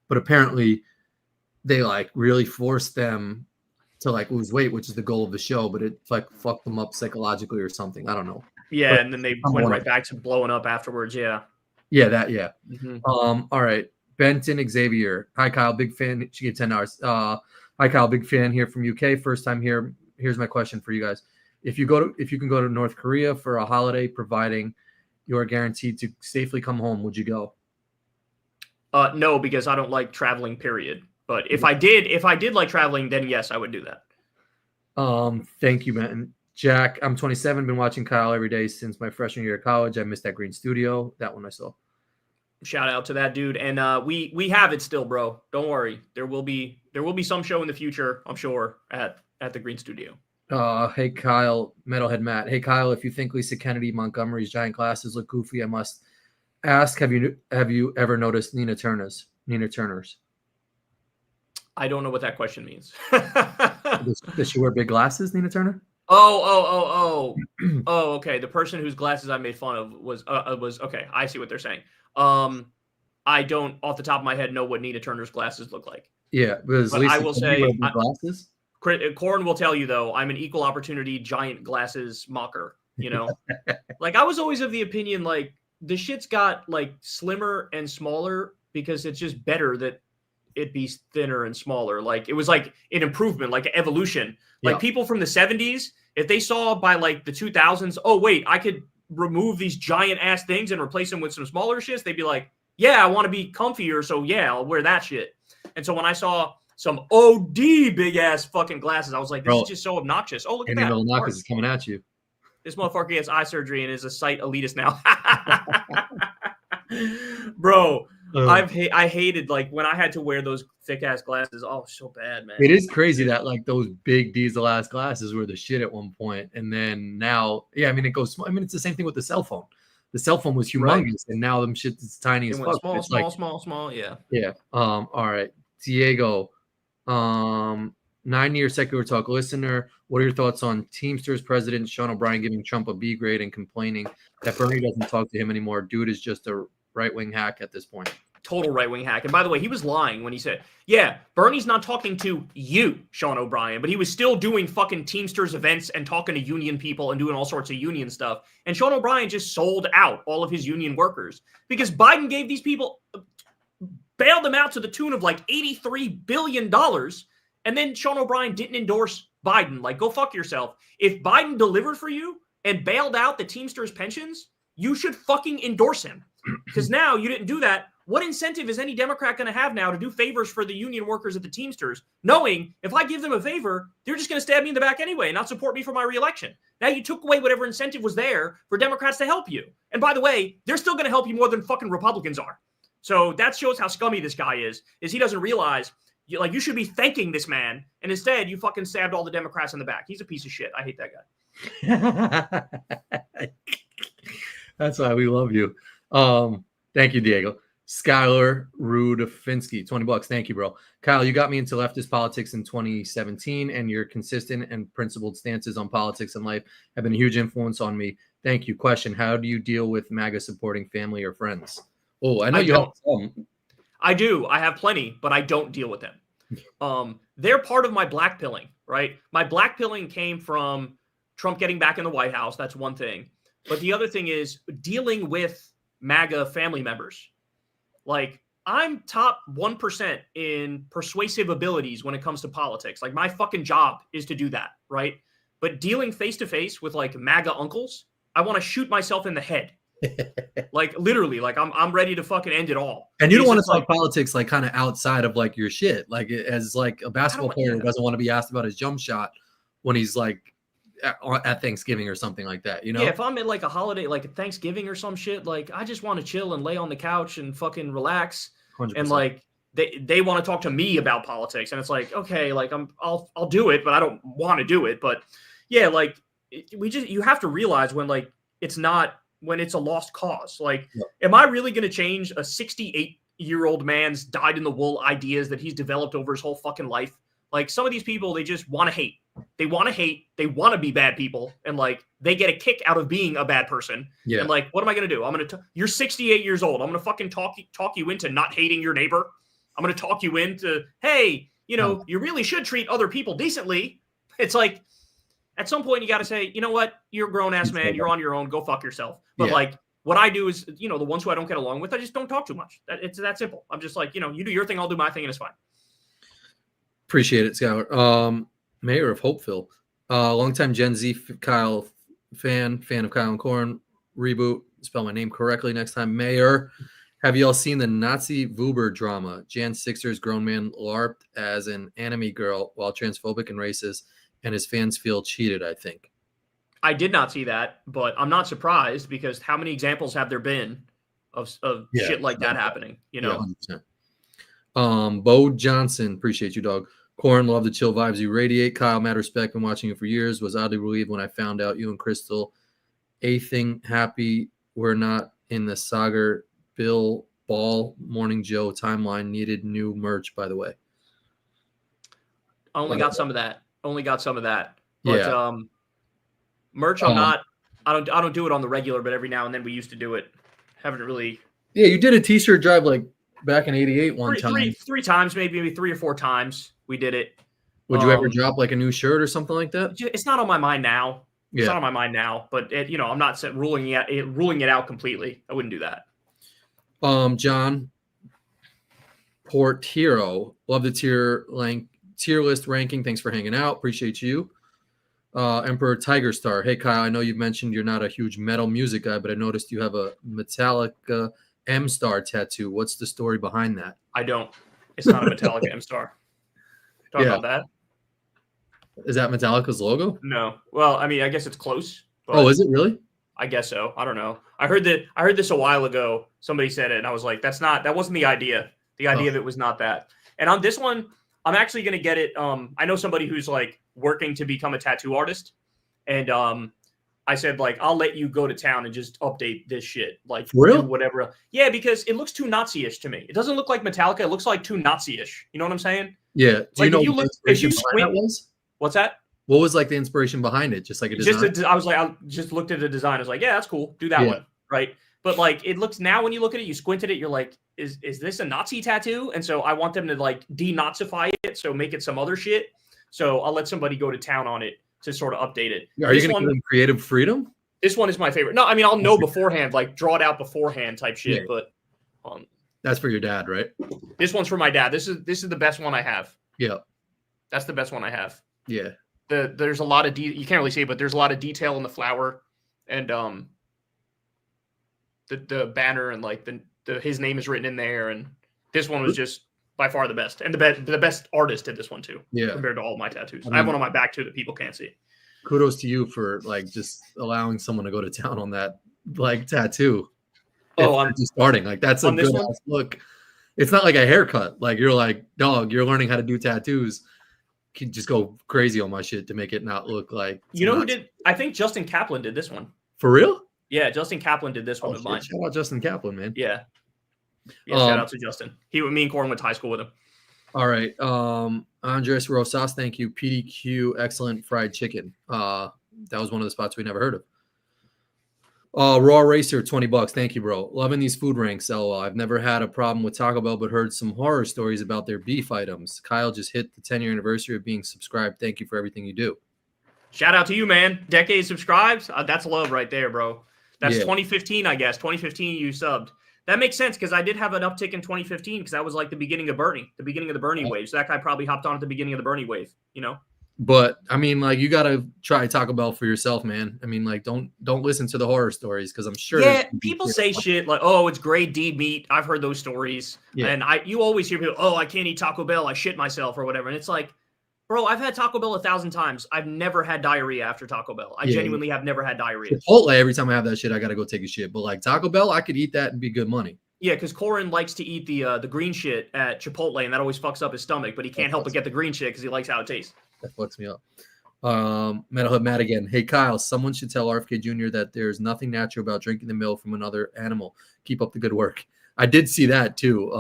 But apparently, they like really forced them to like lose weight, which is the goal of the show. But it like fucked them up psychologically or something. I don't know. Yeah, and then they went right back to blowing up afterwards. Yeah. Yeah, that. Yeah. All right. Benton Xavier. Hi, Kyle. Big fan. She get $10. Hi, Kyle. Big fan here from UK. First time here. Here's my question for you guys. If you can go to North Korea for a holiday, providing you are guaranteed to safely come home, would you go? No, because I don't like traveling, period. But if I did like traveling, then yes, I would do that. Thank you, man. Jack, I'm 27, been watching Kyle every day since my freshman year of college. I missed that green studio. That one I saw. Shout out to that dude. And we have it still, bro. Don't worry. There will be some show in the future, I'm sure, at the Green Studio. Hey Kyle, Metalhead Matt. Hey Kyle, if you think Lisa Kennedy Montgomery's giant glasses look goofy, I must ask, have you ever noticed Nina Turner's? I don't know what that question means. Does she wear big glasses, Nina Turner? Oh, okay. The person whose glasses I made fun of was okay. I see what they're saying. I don't, off the top of my head, know what Nina Turner's glasses look like. Yeah, because but Lisa I will say, glasses. Corin will tell you though, I'm an equal opportunity giant glasses mocker. You know, like I was always of the opinion like the shit's got like slimmer and smaller because it's just better that it be thinner and smaller. Like it was like an improvement, like evolution. Like people from the 70s, if they saw by like the 2000s, oh wait, I could remove these giant ass things and replace them with some smaller shits, they'd be like, yeah, I want to be comfier, so yeah, I'll wear that shit. And so when I saw some OD big ass fucking glasses, I was like, this is just so obnogious. Oh, look at that. Marcus is coming at you. This motherfucker gets eye surgery and is a sight elitist now. Bro, I hated like when I had to wear those thick ass glasses. Oh, so bad, man. It is crazy that like those big diesel ass glasses were the shit at one point, and then now, yeah, I mean it goes. I mean it's the same thing with the cell phone. The cell phone was humongous, and now them shit is tiny as fuck. Small. Yeah. Yeah. All right, Diego. 9-year secular talk listener. What are your thoughts on Teamsters president Sean O'Brien giving Trump a B grade and complaining that Bernie doesn't talk to him anymore? Dude is just a right-wing hack at this point. Total right-wing hack. And by the way, he was lying when he said, yeah, Bernie's not talking to you, Sean O'Brien, but he was still doing fucking Teamsters events and talking to union people and doing all sorts of union stuff. And Sean O'Brien just sold out all of his union workers because Biden gave these people, bailed them out to the tune of like $83 billion. And then Sean O'Brien didn't endorse Biden. Like, go fuck yourself. If Biden delivered for you and bailed out the Teamsters pensions, you should fucking endorse him. Because now you didn't do that. What incentive is any Democrat going to have now to do favors for the union workers at the Teamsters, knowing if I give them a favor, they're just going to stab me in the back anyway and not support me for my reelection? Now you took away whatever incentive was there for Democrats to help you. And by the way, they're still going to help you more than fucking Republicans are. So that shows how scummy this guy is he doesn't realize you should be thanking this man. And instead you fucking stabbed all the Democrats in the back. He's a piece of shit. I hate that guy. That's why we love you. Thank you, Diego. Skylar Rudafinski, $20. Thank you, bro. Kyle, you got me into leftist politics in 2017, and your consistent and principled stances on politics and life have been a huge influence on me. Thank you. Question: how do you deal with MAGA supporting family or friends? Oh, I know you have some. I do. I have plenty, but I don't deal with them. They're part of my blackpilling, right? My blackpilling came from Trump getting back in the White House. That's one thing. But the other thing is dealing with MAGA family members. Like, I'm top 1% in persuasive abilities when it comes to politics. Like, my fucking job is to do that, right? But dealing face-to-face with, like, MAGA uncles, I want to shoot myself in the head. Like, literally, like, I'm ready to fucking end it all. And you don't want to talk politics, like, kind of outside of, like, your shit. Like, as, like, a basketball player who doesn't want to be asked about his jump shot when he's, like, at Thanksgiving or something like that, you know? Yeah, if I'm at like a holiday, like Thanksgiving or some shit, like I just want to chill and lay on the couch and fucking relax. 100%. And like they want to talk to me about politics, and it's like, okay, like I'll do it, but I don't want to do it. But yeah, like you have to realize when it's a lost cause. Like, am I really going to change a 68-year-old man's dyed-in-the-wool ideas that he's developed over his whole fucking life? Like, some of these people, they just want to hate. They want to hate. They want to be bad people. And, like, they get a kick out of being a bad person. Yeah. And, like, what am I going to do? You're 68 years old. I'm going to fucking talk you into not hating your neighbor. I'm going to talk you into, hey, you really should treat other people decently. It's like, at some point, you got to say, you know what? You're a grown-ass man. You're on your own. Go fuck yourself. But, like, what I do is, the ones who I don't get along with, I just don't talk too much. It's that simple. I'm just like, you do your thing. I'll do my thing, and it's fine. Appreciate it, Skylar. Mayor of Hopeville, longtime Gen Z Kyle fan of Kyle and Corin. Reboot, spell my name correctly next time. Mayor, have you all seen the Nazi Vuber drama? Jan Sixer's grown man LARPed as an anime girl while transphobic and racist, and his fans feel cheated, I think. I did not see that, but I'm not surprised because how many examples have there been of shit like that happening? You know. Yeah, 100%. Bo Johnson, appreciate you, dog. Corin, love the chill vibes you radiate. Kyle, mad respect. Been watching you for years. Was oddly relieved when I found out you and Crystal thing happy. We're not in the Sagar Bill Ball Morning Joe timeline. Needed new merch, by the way. I only got some of that. But Yeah. Merch, I don't do it on the regular, but every now and then we used to do it. Haven't really. Yeah, you did a t-shirt drive like back in '88 time. Three times, maybe 3 or 4 times we did it. Would you ever drop like a new shirt or something like that? It's not on my mind now. Yeah. It's not on my mind now, but I'm not ruling it out completely. I wouldn't do that. John Portiro, love the tier list ranking. Thanks for hanging out. Appreciate you. Emperor Tiger Star. Hey Kyle, I know you've mentioned you're not a huge metal music guy, but I noticed you have a Metallica M Star tattoo. What's the story behind that? I don't. It's not a Metallica M Star. Talk about that. Is that Metallica's logo? No. Well, I mean, I guess it's close. Oh, is it really? I guess so. I don't know. I heard this a while ago. Somebody said it, and I was like, that wasn't the idea. The idea of it was not that. And on this one, I'm actually going to get it. I know somebody who's like working to become a tattoo artist. And I said, like, I'll let you go to town and just update this shit. Like, for real? Do whatever. Yeah, because it looks too Nazi-ish to me. It doesn't look like Metallica. It looks like too Nazi-ish. You know what I'm saying? Yeah. Do you know what the inspiration behind that was? What's that? What was like the inspiration behind it? Just like a design? I just looked at the design. I was like, yeah, that's cool. Do that one. Right. But like, it looks now when you look at it, you squint at it, you're like, is this a Nazi tattoo? And so I want them to like denazify it. So make it some other shit. So I'll let somebody go to town on it to sort of update it. Are you going to give them creative freedom? This one is my favorite. No, I mean, I'll know beforehand, like draw it out beforehand type shit. Yeah. But that's for your dad, right? This one's for my dad. This is the best one I have. Yeah. That's the best one I have. Yeah. There's a lot of you can't really see it, but there's a lot of detail in the flower and the banner and like the his name is written in there, and this one was just by far the best, and the best artist did this one too. Yeah, compared to all of my tattoos. I have one on my back too that people can't see. Kudos to you for like just allowing someone to go to town on that like tattoo. I'm just starting like that's a good look. It's not like a haircut. Like you're like, dog, you're learning how to do tattoos. Can just go crazy on my shit to make it not look like who did. I think Justin Kaplan did this one. For real? Yeah, Justin Kaplan did this one of mine. Shout out Justin Kaplan, man. Yeah, shout out to Justin. Me and Corin went to high school with him. All right. Andres Rosas, thank you. PDQ, excellent fried chicken. That was one of the spots we never heard of. Raw Racer, $20. Thank you, bro. Loving these food ranks. LOL. I've never had a problem with Taco Bell, but heard some horror stories about their beef items. Kyle just hit the 10-year anniversary of being subscribed. Thank you for everything you do. Shout out to you, man. Decade subscribed. That's love right there, bro. That's 2015, I guess. 2015, you subbed. That makes sense because I did have an uptick in 2015 because that was like the beginning of Bernie, the beginning of the Bernie wave. So that guy probably hopped on at the beginning of the Bernie wave, you know? But I mean, like, you gotta try Taco Bell for yourself, man. I mean, like, don't listen to the horror stories because I'm sure. Yeah, people say shit like, "Oh, it's grade D meat." I've heard those stories, and you always hear people, "Oh, I can't eat Taco Bell. I shit myself or whatever." And it's like, bro, I've had Taco Bell 1,000 times. I've never had diarrhea after Taco Bell. I genuinely have never had diarrhea. Chipotle, every time I have that shit, I gotta go take a shit. But like Taco Bell, I could eat that and be good money. Yeah, because Corin likes to eat the green shit at Chipotle, and that always fucks up his stomach. But he can't help but get the green shit because he likes how it tastes. That fucks me up. Metalhead Matt again. Hey Kyle, someone should tell RFK Jr. that there's nothing natural about drinking the milk from another animal. Keep up the good work. I did see that too.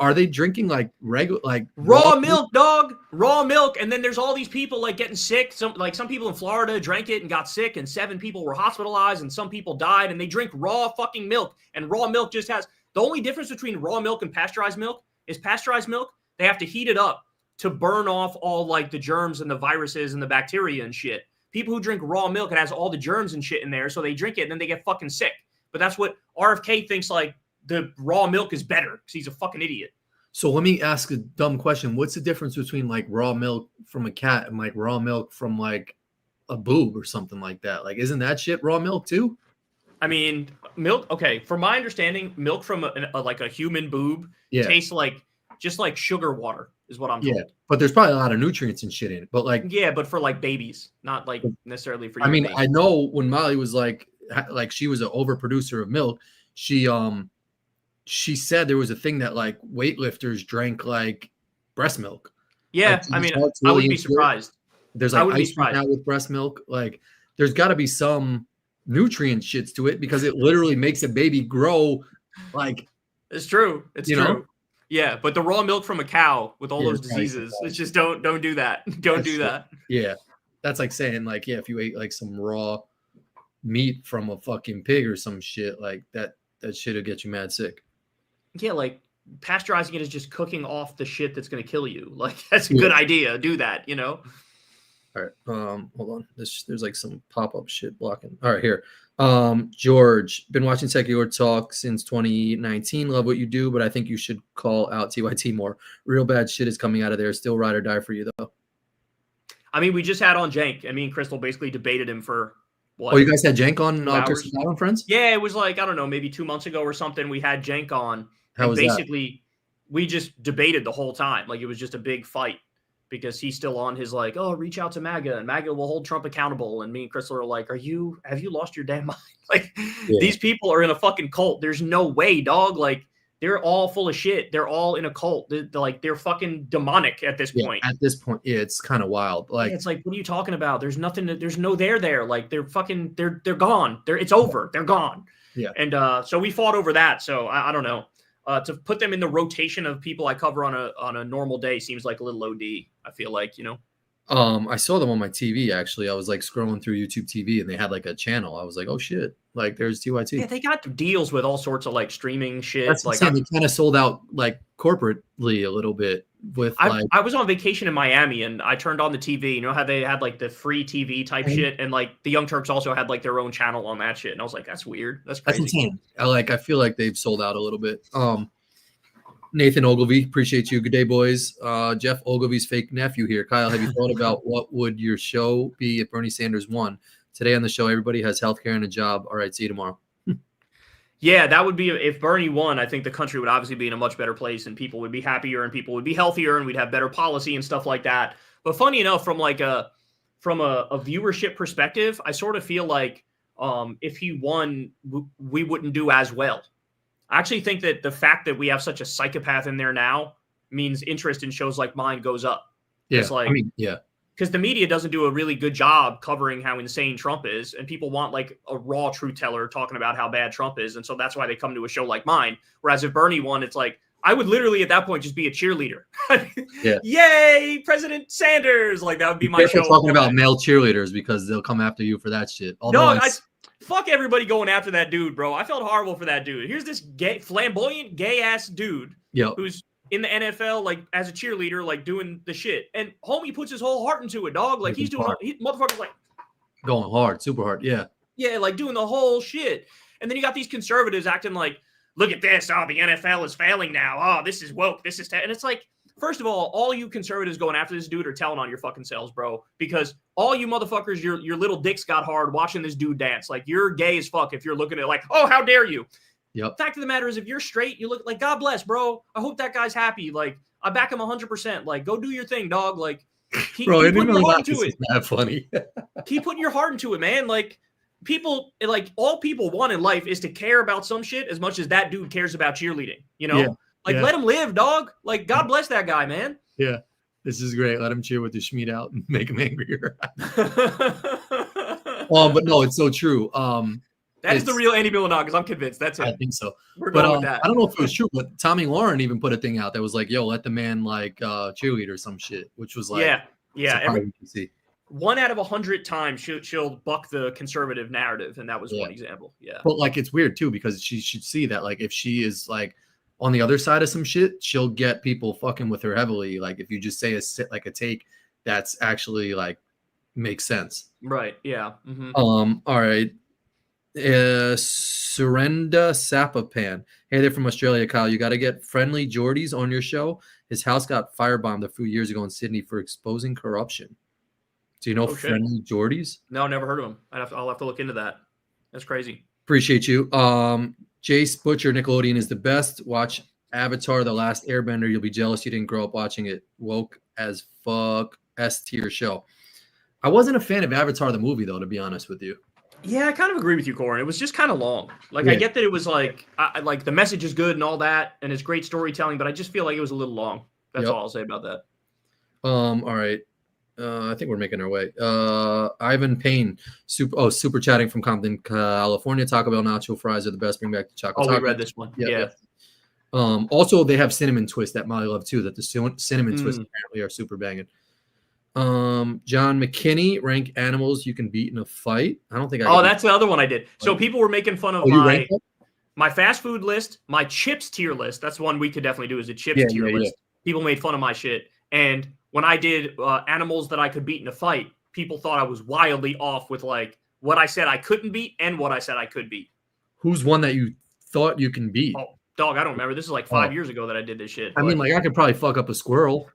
Are they drinking like regular, like raw milk, dog? Raw milk, and then there's all these people like getting sick. Some people in Florida drank it and got sick, and 7 people were hospitalized, and some people died. And they drink raw fucking milk, and raw milk just has the only difference between raw milk and pasteurized milk is pasteurized milk. They have to heat it up to burn off all like the germs and the viruses and the bacteria and shit. People who drink raw milk, it has all the germs and shit in there, so they drink it and then they get fucking sick. But that's what RFK thinks, like the raw milk is better because he's a fucking idiot. So let me ask a dumb question. What's the difference between like raw milk from a cat and like raw milk from like a boob or something like that? Like, isn't that shit raw milk too? I mean, milk. Okay, from my understanding, milk from like a human boob tastes like just like sugar water is what I'm told. Yeah, but there's probably a lot of nutrients and shit in it. But like, Yeah, but for like babies, not like necessarily for you. I mean, and me. I know when Molly was like she was an overproducer of milk. She said there was a thing that like weightlifters drank like breast milk. Yeah, Like, I mean, it's I really wouldn't be into it. surprised. There's I like wouldn't be ice cream surprised. now with breast milk. Like, there's got to be some nutrient shits to it because it literally makes a baby grow. Like, It's true. It's you true. know? Yeah, but the raw milk from a cow with all Yeah, those it's probably diseases, surprising. it's just don't do that. Don't That's do true. that. Yeah, that's like saying like, yeah, if you ate like some raw meat from a fucking pig or some shit like that shit'll get you mad sick. Yeah, like pasteurizing it is just cooking off the shit that's gonna kill you. Like that's a good idea. Do that, you know. All right. Hold on. There's like some pop-up shit blocking. All right, here. George, been watching Secular Talk since 2019. Love what you do, but I think you should call out TYT more. Real bad shit is coming out of there. Still ride or die for you though. I mean, we just had on Jank, and me and Crystal basically debated him for what? Oh, you guys had Jank on 2 hours? Crystal Island Friends? Yeah, it was like, I don't know, maybe 2 months ago or something. We had Jank on. How and was basically we just debated the whole time. Like it was just a big fight because he's still on his like, oh, reach out to MAGA and MAGA will hold Trump accountable. And me and Crystal are like, have you lost your damn mind? Like these people are in a fucking cult. There's no way, dog. Like they're all full of shit. They're all in a cult. They're fucking demonic at this point. At this point, yeah, it's kind of wild. Like it's like, what are you talking about? There's nothing. There's no there. Like they're fucking. They're gone. It's over. They're gone. Yeah. And so we fought over that. So I don't know. To put them in the rotation of people I cover on a normal day seems like a little OD. I feel like, you know. I saw them on my TV actually. I was like scrolling through YouTube TV and they had like a channel. I was like, oh shit, like there's TYT. Yeah, they got deals with all sorts of like streaming shit. That's like they kind of sold out like corporately a little bit with I was on vacation in Miami and I turned on the TV. You know how they had like the free TV type shit, and like the Young Turks also had like their own channel on that shit. And I was like, that's weird. That's crazy. That's insane. I feel like they've sold out a little bit. Nathan Ogilvy, appreciate you. Good day, boys. Jeff Ogilvy's fake nephew here. Kyle, have you thought about what would your show be if Bernie Sanders won? Today on the show, everybody has healthcare and a job. All right, see you tomorrow. Yeah, that would be if Bernie won. I think the country would obviously be in a much better place, and people would be happier, and people would be healthier, and we'd have better policy and stuff like that. But funny enough, from a viewership perspective, I sort of feel like if he won, we wouldn't do as well. I actually think that the fact that we have such a psychopath in there now means interest in shows like mine goes up. Yeah, it's like, because the media doesn't do a really good job covering how insane Trump is, and people want like a raw truth teller talking about how bad Trump is, and so that's why they come to a show like mine. Whereas if Bernie won, it's like I would literally at that point just be a cheerleader. Yay, President Sanders! Like that would be my show. Talking about male cheerleaders because they'll come after you for that shit. Although fuck everybody going after that dude, bro. I felt horrible for that dude. Here's this gay, flamboyant, gay-ass dude who's in the NFL, like, as a cheerleader, like, doing the shit. And homie puts his whole heart into it, dog. Like, he's doing motherfuckers, like... Going hard, super hard, yeah. Yeah, like, doing the whole shit. And then you got these conservatives acting like, look at this. Oh, the NFL is failing now. Oh, this is woke. This is... And it's like... First of all you conservatives going after this dude are telling on your fucking selves, bro. Because all you motherfuckers, your little dicks got hard watching this dude dance. Like, you're gay as fuck if you're looking at like, oh, how dare you? Yep. Fact of the matter is, if you're straight, you look like, God bless, bro. I hope that guy's happy. Like, I back him 100%. Like, go do your thing, dog. Like, keep putting your heart into it. That funny. Keep putting your heart into it, man. Like, people, like, all people want in life is to care about some shit as much as that dude cares about cheerleading, you know? Yeah. Like, let him live, dog. Like, God bless that guy, man. Yeah. This is great. Let him cheer with the Schmied out and make him angrier. But no, it's so true. That is the real Andy Milonakis. I'm convinced. That's it. I think so. We're going with that. I don't know if it was true, but Tommy Lauren even put a thing out that was like, yo, let the man like cheerleader or some shit, which was like, yeah. 1 out of 100 times she'll buck the conservative narrative, and that was one example. Yeah. But like, it's weird too, because she should see that like if she is like on the other side of some shit, she'll get people fucking with her heavily. Like if you just say a take that's actually like makes sense. Right. Yeah. Mm-hmm. All right. Surrenda Sapapan. Hey there from Australia, Kyle. You got to get Friendly Jordy's on your show. His house got firebombed a few years ago in Sydney for exposing corruption. Do you know Friendly Jordy's? No, never heard of him. I'll have to look into that. That's crazy. Appreciate you. Jace Butcher, Nickelodeon is the best. Watch Avatar: The Last Airbender. You'll be jealous you didn't grow up watching it. Woke as fuck. S tier show. I wasn't a fan of Avatar the movie though, to be honest with you. Yeah, I kind of agree with you, Corin. It was just kind of long. Like, I Yeah. get that it was like, like the message is good and all that, and it's great storytelling, but I just feel like it was a little long. That's all I'll say about that. All right. I think we're making our way. Ivan Payne, super chatting from Compton, California. Taco Bell nacho fries are the best. Bring back the chocolate. Oh, we read this one. Yeah. Also, they have cinnamon twist that Molly loved too. That the cinnamon twist apparently are super banging. John McKinney, rank animals you can beat in a fight. I don't think I. Oh, that's the other one I did. So people were making fun of my fast food list, my chips tier list. That's one we could definitely do is a chips tier list. People made fun of my shit. And when I did animals that I could beat in a fight, people thought I was wildly off with like what I said I couldn't beat and what I said I could beat. Who's one that you thought you can beat? Oh, dog, I don't remember. This is like 5 years ago that I did this shit. I mean, like I could probably fuck up a squirrel.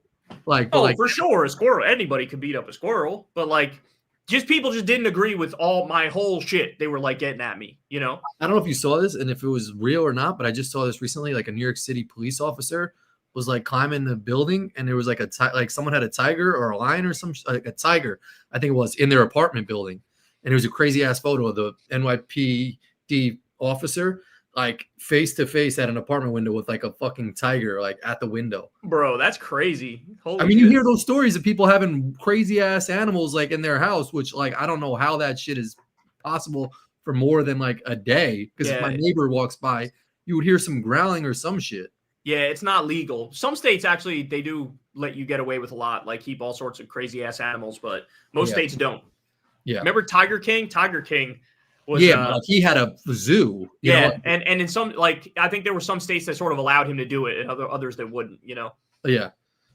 For sure, a squirrel. Anybody could beat up a squirrel, but like, just people just didn't agree with all my whole shit. They were like getting at me, you know. I don't know if you saw this and if it was real or not, but I just saw this recently. Like a New York City police officer was like climbing the building, and there was like like someone had a tiger or a lion or like a tiger, I think it was, in their apartment building, and it was a crazy ass photo of the NYPD officer like face to face at an apartment window with like a fucking tiger like at the window. Bro, that's crazy. Holy I mean, shit. you hear those stories of people having crazy ass animals like in their house, which like I don't know how that shit is possible for more than like a day. Because if my neighbor walks by, you would hear some growling or some shit. Yeah, it's not legal. Some states actually they do let you get away with a lot, like keep all sorts of crazy ass animals, but most states don't. Yeah. Remember Tiger King? Tiger King was like he had a zoo. You know? and in some, like, I think there were some states that sort of allowed him to do it and others that wouldn't, you know. Yeah.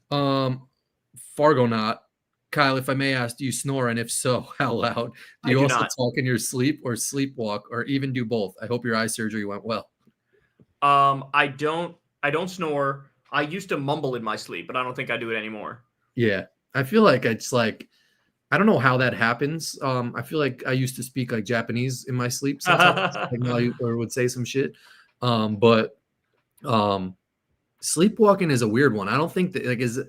Fargo not. Kyle, if I may ask, do you snore, and if so, how loud? Do you also talk in your sleep or sleepwalk or even do both? I hope your eye surgery went well. I don't snore. I used to mumble in my sleep, but I don't think I do it anymore. Yeah. I feel like it's like, I don't know how that happens. I feel like I used to speak like Japanese in my sleep sometimes, or would say some shit. But sleepwalking is a weird one. I don't think that like is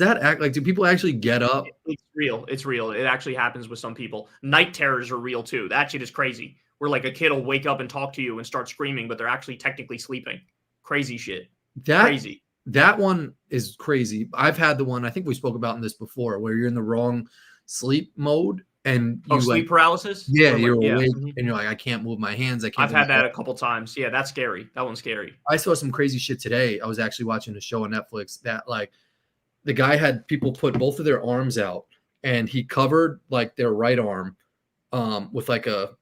that like, do people actually get up? It's real. It's real. It actually happens with some people. Night terrors are real too. That shit is crazy. Where like a kid will wake up and talk to you and start screaming, but they're actually technically sleeping. Crazy shit. Crazy. That one is crazy. I've had the one I think we spoke about in this before, where you're in the wrong sleep mode and you sleep paralysis. Yeah, you're awake and you're like, I can't move my hands. I've had that a couple times. Yeah, that's scary. That one's scary. I saw some crazy shit today. I was actually watching a show on Netflix that like the guy had people put both of their arms out, and he covered like their right arm with like a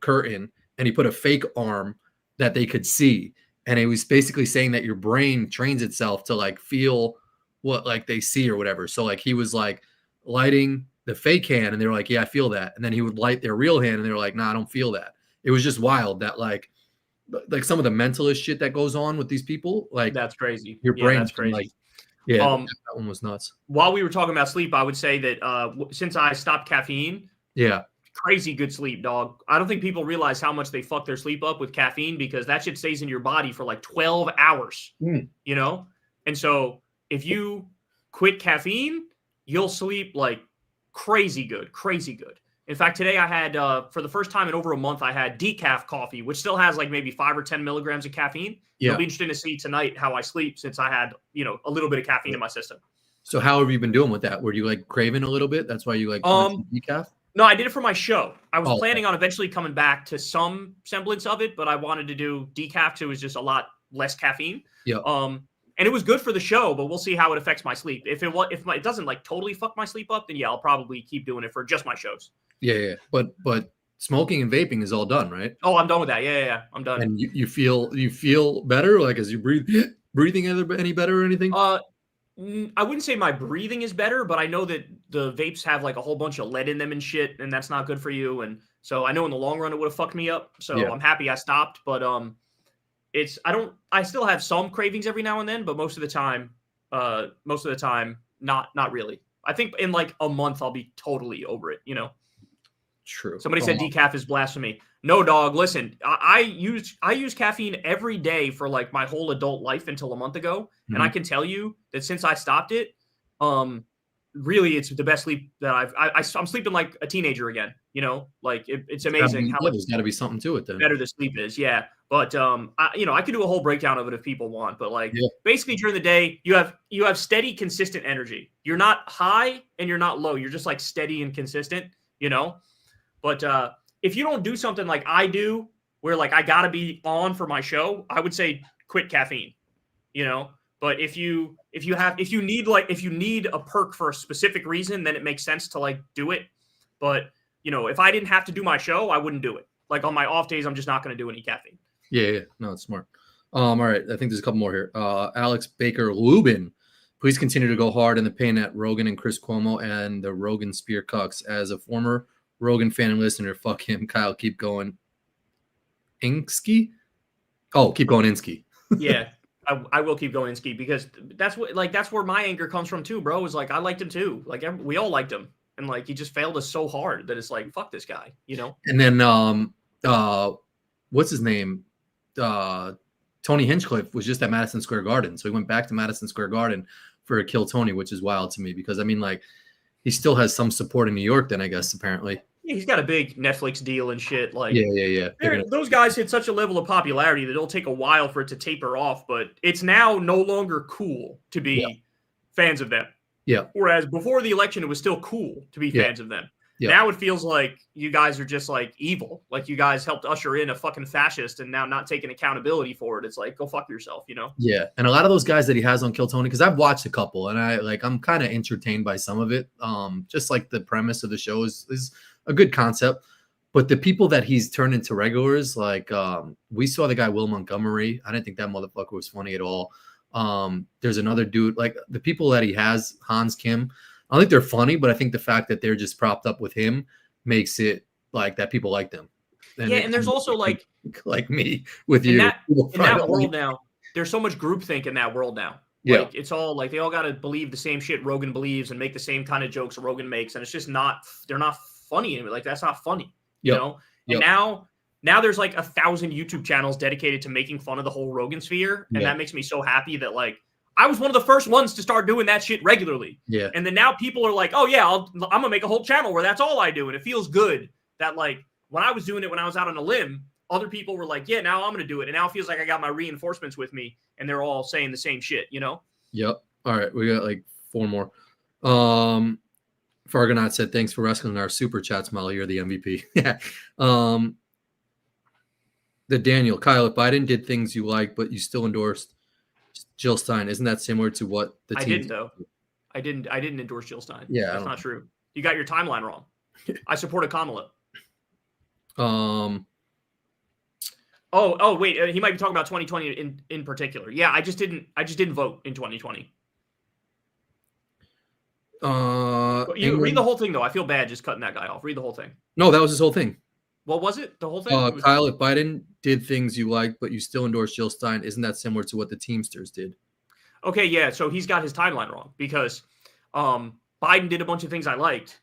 curtain, and he put a fake arm that they could see. And it was basically saying that your brain trains itself to like feel what like they see or whatever. So like he was like lighting the fake hand, and they were like, yeah, I feel that. And then he would light their real hand, and they were like, nah, I don't feel that. It was just wild that like some of the mentalist shit that goes on with these people. Like that's crazy. Your brain, that's crazy. Like, that one was nuts. While we were talking about sleep, I would say that since I stopped caffeine, crazy good sleep, dog. I don't think people realize how much they fuck their sleep up with caffeine, because that shit stays in your body for like 12 hours, you know? And so if you quit caffeine, you'll sleep like crazy good. In fact, today I had, for the first time in over a month, I had decaf coffee, which still has like maybe 5 or 10 milligrams of caffeine. It'll be interesting to see tonight how I sleep since I had, you know, a little bit of caffeine in my system. So how have you been doing with that? Were you like craving a little bit? That's why you like decaf? No, I did it for my show. I was planning on eventually coming back to some semblance of it, but I wanted to do decaf because it was just a lot less caffeine. Yeah. And it was good for the show, but we'll see how it affects my sleep. If it doesn't like totally fuck my sleep up, then yeah, I'll probably keep doing it for just my shows. Yeah. But smoking and vaping is all done, right? Oh, I'm done with that. Yeah. I'm done. And you feel better? Like, as you breathing any better or anything? I wouldn't say my breathing is better, but I know that the vapes have like a whole bunch of lead in them and shit, and that's not good for you. And so I know in the long run it would have fucked me up. So I'm happy I stopped. But I still have some cravings every now and then, but most of the time, not really. I think in like a month I'll be totally over it, you know. True. Somebody said decaf is blasphemy. No, dog. Listen, I use caffeine every day for like my whole adult life until a month ago, and I can tell you that since I stopped it, really it's the best sleep that I'm sleeping like a teenager again. You know, like it's amazing how there's got to be something to it then. Better the sleep is, yeah. But I could do a whole breakdown of it if people want. But like basically during the day, you have steady, consistent energy. You're not high and you're not low. You're just like steady and consistent. You know. But if you don't do something like I do, where like I gotta be on for my show, I would say quit caffeine, you know. But if you need a perk for a specific reason, then it makes sense to like do it. But you know, if I didn't have to do my show, I wouldn't do it. Like on my off days, I'm just not going to do any caffeine. Yeah, no, it's smart. All right, I think there's a couple more here. Alex Baker Lubin, please continue to go hard in the paint at Rogan and Chris Cuomo and the Rogan Spear Cucks. As a former Rogan fan and listener, fuck him, Kyle. Keep going. Insky? Oh, keep going, Insky. Yeah, I will keep going, Insky, because that's where my anger comes from too, bro. Is like I liked him too. Like we all liked him, and like he just failed us so hard that it's like fuck this guy, you know. And then what's his name? Tony Hinchcliffe was just at Madison Square Garden, so he went back to Madison Square Garden for a Kill Tony, which is wild to me because I mean, like, he still has some support in New York. Then I guess apparently. Yeah, he's got a big Netflix deal and shit. Like, yeah. Those guys hit such a level of popularity that it'll take a while for it to taper off. But it's now no longer cool to be fans of them. Yeah. Whereas before the election, it was still cool to be fans of them. Yeah. Now it feels like you guys are just like evil. Like you guys helped usher in a fucking fascist and now not taking accountability for it. It's like, go fuck yourself, you know? Yeah. And a lot of those guys that he has on Kill Tony, because I've watched a couple and I'm kind of entertained by some of it. Just like the premise of the show is a good concept. But the people that he's turned into regulars, like we saw the guy Will Montgomery. I didn't think that motherfucker was funny at all. There's another dude, like the people that he has, Hans Kim. I don't think they're funny, but I think the fact that they're just propped up with him makes it like that people like them. And there's also like me with you. In that world now, there's so much groupthink in that world now. Like it's all like they all got to believe the same shit Rogan believes and make the same kind of jokes Rogan makes, and it's just they're not funny anymore. Like that's not funny, you know. And now there's like 1,000 YouTube channels dedicated to making fun of the whole Rogan sphere, and that makes me so happy that like. I was one of the first ones to start doing that shit regularly. Yeah. And then now people are like, oh, yeah, I'm going to make a whole channel where that's all I do. And it feels good that, like, when I was doing it when I was out on a limb, other people were like, yeah, now I'm going to do it. And now it feels like I got my reinforcements with me, and they're all saying the same shit, you know? Yep. All right. We got, like, 4 more. Fargonaut said, thanks for wrestling our super chats, Molly. You're the MVP. Yeah. The Daniel, Kyle, if Biden did things you like, but you still endorsed Jill Stein, isn't that similar to what the team? I didn't though. I didn't endorse Jill Stein. Yeah, that's not true. You got your timeline wrong. I supported Kamala. Oh wait, he might be talking about 2020 in particular. Yeah, I just didn't vote in 2020. You read the whole thing though. I feel bad just cutting that guy off. Read the whole thing. No, that was his whole thing. What was it? The whole thing? Kyle, if Biden did things you like, but you still endorse Jill Stein, isn't that similar to what the Teamsters did? Okay, yeah. So he's got his timeline wrong because Biden did a bunch of things I liked,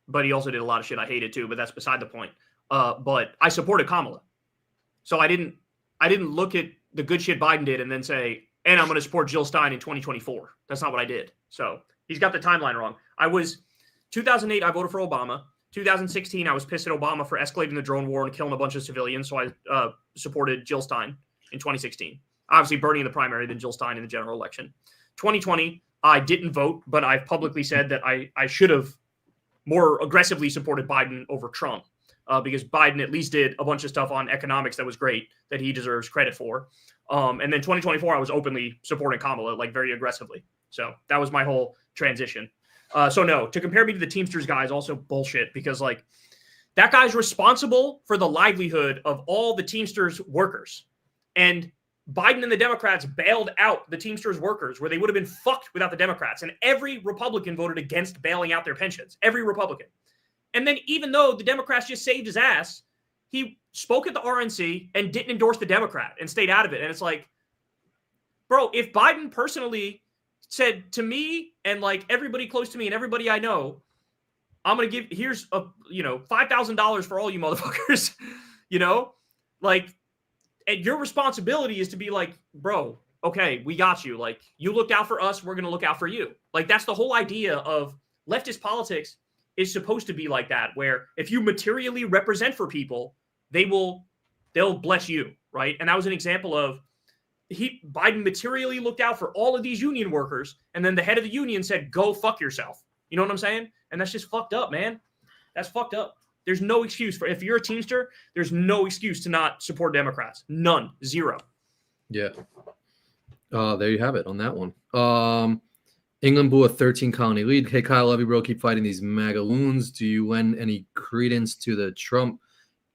but he also did a lot of shit I hated too. But that's beside the point. But I supported Kamala, so I didn't look at the good shit Biden did and then say, and I'm going to support Jill Stein in 2024. That's not what I did. So he's got the timeline wrong. 2008. I voted for Obama. 2016, I was pissed at Obama for escalating the drone war and killing a bunch of civilians, so I supported Jill Stein in 2016. Obviously, Bernie in the primary, then Jill Stein in the general election. 2020, I didn't vote, but I've publicly said that I should have more aggressively supported Biden over Trump because Biden at least did a bunch of stuff on economics that was great that he deserves credit for. And then 2024, I was openly supporting Kamala, like very aggressively. So that was my whole transition. So no, to compare me to the Teamsters guy is also bullshit because like that guy's responsible for the livelihood of all the Teamsters workers. And Biden and the Democrats bailed out the Teamsters workers where they would have been fucked without the Democrats. And every Republican voted against bailing out their pensions. Every Republican. And then even though the Democrats just saved his ass, he spoke at the RNC and didn't endorse the Democrat and stayed out of it. And it's like, bro, if Biden personally said to me and like everybody close to me and everybody I know, I'm going to here's a, $5,000 for all you motherfuckers, like, and your responsibility is to be like, bro, okay, we got you. Like, you looked out for us. We're going to look out for you. Like, that's the whole idea of leftist politics is supposed to be like that, where if you materially represent for people, they'll bless you. Right. And that was an example of Biden materially looked out for all of these union workers. And then the head of the union said, go fuck yourself. You know what I'm saying? And that's just fucked up, man. That's fucked up. There's no excuse for, if you're a Teamster, there's no excuse to not support Democrats. None. Zero. Yeah. There you have it on that one. England blew a 13 colony lead. Hey, Kyle, love you, bro. Keep fighting these magaloons. Do you lend any credence to the Trump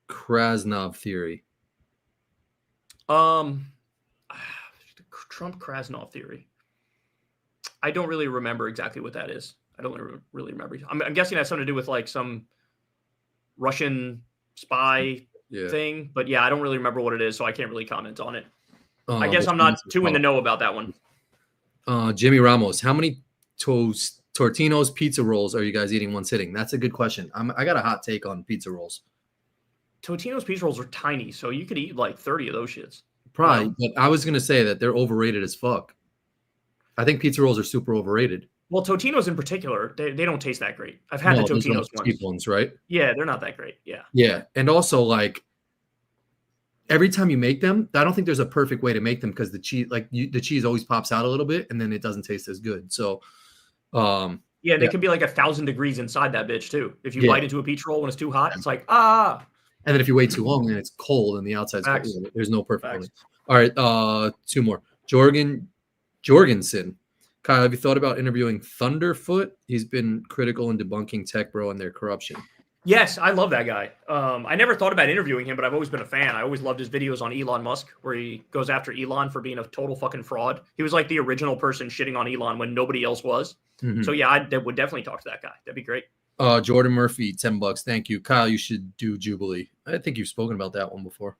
Krasnov theory? Trump Krasnov theory. I don't really remember exactly what that is. I don't really remember. I'm guessing that's something to do with like some Russian spy thing. But yeah, I don't really remember what it is, so I can't really comment on it. I guess I'm not too in the know about that one. Jimmy Ramos, how many Tortino's pizza rolls are you guys eating one sitting? That's a good question. I got a hot take on pizza rolls. Totino's pizza rolls are tiny, so you could eat like 30 of those shits. Probably, but I was going to say that they're overrated as fuck. I think pizza rolls are super overrated. Well, Totino's in particular, they don't taste that great. I've had the Totino's ones, right? Yeah, they're not that great. Yeah. Yeah, and also like every time you make them, I don't think there's a perfect way to make them because the cheese, the cheese always pops out a little bit, and then it doesn't taste as good. So, yeah, they can be like 1,000 degrees inside that bitch too. If you bite into a pizza roll when it's too hot, it's like And then if you wait too long, then it's cold and the outside's cold. There's no perfect way. All right, two more. Jorgensen. Kyle, have you thought about interviewing Thunderfoot? He's been critical in debunking Tech Bro and their corruption. Yes, I love that guy. I never thought about interviewing him, but I've always been a fan. I always loved his videos on Elon Musk, where he goes after Elon for being a total fucking fraud. He was like the original person shitting on Elon when nobody else was. Mm-hmm. So yeah, I would definitely talk to that guy. That'd be great. Jordan Murphy, $10. Thank you. Kyle, you should do Jubilee. I think you've spoken about that one before.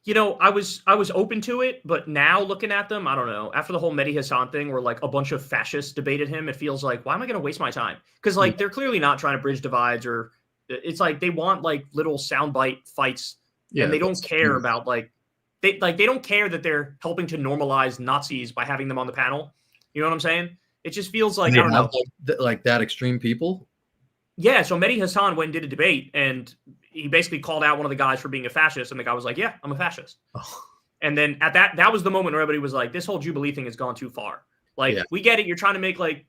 I was open to it, but now looking at them, I don't know. After the whole Mehdi Hassan thing where like a bunch of fascists debated him, it feels like, why am I going to waste my time? Because like they're clearly not trying to bridge divides, or it's like they want like little soundbite fights, and they don't care about they don't care that they're helping to normalize Nazis by having them on the panel. You know what I'm saying? It just feels like, I don't know. Like that extreme people? Yeah, so Mehdi Hassan went and did a debate, and he basically called out one of the guys for being a fascist, and the guy was like, yeah, I'm a fascist. Oh. And then at that was the moment where everybody was like, this whole Jubilee thing has gone too far. We get it. You're trying to make like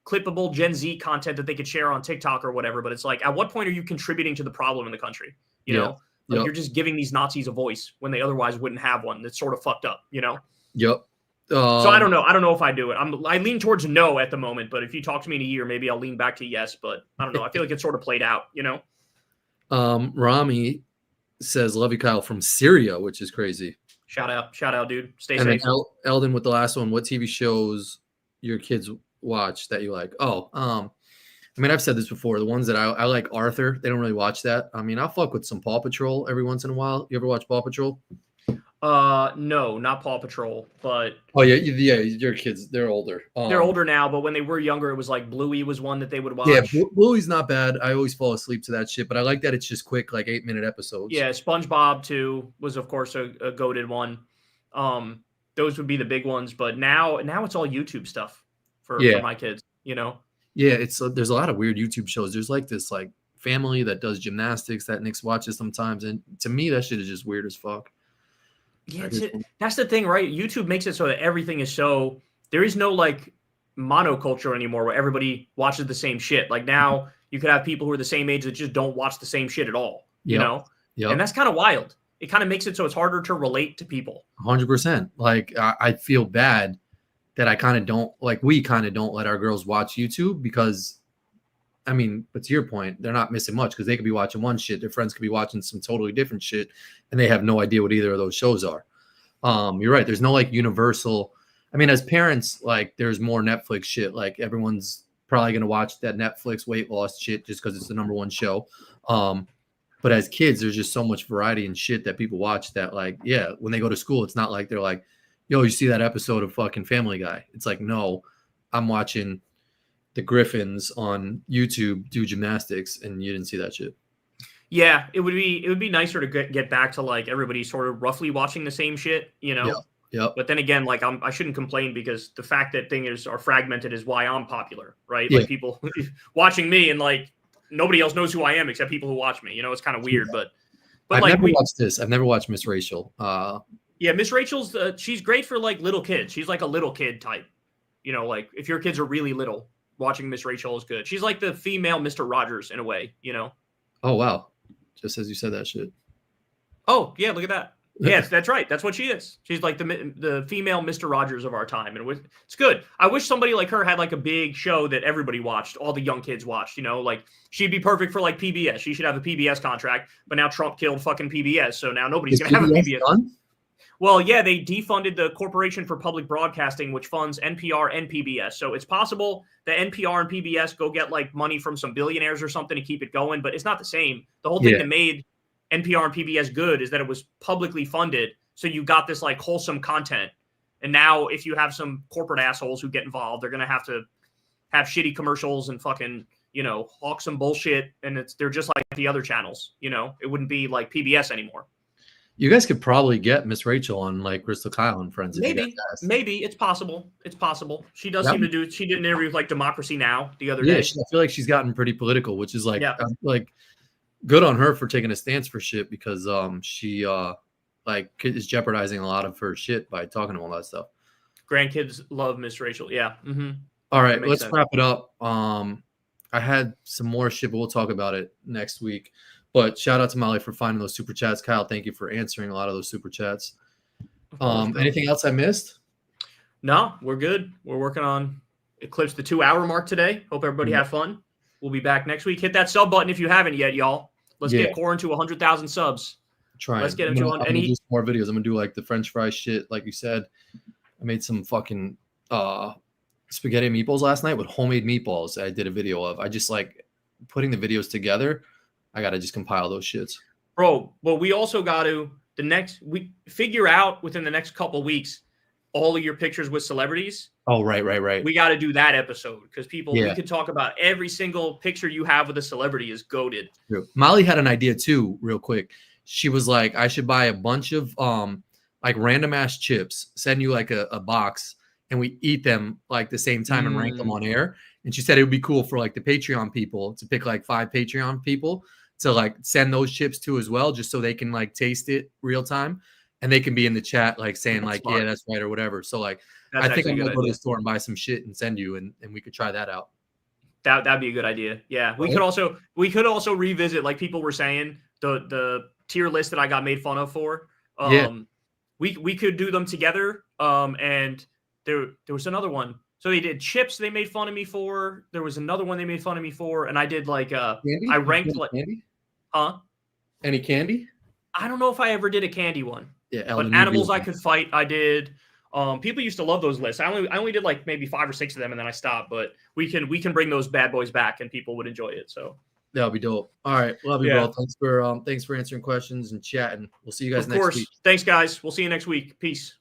clippable Gen Z content that they could share on TikTok or whatever, but it's like, at what point are you contributing to the problem in the country? You know, you're just giving these Nazis a voice when they otherwise wouldn't have one. That's sort of fucked up, you know? Yep. So I don't know. I don't know if I do it. I lean towards no at the moment, but if you talk to me in a year, maybe I'll lean back to yes. But I don't know. I feel like it's sort of played out, you know? Rami says, love you, Kyle, from Syria, which is crazy. Shout out, dude. Stay safe. And Eldon with the last one. What TV shows your kids watch that you like? I mean, I've said this before. The ones that I like, Arthur, they don't really watch that. I mean, I'll fuck with some Paw Patrol every once in a while. You ever watch Paw Patrol? No, not Paw Patrol, but your kids, they're older. They're older now, but when they were younger, it was like Bluey was one that they would watch. Yeah, Bluey's not bad. I always fall asleep to that shit, but I like that it's just quick, like 8-minute episodes. Yeah, SpongeBob too was of course a goated one. Those would be the big ones, but now it's all YouTube stuff for my kids, you know. Yeah, there's a lot of weird YouTube shows. There's like this like family that does gymnastics that Nick watches sometimes, and to me that shit is just weird as fuck. Yeah, that's the thing, right? YouTube makes it so that everything is so there is no like monoculture anymore where everybody watches the same shit. Like now you could have people who are the same age that just don't watch the same shit at all, you know? Yep. And that's kind of wild. It kind of makes it so it's harder to relate to people. 100%. Like I feel bad that we kind of don't let our girls watch YouTube because I mean, but to your point, they're not missing much because they could be watching one shit. Their friends could be watching some totally different shit, and they have no idea what either of those shows are. You're right. There's no like universal. I mean, as parents, like there's more Netflix shit. Like everyone's probably gonna watch that Netflix weight loss shit just because it's the #1 show. But as kids, there's just so much variety and shit that people watch that like, yeah, when they go to school, it's not like they're like, yo, you see that episode of fucking Family Guy? It's like, no, I'm watching the Griffins on YouTube do gymnastics, and you didn't see that shit. Yeah, it would be nicer to get back to like everybody sort of roughly watching the same shit, you know. Yeah. Yep. But then again, like I shouldn't complain because the fact that things are fragmented is why I'm popular, right? Yeah. Like people watching me and like nobody else knows who I am except people who watch me. You know, it's kind of weird, but I've like never watched this. I've never watched Miss Rachel. Yeah, Miss Rachel's she's great for like little kids. She's like a little kid type. You know, like if your kids are really little, watching Miss Rachel is good. She's like the female Mr. Rogers in a way, you know. Oh wow. Just as you said that shit. Oh, yeah, look at that. Yes, that's right. That's what she is. She's like the female Mr. Rogers of our time. And it's good. I wish somebody like her had like a big show that everybody watched, all the young kids watched, you know, like she'd be perfect for like PBS. She should have a PBS contract, but now Trump killed fucking PBS. So now nobody's going to have a PBS. Done? Well, yeah, they defunded the Corporation for Public Broadcasting, which funds NPR and PBS. So it's possible that NPR and PBS go get like money from some billionaires or something to keep it going, but it's not the same. The whole thing that made NPR and PBS good is that it was publicly funded. So you got this like wholesome content. And now if you have some corporate assholes who get involved, they're going to have shitty commercials and fucking, you know, hawk some bullshit. And they're just like the other channels, you know, it wouldn't be like PBS anymore. You guys could probably get Miss Rachel on like Crystal Kyle and Friends. Maybe it's possible. It's possible. She does seem to do. She did an interview with like Democracy Now! The other day. I feel like she's gotten pretty political, which is like, like good on her for taking a stance for shit because she like is jeopardizing a lot of her shit by talking to all that stuff. Grandkids love Miss Rachel. Yeah. Mm-hmm. All right, let's wrap it up. I had some more shit, but we'll talk about it next week. But shout out to Molly for finding those super chats. Kyle, thank you for answering a lot of those super chats. Anything else I missed? No, we're good. We're working on eclipse the 2-hour mark today. Hope everybody had fun. We'll be back next week. Hit that sub button if you haven't yet, y'all. Let's get Corin to 100,000 subs. Let's get him to 100. I'm gonna do some more videos. I'm gonna do like the French fry shit, like you said. I made some fucking spaghetti and meatballs last night with homemade meatballs. I did a video of. I just like putting the videos together. I got to just compile those shits. Bro, well, we also got to we figure out within the next couple of weeks all of your pictures with celebrities. Oh, right. We got to do that episode because we could talk about every single picture you have with a celebrity is goated. True. Molly had an idea too, real quick. She was like, I should buy a bunch of like random ass chips, send you like a box, and we eat them like the same time and rank them on air. And she said it would be cool for like the Patreon people to pick like 5 Patreon people to like send those chips to as well, just so they can like taste it real time. And they can be in the chat, like saying that's like, smart. Yeah, that's right. Or whatever. So like, I think I'm going to go to the store and buy some shit and send you, and we could try that out. That'd be a good idea. Yeah. We could also revisit, like people were saying, the tier list that I got made fun of for, we could do them together. And there was another one. So they did chips they made fun of me for. There was another one they made fun of me for. And I did like, candy? I ranked like, candy? Huh? Any candy? I don't know if I ever did a candy one. Yeah. But animals I could fight, I did. People used to love those lists. I only did like maybe 5 or 6 of them and then I stopped, but we can bring those bad boys back and people would enjoy it. So that'll be dope. All right. Love you, bro. Thanks for answering questions and chatting. We'll see you guys next week. Thanks, guys. We'll see you next week. Peace.